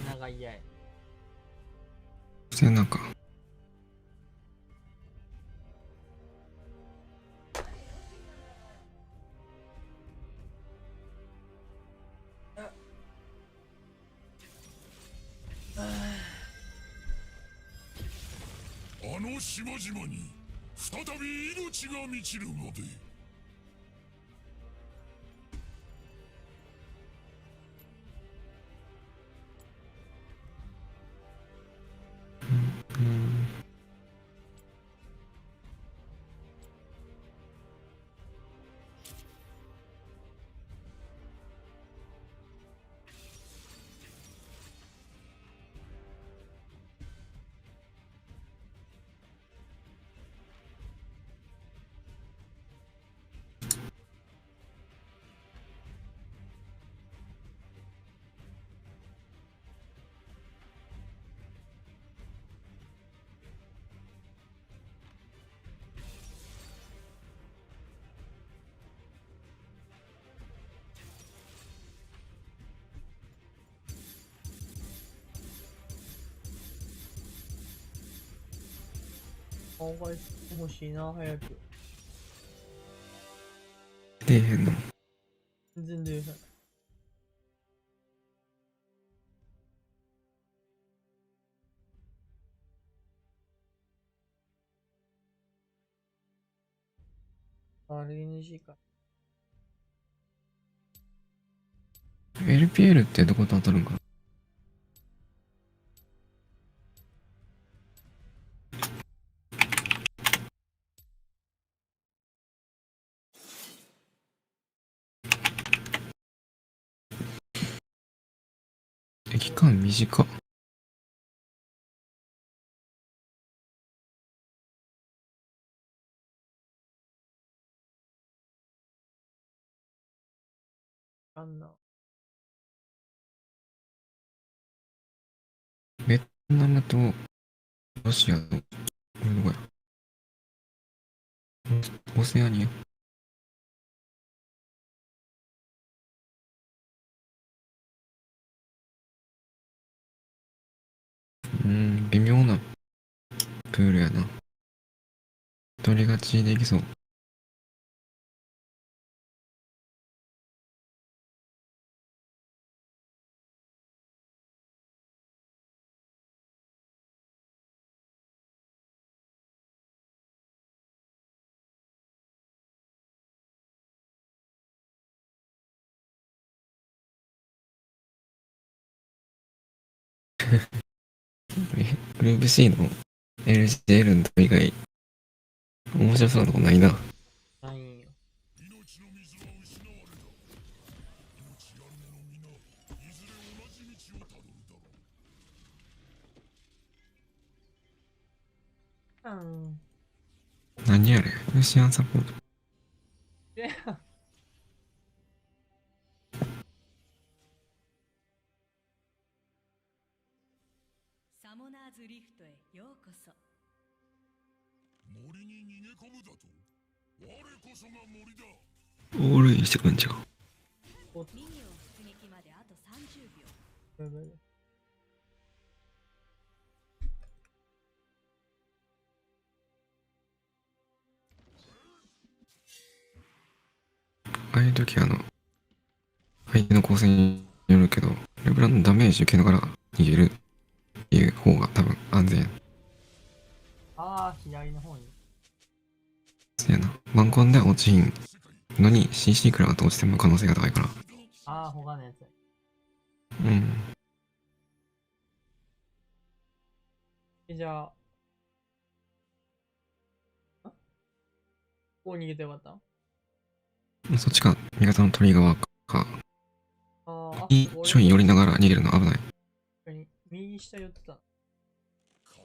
長いやい。背中。あの島々に再び命が満ちるまで。うん。青会欲しいな、早く。出えへんの？全然出えへん。RNG か。LPL ってどこと当たるんかな？期間短っ。あんな。ベトナムとロシアの、これどこや、オセアニア。微妙なプールやな。一人勝ちできそう。グループ C の LCL の以外、面白そうなとこないな。ないんよ。何あれ、ルシアンサポート。サモナーズリフトへようこそ。森に逃げ込むだと。我こそが森だ。オールインしてくんちゃう。ミニオン出撃まであと30秒。ああいう時相手の構成によるけど、レブランのダメージ受けながら逃げるっていう方が多分安全や。ああ、左の方に。そうやな。ワンコンでは落ちひんのに CC クラが落ちても可能性が高いから。ああ、他のやつ。うん。じゃあ、こう逃げてよかった？そっちか、味方の鳥側か。にちょい寄りながら逃げるの危ない。右下寄ってた。か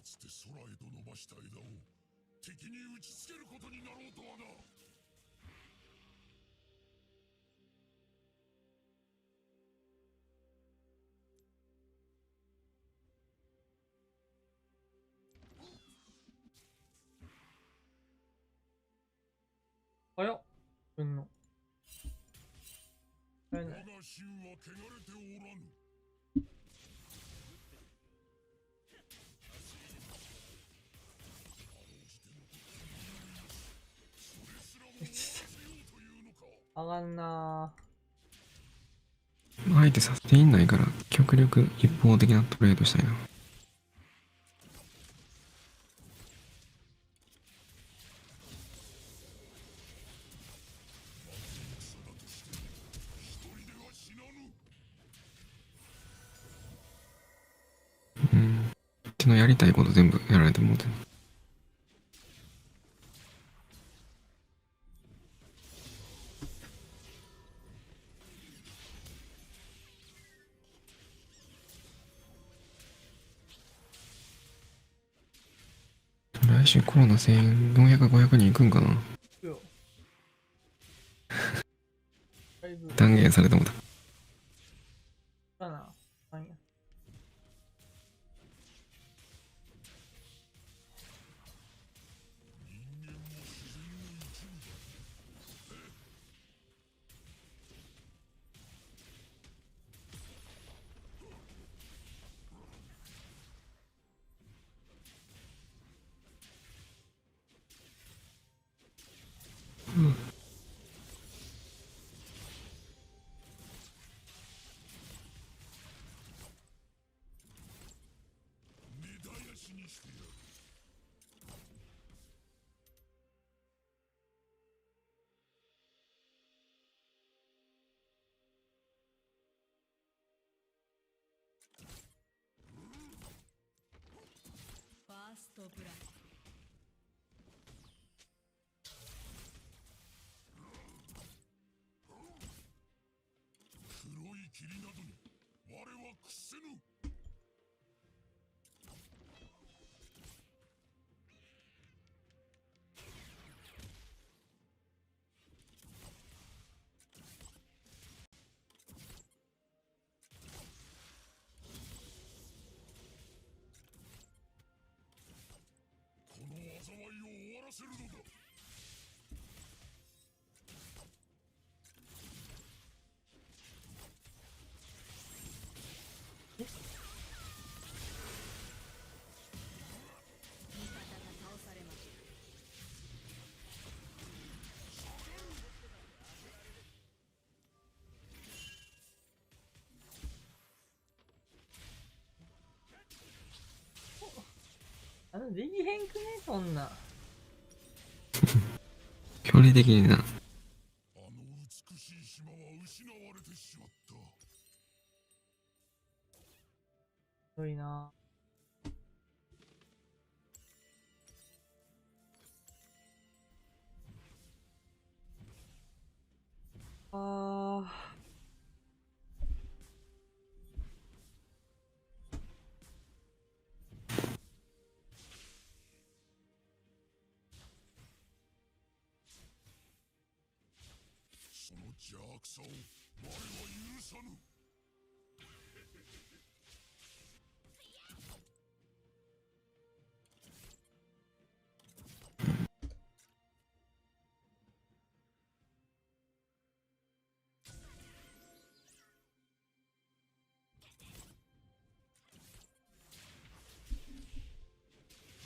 つて空へと伸ばした枝を敵に打ちつけることになろうとはな。早っ。うんの。我が衆は汚れておらぬ。上がんな相手サステインないから極力一方的なトレードしたいな。手のやりたいこと全部やられてもうてん。来週コロナ1400、500人行くんかな。断言されてもた。だな。なんや。ファーストブラッド。黒い霧などに我は屈せぬ。らせるのだ。味方が倒されました。できへんくねそんな。距離的にな。あの美しい島は失われてしまった。ひどいな。あー。その邪悪さを我は許さぬ。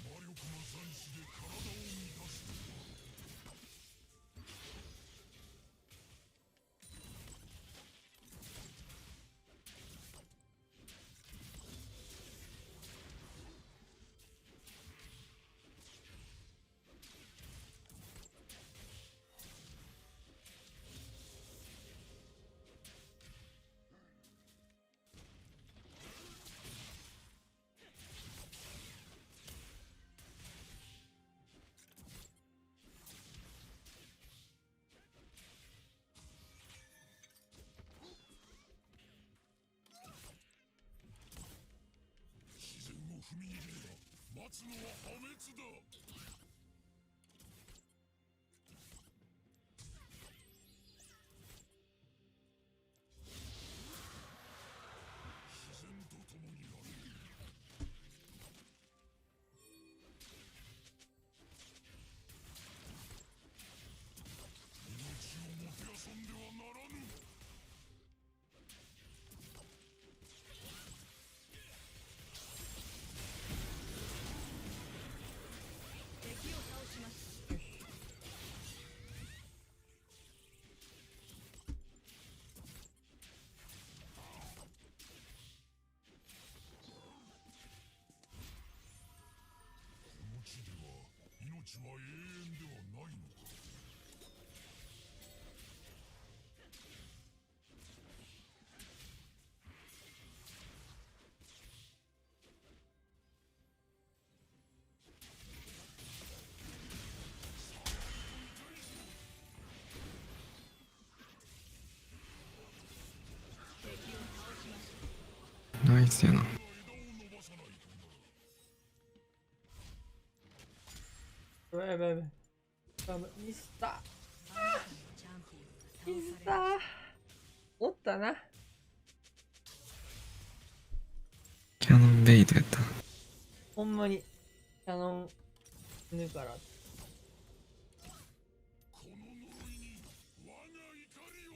魔力の残滓で体を満たすとは。自然を踏み入れれば待つのは破滅だ。自然と共にある。命をもてあそんではならぬ。敵を倒しました。この地では命は永遠ではないのか。ナイスやな。枝を伸ばさないとな。やばいやばいやばい。やばいミスった。チャンピオンミスっが倒されました。た。おったな。キャノンベイトやった。ほんまに。キャノン死ぬから。この呪いに我が怒りを。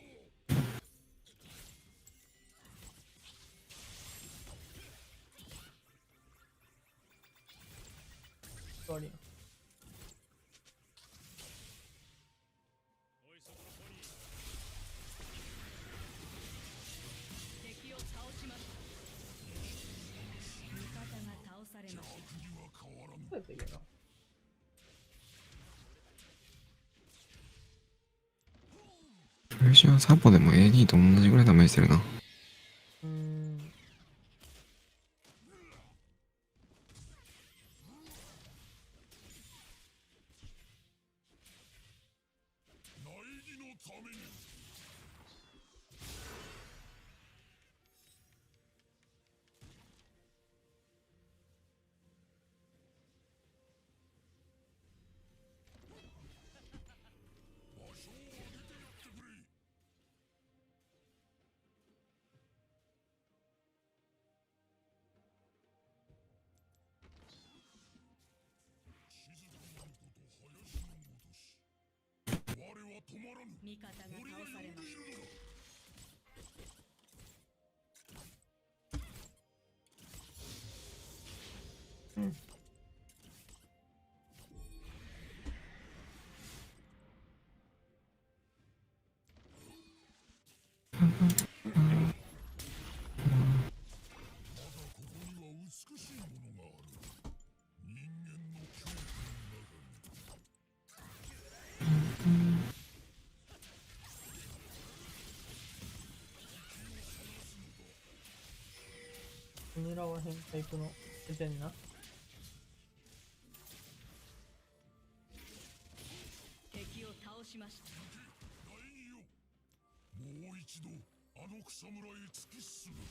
ソーリー。敵を倒しました。味方が倒されました。国は変わらぬ。そうやったっけな。ルシオンサポでも AD と同じぐらいダメージしてるな。苗木のために。場所を挙げてやってくれ。静かなること早い。味方が倒されました。狙わへんタイプの出てんな。敵を倒しました。もう一度あの草むらへ突き進む。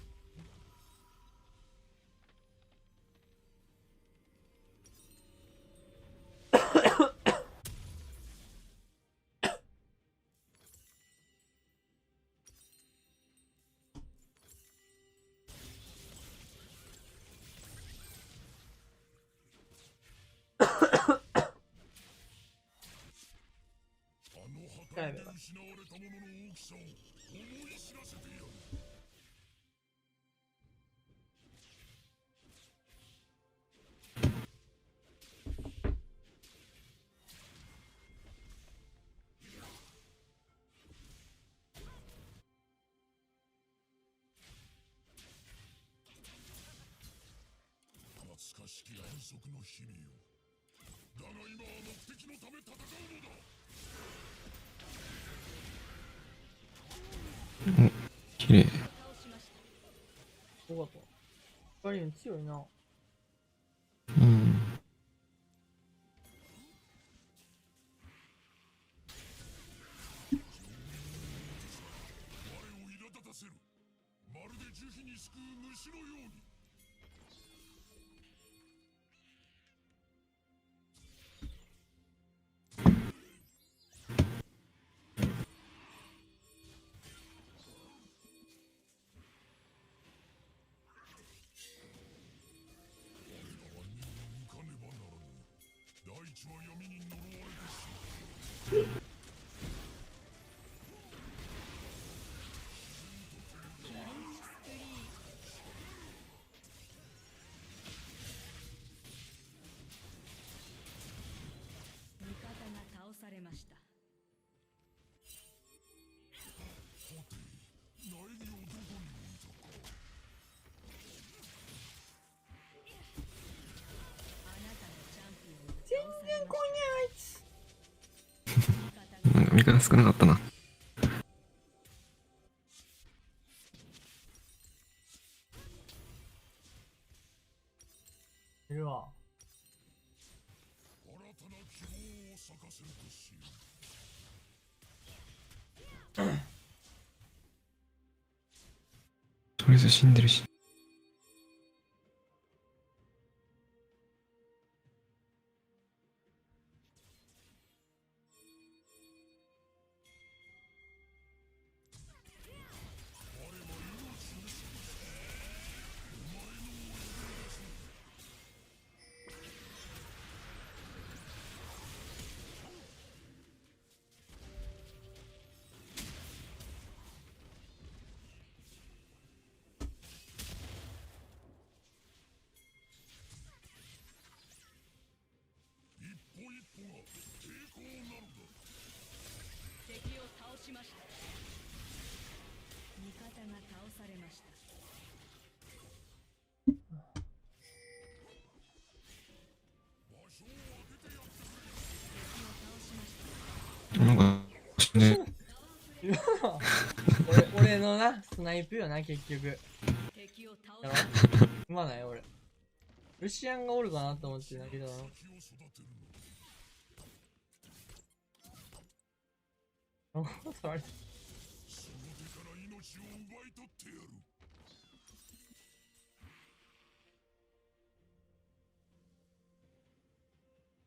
帰れば失われたものの大きさを思い知らせてやる。懐かしき安息の日々よ。だが今は目的のため戦うのだ。お、綺麗。よかった。ガリオン強いな。うん。我を苛立たせる。まるで樹皮に救う虫のように。大地は闇に呪われてしまう。味方が倒されました。はて、苗木をどこに置いたか。あなたのチャンピオンが全倒されま然来いねあいつ。なんか味方少なかったな。いるわ。新たな希望を咲かせるとしよとりあえず死んでるし。一歩一歩が抵抗なのだ。敵を倒しました。味方が倒されました。場所を当ててやってくれ。敵を倒しました。なんか、死んでる。俺のな、スナイプよな、結局。敵を倒やろ踏まない俺。ルシアンがおるかなと思ってんだけど。敵を育てるのだ。取られた。その手から命を奪い取ってやる。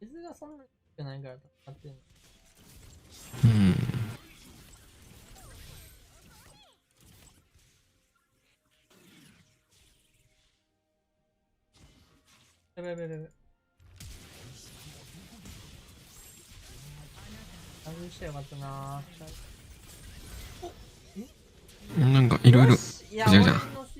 水がそんなにじゃないから戦ってんの。うん。やべやべやべやべ。外してよかったなぁ。なんかいろいろよしいやじゃじゃ俺のし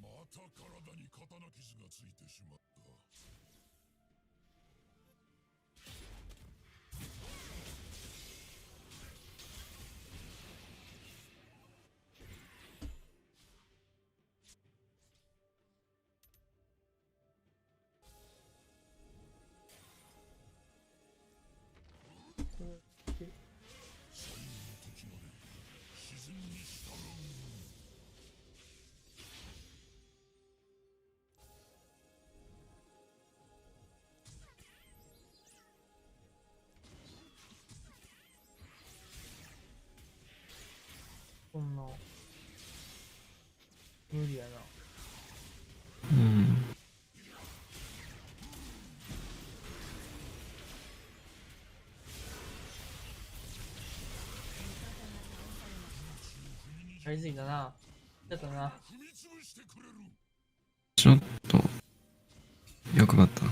また体に刀傷がついてしまった。最後の時まで自然に従う。こんな無理やな。うん。やりすぎたな。ちょっとな。ちょっと欲張った。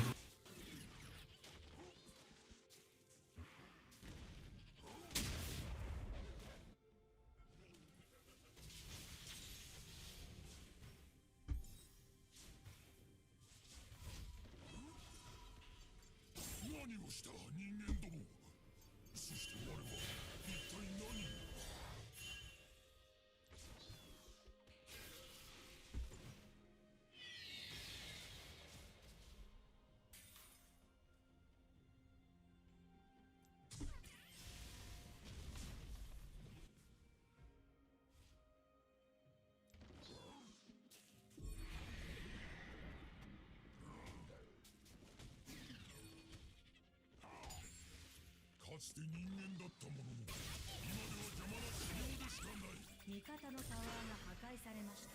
何をした人間ども。そして我は一体何を。かつて人間だったものの、今では邪魔な治療でしかない。味方のタワーが破壊されました。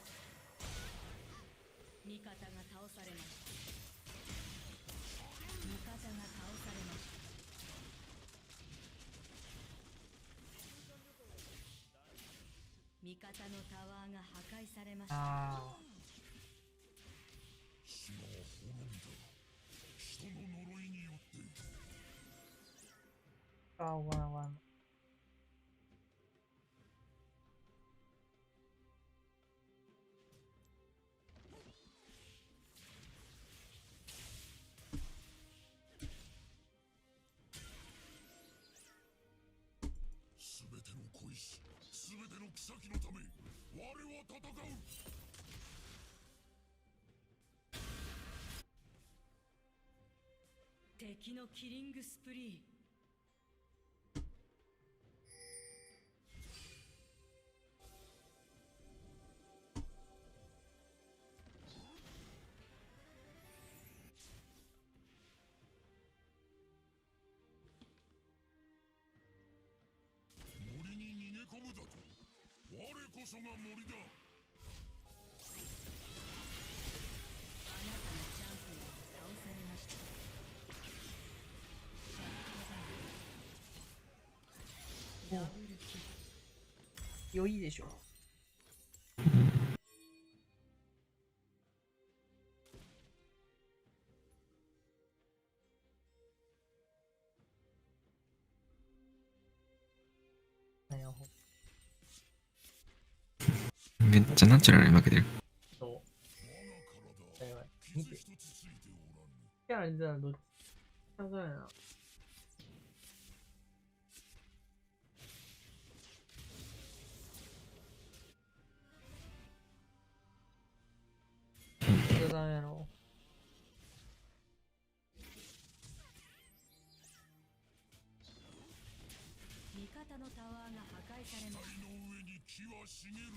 味方が倒されました。味方が倒されました。味方のタワーが破壊されました。島は滅びた。人の呪いによって。あ、わんわん。すべての小石、すべての草木のため、我は戦う。敵のキリングスプリー。森に逃げ込むだと。我こそが森だ。あなたのチャンピオンが倒されました。ダブルキル。良いでしょ。めっちゃナチュラルに負けてる。そう。やばい。見て。キャラ出たらどっちそうやな。どうだやろ味方のタワーが破壊されました。の上に木は茂るのだ。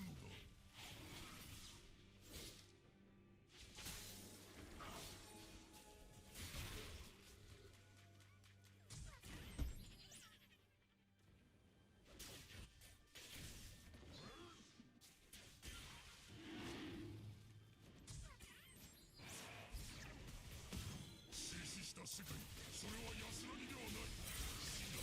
静止した世界、それは安らぎではない。死だ。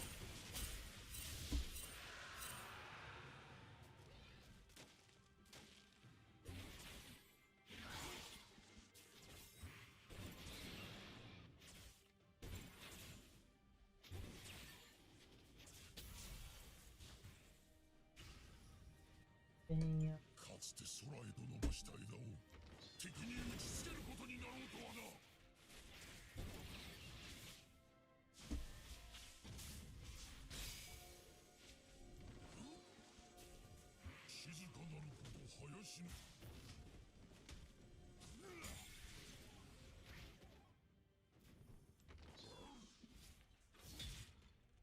つて空へと伸ばした枝を敵に打ちつけることになろうとはな。静かなること林の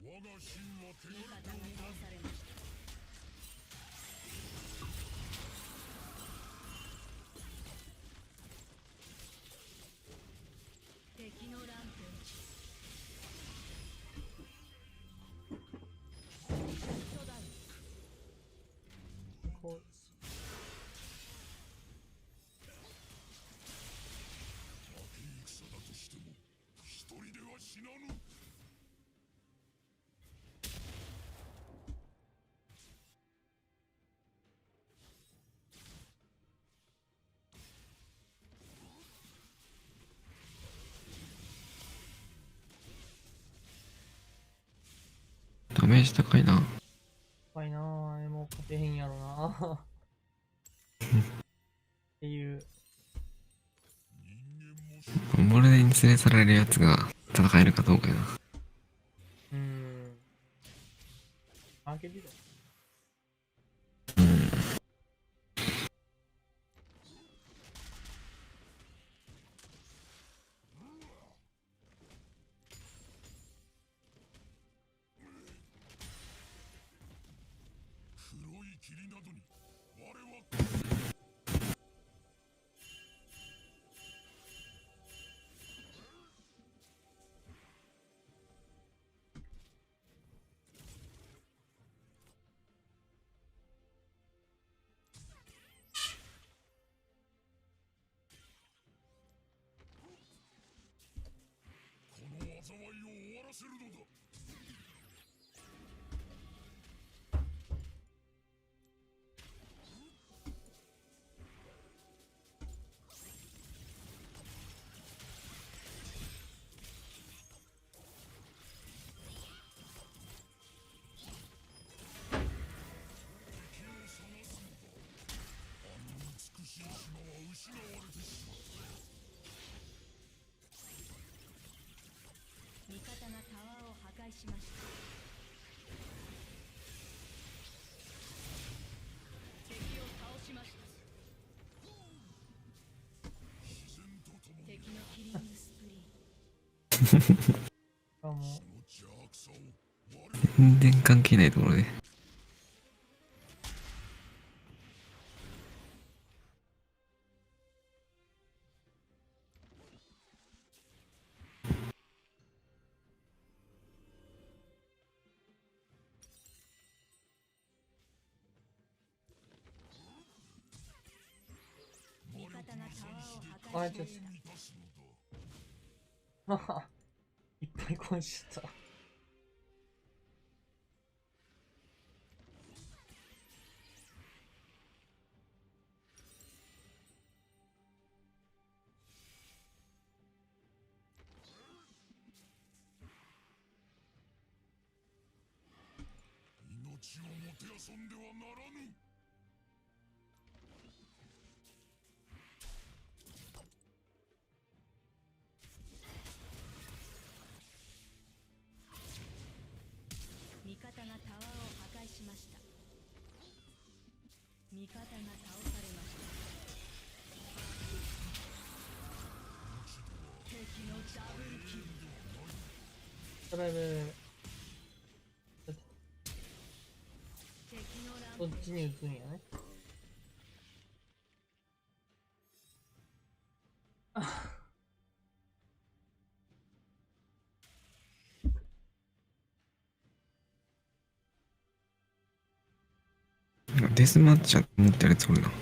我が神は汚れておらん。敵のランプこ負け戦だとしても一人では死なぬ。ダメージ高いな。高いなぁ。もう勝てへんやろなっていう。モルデに連れ去られるやつが戦えるかどうかやな。負けてた。黒い霧などに我はこの災いを終わらせるのだ。敵を探すのだ。あの美しい島は失われてしまった。味方がタワーを破壊しました。敵を倒しました。自然とともに敵のキリングスプリー。しかも、その邪悪さを我々全然関係ないところで。味方がタワーを破あ、壊しました。ちょっと。ははいっぱい壊しちゃった。命をもてあそんではならぬ。味方がタワーを破壊しました。味方が倒されました。敵のダブルキル。だいぶ、敵のランそっちに打つんやね。デスマッチャー持ってるやつおるな。こ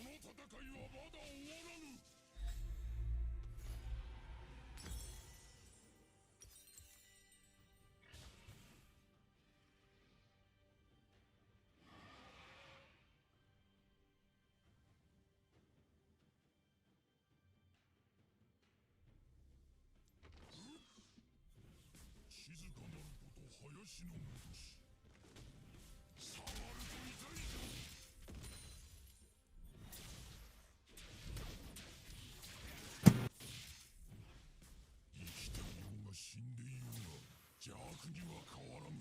の戦いはまだ終わらぬ。死んでいようが邪悪には変わらぬ。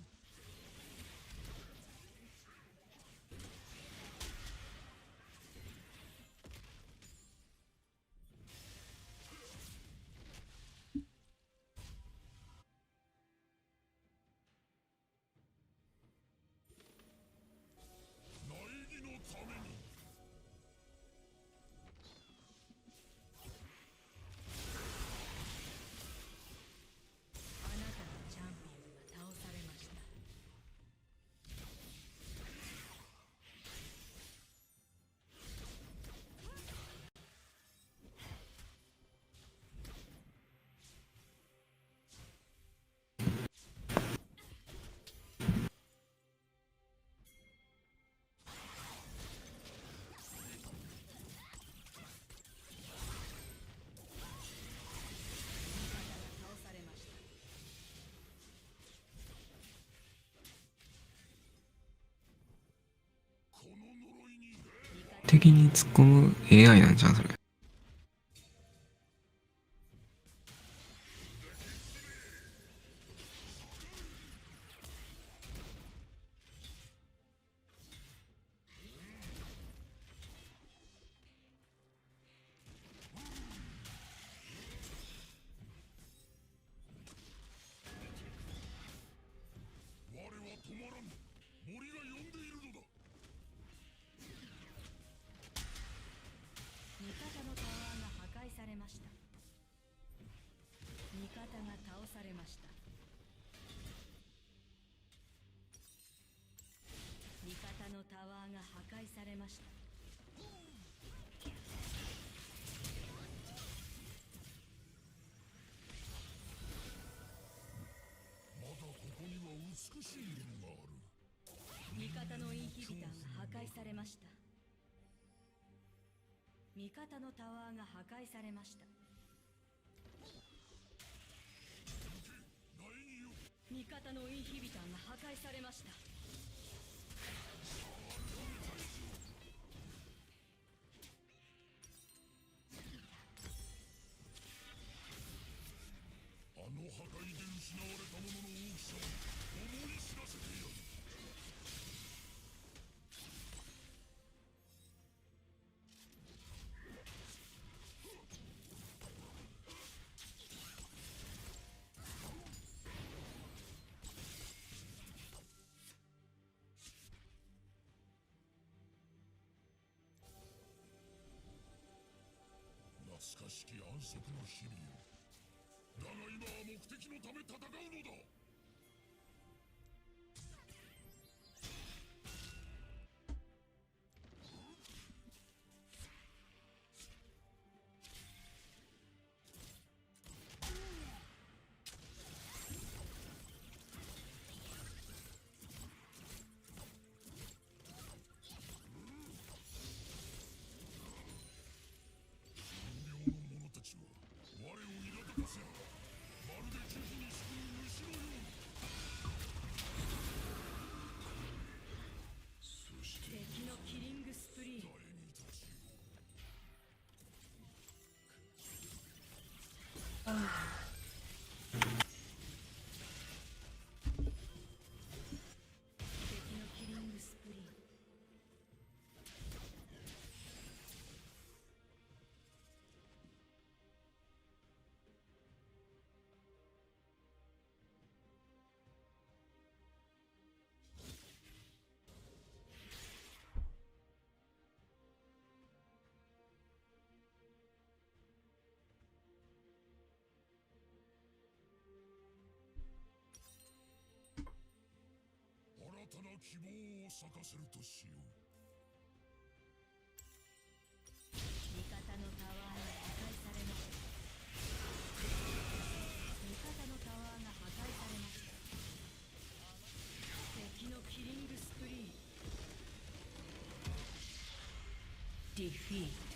苗木のために。的に突っ込む AI なんじゃんそれ。我は止まらん。森が呼んでいるのだ。味方のタワーが破壊されました。味方が倒されました。味方のタワーが破壊されました。まだここには美しいものがある。味方のインヒビターが破壊されました。味方のタワーが破壊されました。味方のインヒビターが破壊されました。あの破壊で失われたものの大きさを思い知らせてやる。懐かしき安息の日々よ。だが今は目的のため戦うのだ。善良の者たちは我を苛立たせる。まるで地図に敷く虫のように。そして敵のキリングスプリー。誰に立ちよ敵のキリングスプリー。新たな希望を咲かせるとしよう。味方のタワーが破壊されました。味方のタワーが破壊されました。敵のキリングスプリー。ディフィート。